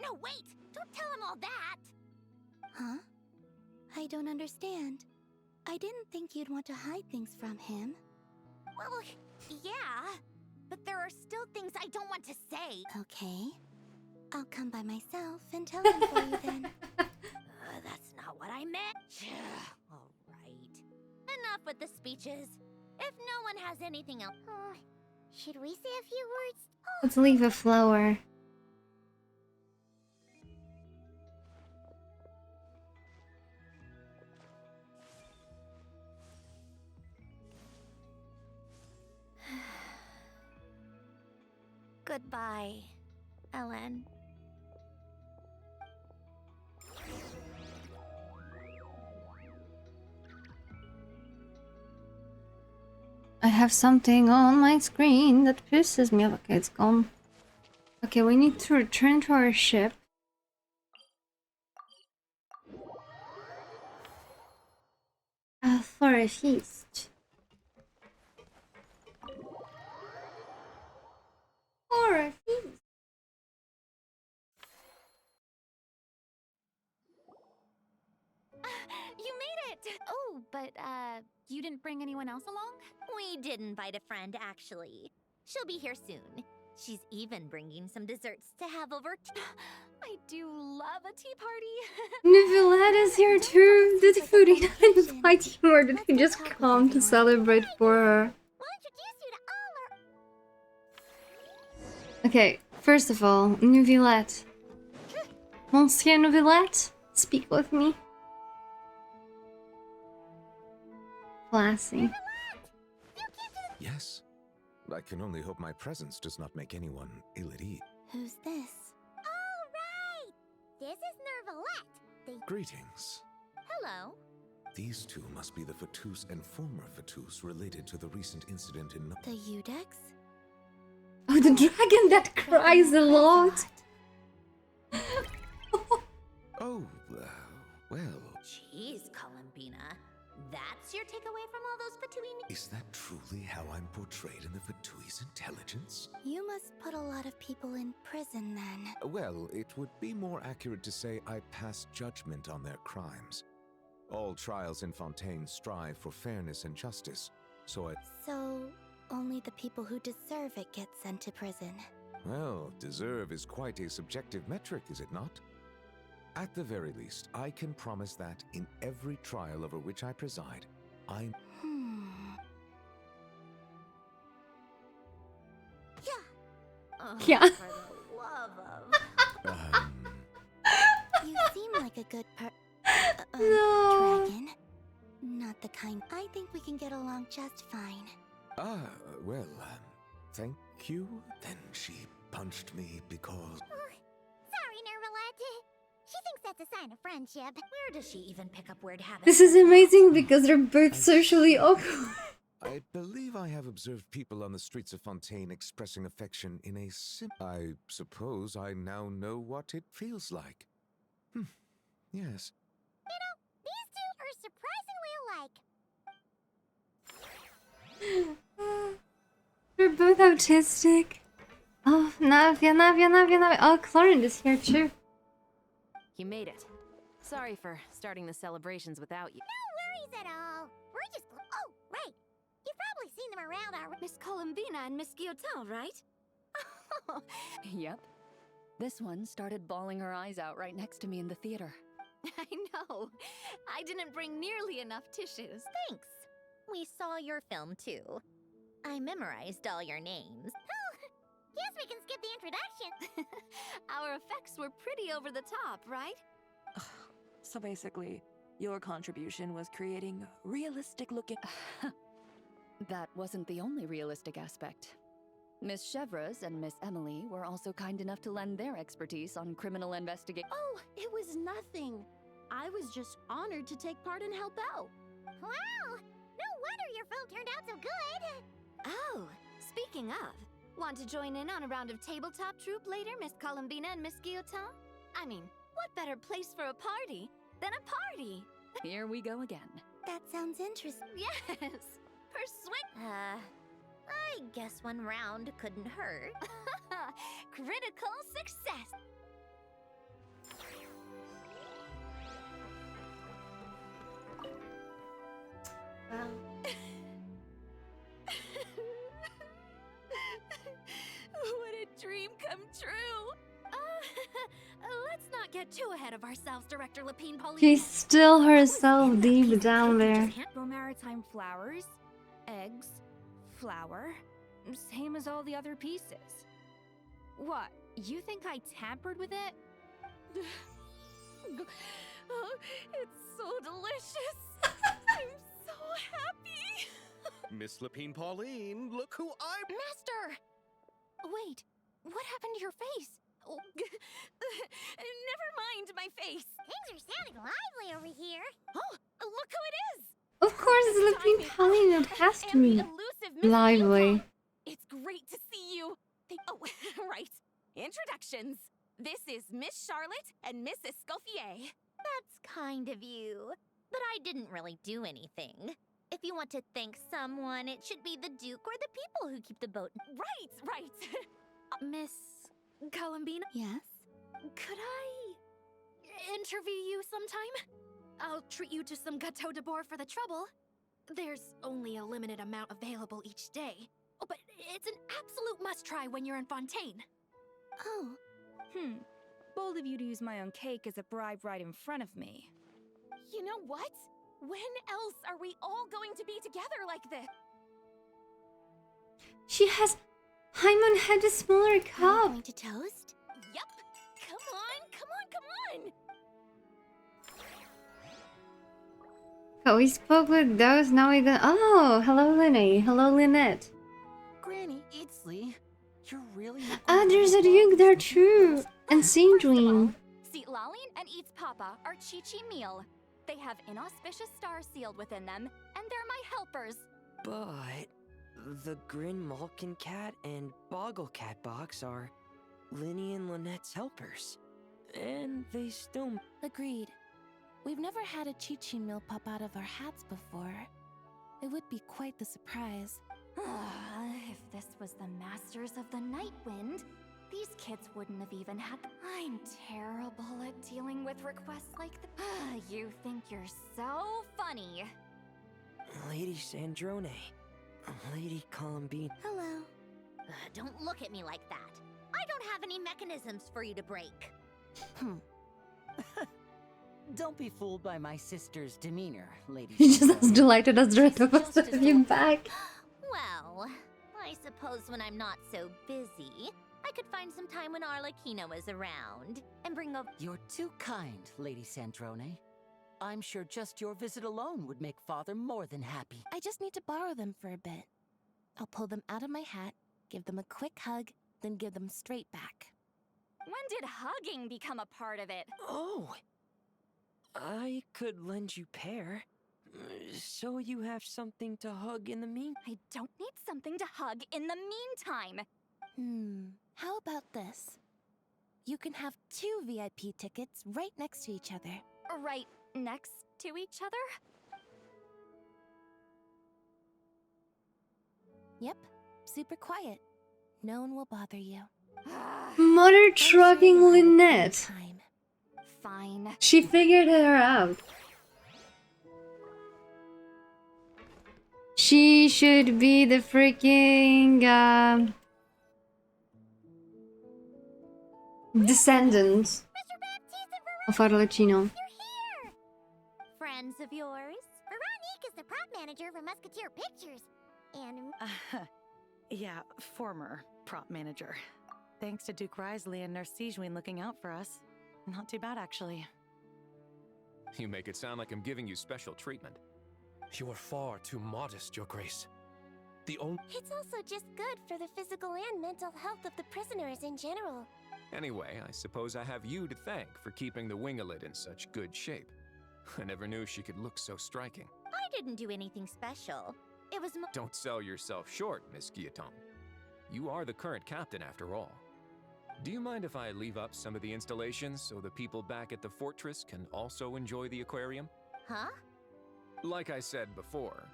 No, wait! Don't tell him all that! Huh? I don't understand. I didn't think you'd want to hide things from him. Well, yeah. But there are still things I don't want to say. Okay. I'll come by myself and tell him for you then. That's not what I meant. All right. Enough with the speeches. If no one has anything else. Should we say a few words? Let's leave a flower. Goodbye, Ellen. I have something on my screen that pisses me off. Okay, it's gone. Okay, we need to return to our ship. For a feast. For a feast. You made it! Oh, but, you didn't bring anyone else along? We did invite a friend, actually. She'll be here soon. She's even bringing some desserts to have over. I do love a tea party. Nicolette is here too. Did Foodie not invite you, or did he just come to celebrate for her? Okay, first of all, Nouvillette. Monsieur Nouvillette, speak with me. Classy. Yes. I can only hope my presence does not make anyone ill at ease. Who's this? All right! This is Nervalette. Greetings. Hello. These two must be the Fatus and former Fatus related to the recent incident in... The Udex? Oh, the dragon that cries a lot! Oh, well... Jeez, Columbina. That's your takeaway from all those Fatui... Is that truly how I'm portrayed in the Fatui's intelligence? You must put a lot of people in prison then. Well, it would be more accurate to say I pass judgment on their crimes. All trials in Fontaine strive for fairness and justice, so I... So, only the people who deserve it get sent to prison. Well, deserve is quite a subjective metric, is it not? At the very least, I can promise that in every trial over which I preside, I'm... Oh, Yeah. For the love of... You seem like a good No. dragon. Not the kind. I think we can get along just fine. Well, thank you. Then she punched me because... Sorry, Nervalette. She thinks that's a sign of friendship. Where does she even pick up weird habits? This is amazing because they're both socially awkward. I believe I have observed people on the streets of Fontaine expressing affection in a I suppose I now know what it feels like. Yes. You know, these two are surprisingly alike. They're both autistic. Oh, Nyaehh. Oh, Clorinde is here too. You made it. Sorry for starting the celebrations without you. No worries at all. We're just... Oh, right. You've probably seen them around our... Miss Columbina and Miss Guillotin, right? Yep. This one started bawling her eyes out right next to me in the theater. I know. I didn't bring nearly enough tissues. Thanks. We saw your film, too. I memorized all your names. Oh, guess we can skip the introduction. Our effects were pretty over the top, right? So basically, your contribution was creating realistic-looking... That wasn't the only realistic aspect. Miss Chevreuse and Miss Emily were also kind enough to lend their expertise on criminal investigation. Oh, it was nothing. I was just honored to take part and help out. Wow! No wonder your film turned out so good. Oh, speaking of, want to join in on a round of tabletop troupe later, Miss Columbina and Miss Guillotin? I mean, what better place for a party than a party? Here we go again. That sounds interesting. Yes, persuade. I guess one round couldn't hurt. Critical success. Wow. What a dream come true! Let's not get too ahead of ourselves, Director Lapine Pauline. She's still herself deep down there. Grow maritime flowers? eggs, flour, same as all the other pieces. What, you think I tampered with it? Oh, it's so delicious. I'm so happy. Miss Lapine Pauline, look who I'm. Master! Wait, what happened to your face? Oh, never mind my face. Things are sounding lively over here. Oh, look who it is. Of course, it's Lapine Pauline. It has to And be the elusive Miss lively. Guillotine. It's great to see you. Oh, right. Introductions. This is Miss Charlotte and Miss Escoffier. That's kind of you. But I didn't really do anything. If you want to thank someone, it should be the Duke or the people who keep the boat. Right. Miss Columbina? Yes? Could I interview you sometime? I'll treat you to some gâteau de bord for the trouble. There's only a limited amount available each day. Oh, but it's an absolute must-try when you're in Fontaine. Oh. Bold of you to use my own cake as a bribe right in front of me. You know what? When else are we all going to be together like this? She has... Hyman had a smaller Are you cup. going to toast? Yep. Come on. Oh, we spoke with those, now we go... Oh, hello Linny. Hello Lynette. Granny, it's Lee. You're really not Ah, going to there's a let Duke us there get too. And Sandrine. Seat Lalline and Eats Papa are Chi-Chi meal. They have inauspicious stars sealed within them, and they're my helpers. But the Grin Malkin Cat and Boggle Cat box are Linny and Lynette's helpers. And they still... Agreed. We've never had a Chi-Chi meal pop out of our hats before. It would be quite the surprise. If this was the Masters of the Night Wind, these kids wouldn't have even had... I'm terrible at dealing with requests like that. You think you're so funny. Lady Sandrone. Lady Columbine. Hello. Don't look at me like that. I don't have any mechanisms for you to break. Don't be fooled by my sister's demeanor, Lady She's just Sandrone. as delighted as the rest of us to have you back. Well, I suppose when I'm not so busy, I could find some time when Arlecchino is around and bring over. You're too kind, Lady Sandrone. I'm sure just your visit alone would make Father more than happy. I just need to borrow them for a bit. I'll pull them out of my hat, give them a quick hug, then give them straight back. When did hugging become a part of it? Oh, I could lend you pair, so you have something to hug in the meantime. I don't need something to hug in the meantime. How about this? You can have 2 VIP tickets right next to each other. Right next to each other? Yep, super quiet. No one will bother you. Mother trucking Lynette. Fine. She figured her out. She should be the freaking descendant of Arlecchino. Friends of yours? Veronique is the prop manager for Musketeer Pictures. And Yeah, former prop manager. Thanks to Duke Risley and Nurse Sigewin looking out for us. Not too bad, actually. You make it sound like I'm giving you special treatment. You are far too modest, Your Grace. The only... it's also just good for the physical and mental health of the prisoners in general. Anyway, I suppose I have you to thank for keeping the winglet in such good shape. I never knew she could look so striking. I didn't do anything special. It was Don't sell yourself short, Miss Guillotine. You are the current captain, after all. Do you mind if I leave up some of the installations so the people back at the fortress can also enjoy the aquarium? Huh? Like I said before,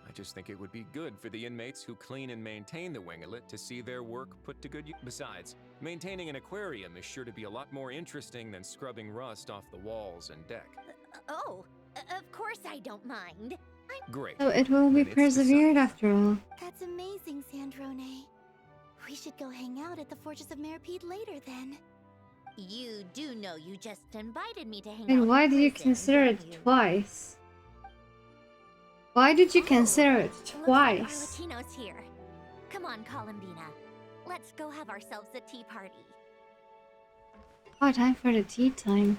I just think it would be good for the inmates who clean and maintain the winglet to see their work put to good use. Besides, maintaining an aquarium is sure to be a lot more interesting than scrubbing rust off the walls and deck. Of course I don't mind. Great. So it will be Then it's persevered after all. That's amazing, Sandrone. We should go hang out at the Fortress of Meripede later then. You do know you just invited me to hang out And why in did you prison, consider don't it you? twice? Why did you consider it Looks like twice? Arlecchino's here. Come on, Columbina. Let's go have ourselves a tea party. Oh, time for the tea time.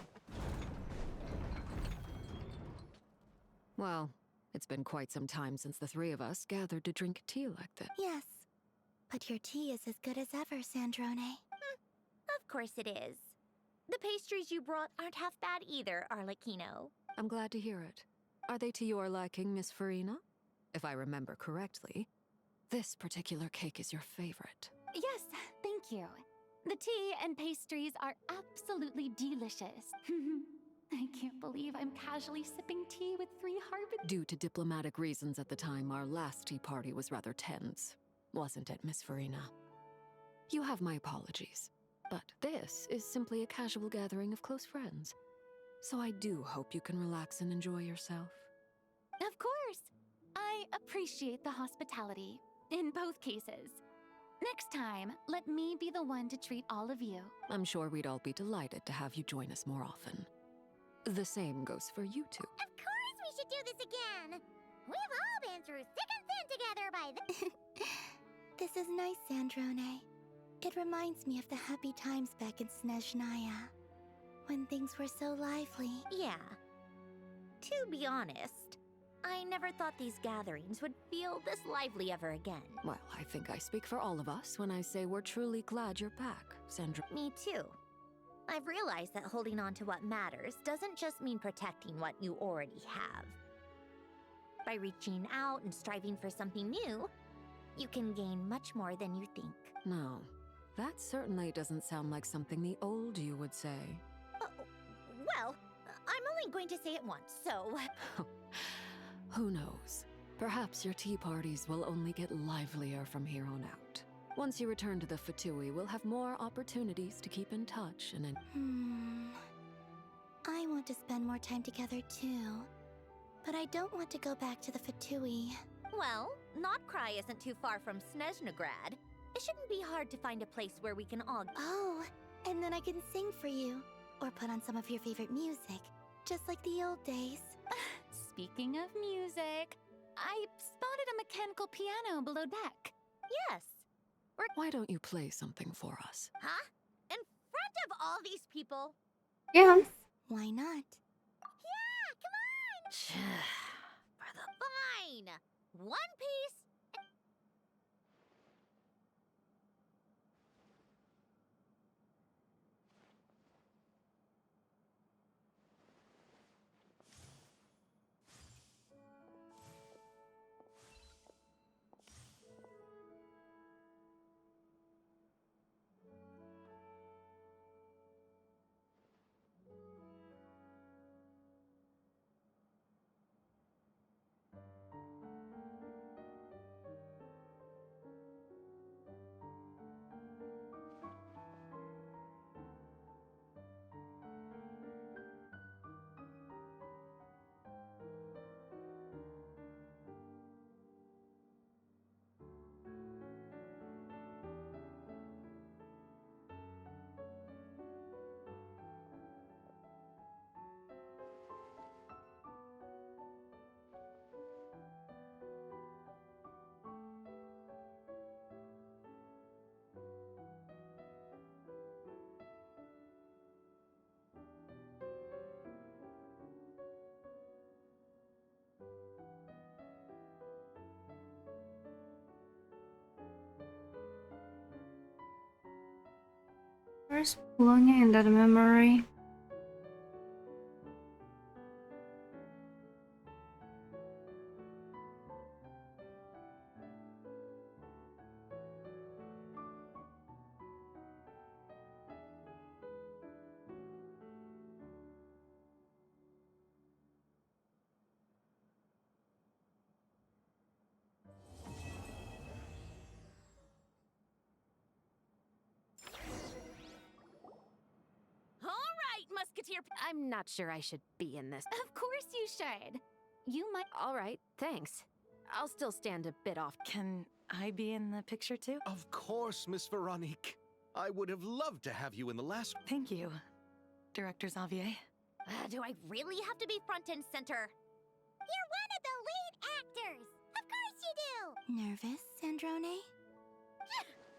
Well, it's been quite some time since the three of us gathered to drink tea like this. Yes, but your tea is as good as ever, Sandrone. Of course it is. The pastries you brought aren't half bad either, Arlecchino. I'm glad to hear it. Are they to your liking, Miss Farina? If I remember correctly, this particular cake is your favorite. Yes, thank you. The tea and pastries are absolutely delicious. I can't believe I'm casually sipping tea with 3 Harbin. Due to diplomatic reasons at the time, our last tea party was rather tense. Wasn't it, Miss Farina? You have my apologies. But this is simply a casual gathering of close friends. So I do hope you can relax and enjoy yourself. Of course! I appreciate the hospitality, in both cases. Next time, let me be the one to treat all of you. I'm sure we'd all be delighted to have you join us more often. The same goes for you two. Of course we should do this again! We've all been through thick and thin together by the— This is nice, Sandrone. It reminds me of the happy times back in Snezhnaya, when things were so lively. Yeah. To be honest, I never thought these gatherings would feel this lively ever again. Well, I think I speak for all of us when I say we're truly glad you're back, Sandra. Me too. I've realized that holding on to what matters doesn't just mean protecting what you already have. By reaching out and striving for something new, you can gain much more than you think. No, that certainly doesn't sound like something the old you would say. Well, I'm only going to say it once, so... Who knows? Perhaps your tea parties will only get livelier from here on out. Once you return to the Fatui, we'll have more opportunities to keep in touch and I want to spend more time together too. But I don't want to go back to the Fatui. Well, Notcry isn't too far from Snezhnograd. It shouldn't be hard to find a place where we can all... Oh, and then I can sing for you. Or put on some of your favorite music. Just like the old days. Speaking of music, I spotted a mechanical piano below deck. Yes. Why don't you play something for us? Huh? In front of all these people? Yeah. Why not? Yeah, come on! Fine! One Piece. First pulling in that memory. Musketeer. I'm not sure I should be in this. Of course you should. You might. All right, thanks. I'll still stand a bit off. Can I be in the picture too? Of course, Miss Veronique. I would have loved to have you in the last... Thank you, Director Xavier. Do I really have to be front and center? You're one of the lead Nervous, Sandrone?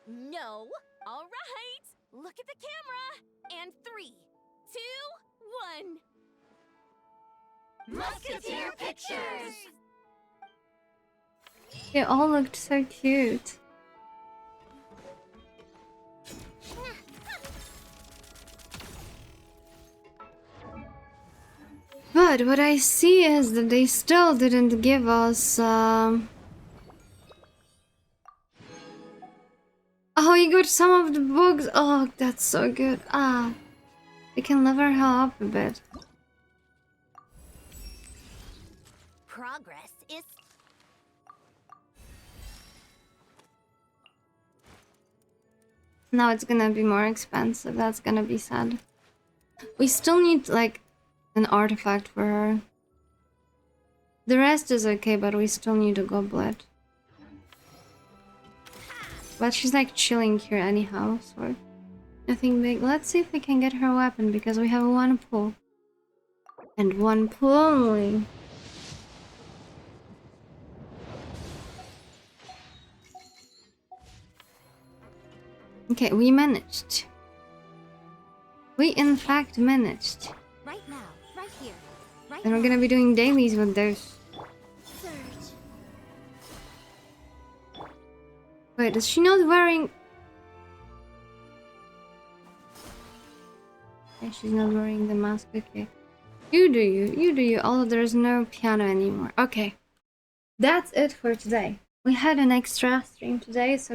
No. All right. Look at the camera. And 3, 2, 1. Musketeer Pictures! They all looked so cute. But what I see is that they still didn't give us oh, you got some of the books. Oh, that's so good. Ah, we can level her up a bit. Progress is... Now it's gonna be more expensive. That's gonna be sad. We still need like an artifact for her. The rest is okay, but we still need a goblet. But she's like chilling here anyhow, so nothing big. Let's see if we can get her a weapon because we have one pull. And one pull only. Okay, we managed. We in fact managed. Right now, right here, right And we're gonna be doing dailies with those. Surge. Wait, is she not wearing... Okay, she's not wearing the mask, okay. You do you. Oh, there's no piano anymore. Okay. That's it for today. We had an extra stream today, so